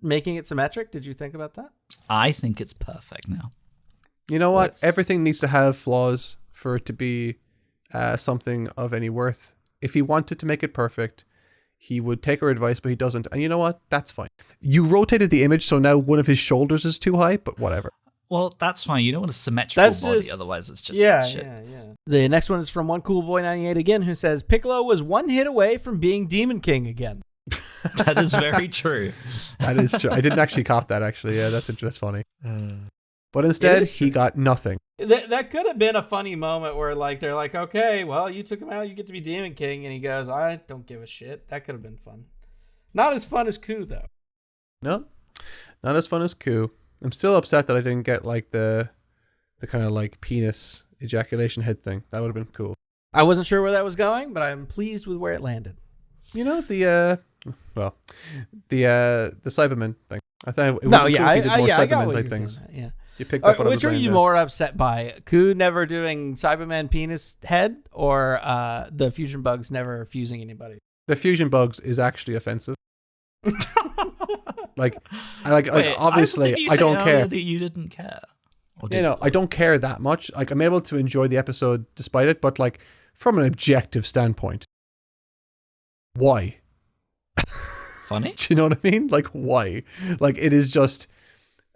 [SPEAKER 2] making it symmetric? Did you think about that?
[SPEAKER 3] I think it's perfect now.
[SPEAKER 1] You know what?
[SPEAKER 2] Let's-
[SPEAKER 1] Everything needs to have flaws for it to be something of any worth. If he wanted to make it perfect, he would take our advice, but he doesn't. And you know what? That's fine. You rotated the image, so now one of his shoulders is too high, but whatever.
[SPEAKER 3] Well, that's fine. You don't want a symmetrical
[SPEAKER 2] That's
[SPEAKER 3] body,
[SPEAKER 2] just-
[SPEAKER 3] otherwise it's just shit.
[SPEAKER 2] Yeah. The next one is from One Cool Boy 98 again, who says Piccolo was one hit away from being Demon King again.
[SPEAKER 3] That is very true.
[SPEAKER 1] That is true. I didn't actually cop that, actually. Yeah, that's funny. But instead,
[SPEAKER 2] is true.
[SPEAKER 1] he got nothing.
[SPEAKER 2] That could have been a funny moment where like they're like, okay, well, you took him out, you get to be Demon King, and he goes, I don't give a shit. That could have been fun. Not as fun as Ku, though.
[SPEAKER 1] No, not as fun as Ku. I'm still upset that I didn't get like the kind of like penis ejaculation head thing. That would have been cool.
[SPEAKER 2] I wasn't sure where that was going, but I'm pleased with where it landed.
[SPEAKER 1] You know, the Cyberman thing. I thought it would be cool if you did more
[SPEAKER 2] I got
[SPEAKER 1] Cyberman
[SPEAKER 2] what
[SPEAKER 1] type
[SPEAKER 2] you're
[SPEAKER 1] things.
[SPEAKER 2] getting at, yeah.
[SPEAKER 1] You picked up what I was
[SPEAKER 2] Which are
[SPEAKER 1] laying
[SPEAKER 2] you
[SPEAKER 1] down.
[SPEAKER 2] more upset by? Ku never doing Cyberman penis head, or the fusion bugs never fusing anybody?
[SPEAKER 1] The fusion bugs is actually offensive.
[SPEAKER 3] Wait,
[SPEAKER 1] Obviously,
[SPEAKER 3] didn't you
[SPEAKER 1] I
[SPEAKER 3] say
[SPEAKER 1] don't
[SPEAKER 3] earlier
[SPEAKER 1] care.
[SPEAKER 3] that you didn't care. Or
[SPEAKER 1] You
[SPEAKER 3] did
[SPEAKER 1] know, I don't care that much. Like, I'm able to enjoy the episode despite it, but like from an objective standpoint, why?
[SPEAKER 3] Funny?
[SPEAKER 1] Do you know what I mean? Like, why? Like, it is just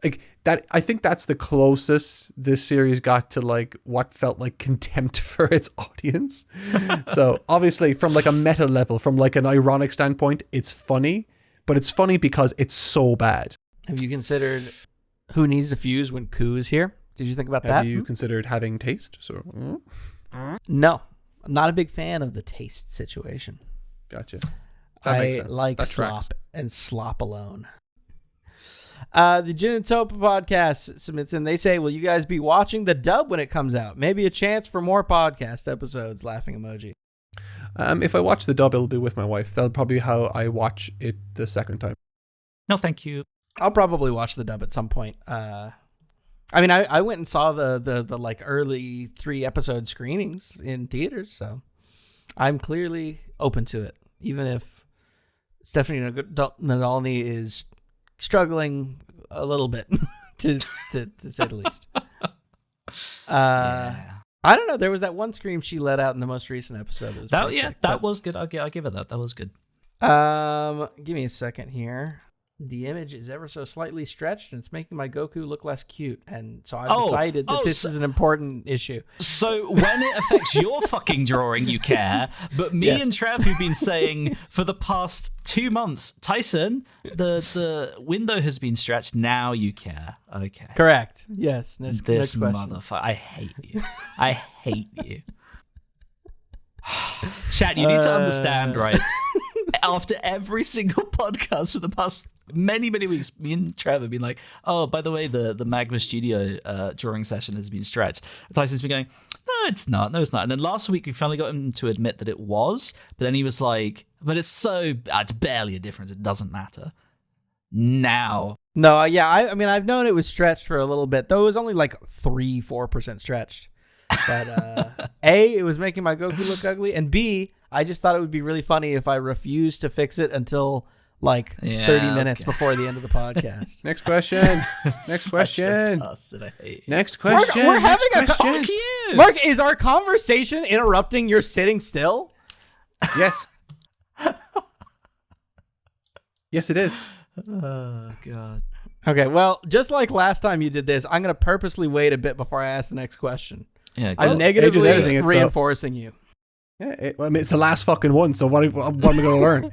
[SPEAKER 1] like that. I think that's the closest this series got to like what felt like contempt for its audience. So obviously from like a meta level, from like an ironic standpoint, it's funny, but it's funny because it's so bad.
[SPEAKER 2] Have you considered who needs to fuse when Ku is here? Did you think about that?
[SPEAKER 1] Have you considered having taste? So
[SPEAKER 2] No, I'm not a big fan of the taste situation.
[SPEAKER 1] gotcha.
[SPEAKER 2] I like
[SPEAKER 1] That
[SPEAKER 2] slop
[SPEAKER 1] tracks.
[SPEAKER 2] and slop alone. The Gin and Topa podcast submits in. They say, will you guys be watching the dub when it comes out? Maybe a chance for more podcast episodes. Laughing emoji.
[SPEAKER 1] If I watch the dub, it'll be with my wife. That'll probably be how I watch it the second time.
[SPEAKER 3] No, thank you.
[SPEAKER 2] I'll probably watch the dub at some point. I mean, I went and saw the like early 3-episode screenings in theaters, so I'm clearly open to it, even if Stephanie Nadolny is struggling a little bit, to say the least.
[SPEAKER 3] Yeah.
[SPEAKER 2] I don't know. There was that one scream she let out in the most recent episode.
[SPEAKER 3] That was good. I'll give it that. That was good.
[SPEAKER 2] Give me a second here. The image is ever so slightly stretched, and it's making my Goku look less cute. And so I've decided that this is an important issue.
[SPEAKER 3] So when it affects your fucking drawing, you care. But me
[SPEAKER 2] Yes.
[SPEAKER 3] and Trev, who've been saying for the past 2 months, Tyson, the window has been stretched. Now you care. Okay.
[SPEAKER 2] Correct. Yes. Next
[SPEAKER 3] This
[SPEAKER 2] question.
[SPEAKER 3] motherfucker. I hate you. I hate you. Chat, you need to understand, right? After every single podcast for the past many weeks, me and Trevor have been like, oh, by the way, the Magma Studio drawing session has been stretched. Tyson's been going, no, it's not. And then last week we finally got him to admit that it was, but then he was like, but it's barely a difference. It doesn't matter. Now.
[SPEAKER 2] No, yeah, I mean, I've known it was stretched for a little bit, though it was only like 3-4% stretched. But A, it was making my Goku look ugly, and B, I just thought it would be really funny if I refused to fix it until like 30 minutes before the end of the podcast.
[SPEAKER 1] Next question. Next question.
[SPEAKER 3] That I hate.
[SPEAKER 1] Next question.
[SPEAKER 2] We're having
[SPEAKER 1] Next
[SPEAKER 2] a
[SPEAKER 1] question.
[SPEAKER 2] Mark, is our conversation interrupting your sitting still?
[SPEAKER 1] Yes. Yes, it is.
[SPEAKER 3] Oh, God.
[SPEAKER 2] Okay, well, just like last time you did this, I'm going to purposely wait a bit before I ask the next question.
[SPEAKER 3] Yeah,
[SPEAKER 2] I'm
[SPEAKER 3] go.
[SPEAKER 2] negatively
[SPEAKER 1] editing it, so-
[SPEAKER 2] reinforcing you.
[SPEAKER 1] Yeah, I mean, it's the last fucking one, so what am I going to learn?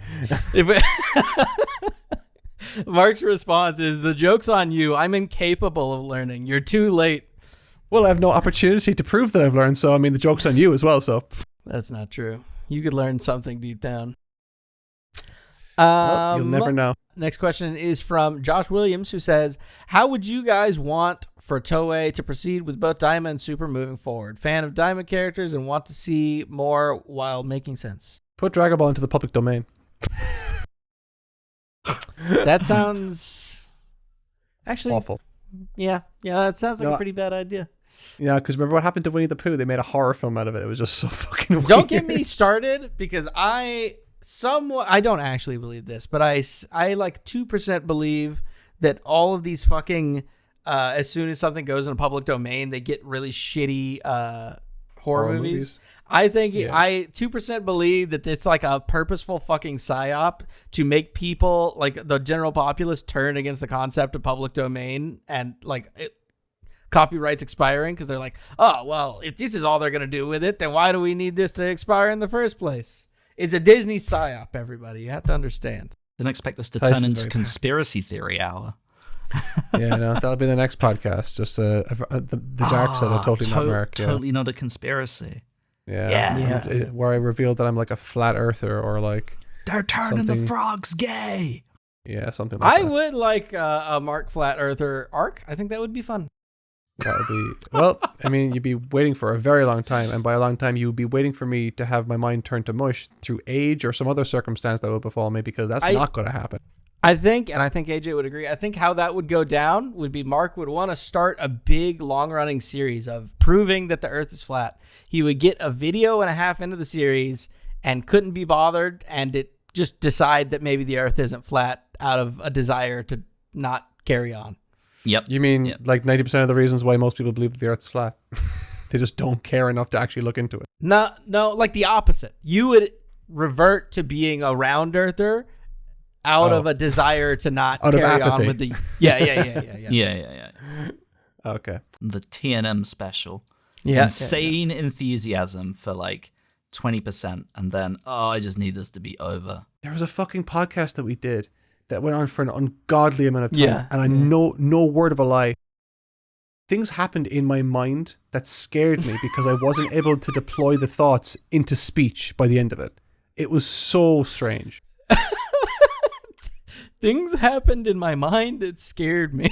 [SPEAKER 2] Mark's response is, the joke's on you. I'm incapable of learning. You're too late.
[SPEAKER 1] Well, I have no opportunity to prove that I've learned, so I mean, the joke's on you as well, so.
[SPEAKER 2] That's not true. You could learn something deep down.
[SPEAKER 1] Well, you'll never know.
[SPEAKER 2] Next question is from Josh Williams, who says, how would you guys want for Toei to proceed with both Daima and Super moving forward? Fan of Daima characters and want to see more while making sense.
[SPEAKER 1] Put Dragon Ball into the public domain.
[SPEAKER 2] That sounds... Actually,
[SPEAKER 1] Awful.
[SPEAKER 2] Yeah, that sounds like
[SPEAKER 1] No,
[SPEAKER 2] a pretty bad idea.
[SPEAKER 1] Yeah, because remember what happened to Winnie the Pooh? They made a horror film out of it. It was just so fucking weird.
[SPEAKER 2] Don't get me started, because I don't actually believe this, but I like 2% believe that all of these fucking as soon as something goes in a public domain, they get really shitty horror movies. I think I 2% believe that it's like a purposeful fucking psyop to make people, like the general populace, turn against the concept of public domain and like copyrights expiring, because they're like, oh well, if this is all they're gonna do with it, then why do we need this to expire in the first place? It's a Disney psyop, everybody. You have to understand.
[SPEAKER 3] Didn't expect this to
[SPEAKER 1] Tyson's
[SPEAKER 3] turn into
[SPEAKER 1] very
[SPEAKER 3] conspiracy theory hour.
[SPEAKER 1] Yeah, no, that'll be the next podcast. Just the dark side of Totally Not Mark.
[SPEAKER 3] Totally not a conspiracy.
[SPEAKER 1] Yeah. Where I revealed that I'm like a flat earther or like
[SPEAKER 3] They're turning
[SPEAKER 1] something.
[SPEAKER 3] the frogs gay.
[SPEAKER 1] Yeah, something like
[SPEAKER 2] I
[SPEAKER 1] that.
[SPEAKER 2] would like a Mark Flat Earther arc. I think that would be fun.
[SPEAKER 1] That would be, well, I mean, you'd be waiting for a very long time. And by a long time, you'd be waiting for me to have my mind turn to mush through age or some other circumstance that would befall me, because that's not going to happen.
[SPEAKER 2] I think AJ would agree, I think how that would go down would be Mark would want to start a big long-running series of proving that the Earth is flat. He would get a video and a half into the series and couldn't be bothered, and it just decide that maybe the Earth isn't flat out of a desire to not carry on.
[SPEAKER 3] Yep.
[SPEAKER 1] You mean like 90% of the reasons why most people believe that the Earth's flat? They just don't care enough to actually look into it.
[SPEAKER 2] No, like the opposite. You would revert to being a round earther out of a desire to not
[SPEAKER 1] Out of
[SPEAKER 2] carry on
[SPEAKER 1] apathy.
[SPEAKER 2] with the yeah.
[SPEAKER 3] Yeah.
[SPEAKER 1] Okay.
[SPEAKER 3] The TNM special.
[SPEAKER 2] Yeah.
[SPEAKER 3] Insane enthusiasm for like 20%, and then I just need this to be over.
[SPEAKER 1] There was a fucking podcast that we did that went on for an ungodly amount of time.
[SPEAKER 2] Yeah,
[SPEAKER 1] And I know no word of a lie. Things happened in my mind that scared me because I wasn't able to deploy the thoughts into speech by the end of it. It was so strange.
[SPEAKER 2] Things happened in my mind that scared me.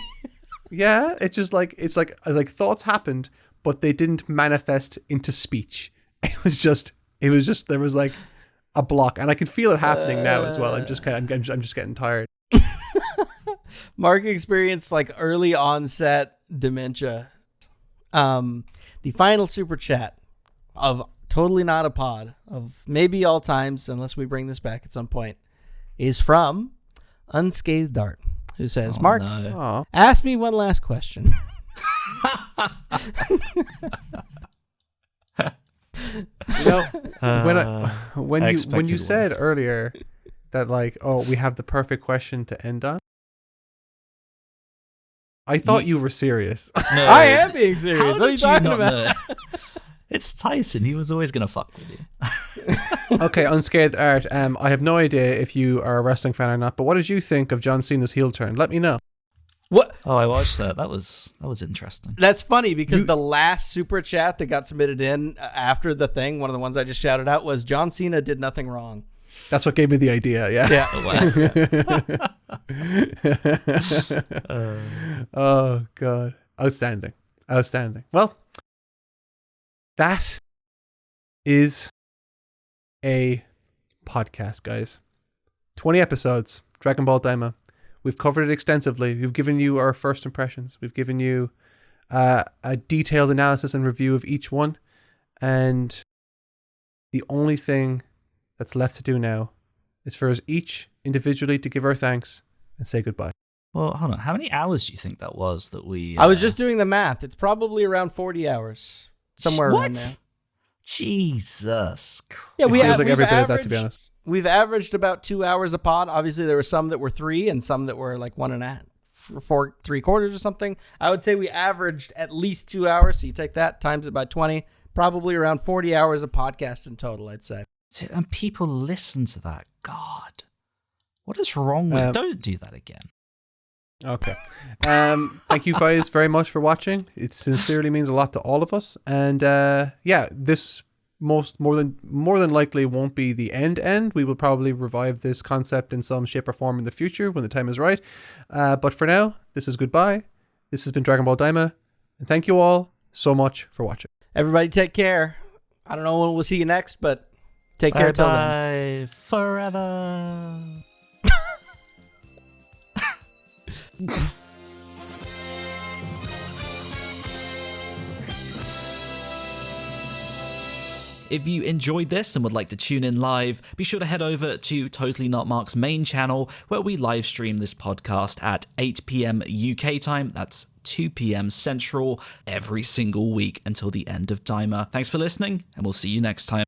[SPEAKER 1] Yeah, it's like thoughts happened, but they didn't manifest into speech. It was just there was like a block, and I can feel it happening now as well. I'm just getting tired.
[SPEAKER 2] Mark experienced like early onset dementia. The final super chat of Totally Not a Pod, of maybe all times, unless we bring this back at some point, is from Unscathed Dart, who says, Mark,
[SPEAKER 1] Aw.
[SPEAKER 2] ask me one last question.
[SPEAKER 1] When you
[SPEAKER 3] Expected
[SPEAKER 1] said
[SPEAKER 3] ones.
[SPEAKER 1] earlier that like, oh, we have the perfect question to end on, I thought you were serious.
[SPEAKER 3] No.
[SPEAKER 2] I am being serious.
[SPEAKER 3] How
[SPEAKER 2] What are you
[SPEAKER 3] did
[SPEAKER 2] talking
[SPEAKER 3] not
[SPEAKER 2] about?
[SPEAKER 3] know? It's Tyson. He was always gonna fuck with you.
[SPEAKER 1] Okay, Unscathed Art. I have no idea if you are a wrestling fan or not, but what did you think of John Cena's heel turn? Let me know.
[SPEAKER 2] What?
[SPEAKER 3] Oh, I watched that. That was interesting.
[SPEAKER 2] That's funny because the last super chat that got submitted in after the thing, one of the ones I just shouted out, was John Cena did nothing wrong.
[SPEAKER 1] That's what gave me the idea. Yeah.
[SPEAKER 3] Oh, wow.
[SPEAKER 1] Oh God, outstanding. Well, that is a podcast, guys. 20 episodes, Dragon Ball Daima. We've covered it extensively. We've given you our first impressions. We've given you a detailed analysis and review of each one. And the only thing that's left to do now is for us each individually to give our thanks and say goodbye.
[SPEAKER 3] Well, hold on. How many hours do you think that was that we...
[SPEAKER 2] I was just doing the math. It's probably around 40 hours. Somewhere around there.
[SPEAKER 3] Jesus Christ.
[SPEAKER 2] Yeah,
[SPEAKER 1] It feels like every bit of that, to be honest.
[SPEAKER 2] We've averaged about 2 hours a pod. Obviously, there were some that were 3 and some that were like 1.5, 3/4 or something. I would say we averaged at least 2 hours. So you take that, times it by 20, probably around 40 hours of podcast in total, I'd say.
[SPEAKER 3] And people listen to that. God. What is wrong with... Don't do that again.
[SPEAKER 1] Okay. Thank you guys very much for watching. It sincerely means a lot to all of us. And yeah, this more than likely won't be the end. We will probably revive this concept in some shape or form in the future when the time is right. But for now, this is goodbye. This has been Dragon Ball Daima. And thank you all so much for watching.
[SPEAKER 2] Everybody take care. I don't know when we'll see you next, but take care till then.
[SPEAKER 3] Bye forever. If you enjoyed this and would like to tune in live, be sure to head over to Totally Not Mark's main channel, where we live stream this podcast at 8 p.m. UK time. That's 2 p.m. Central every single week until the end of Daima. Thanks for listening, and we'll see you next time.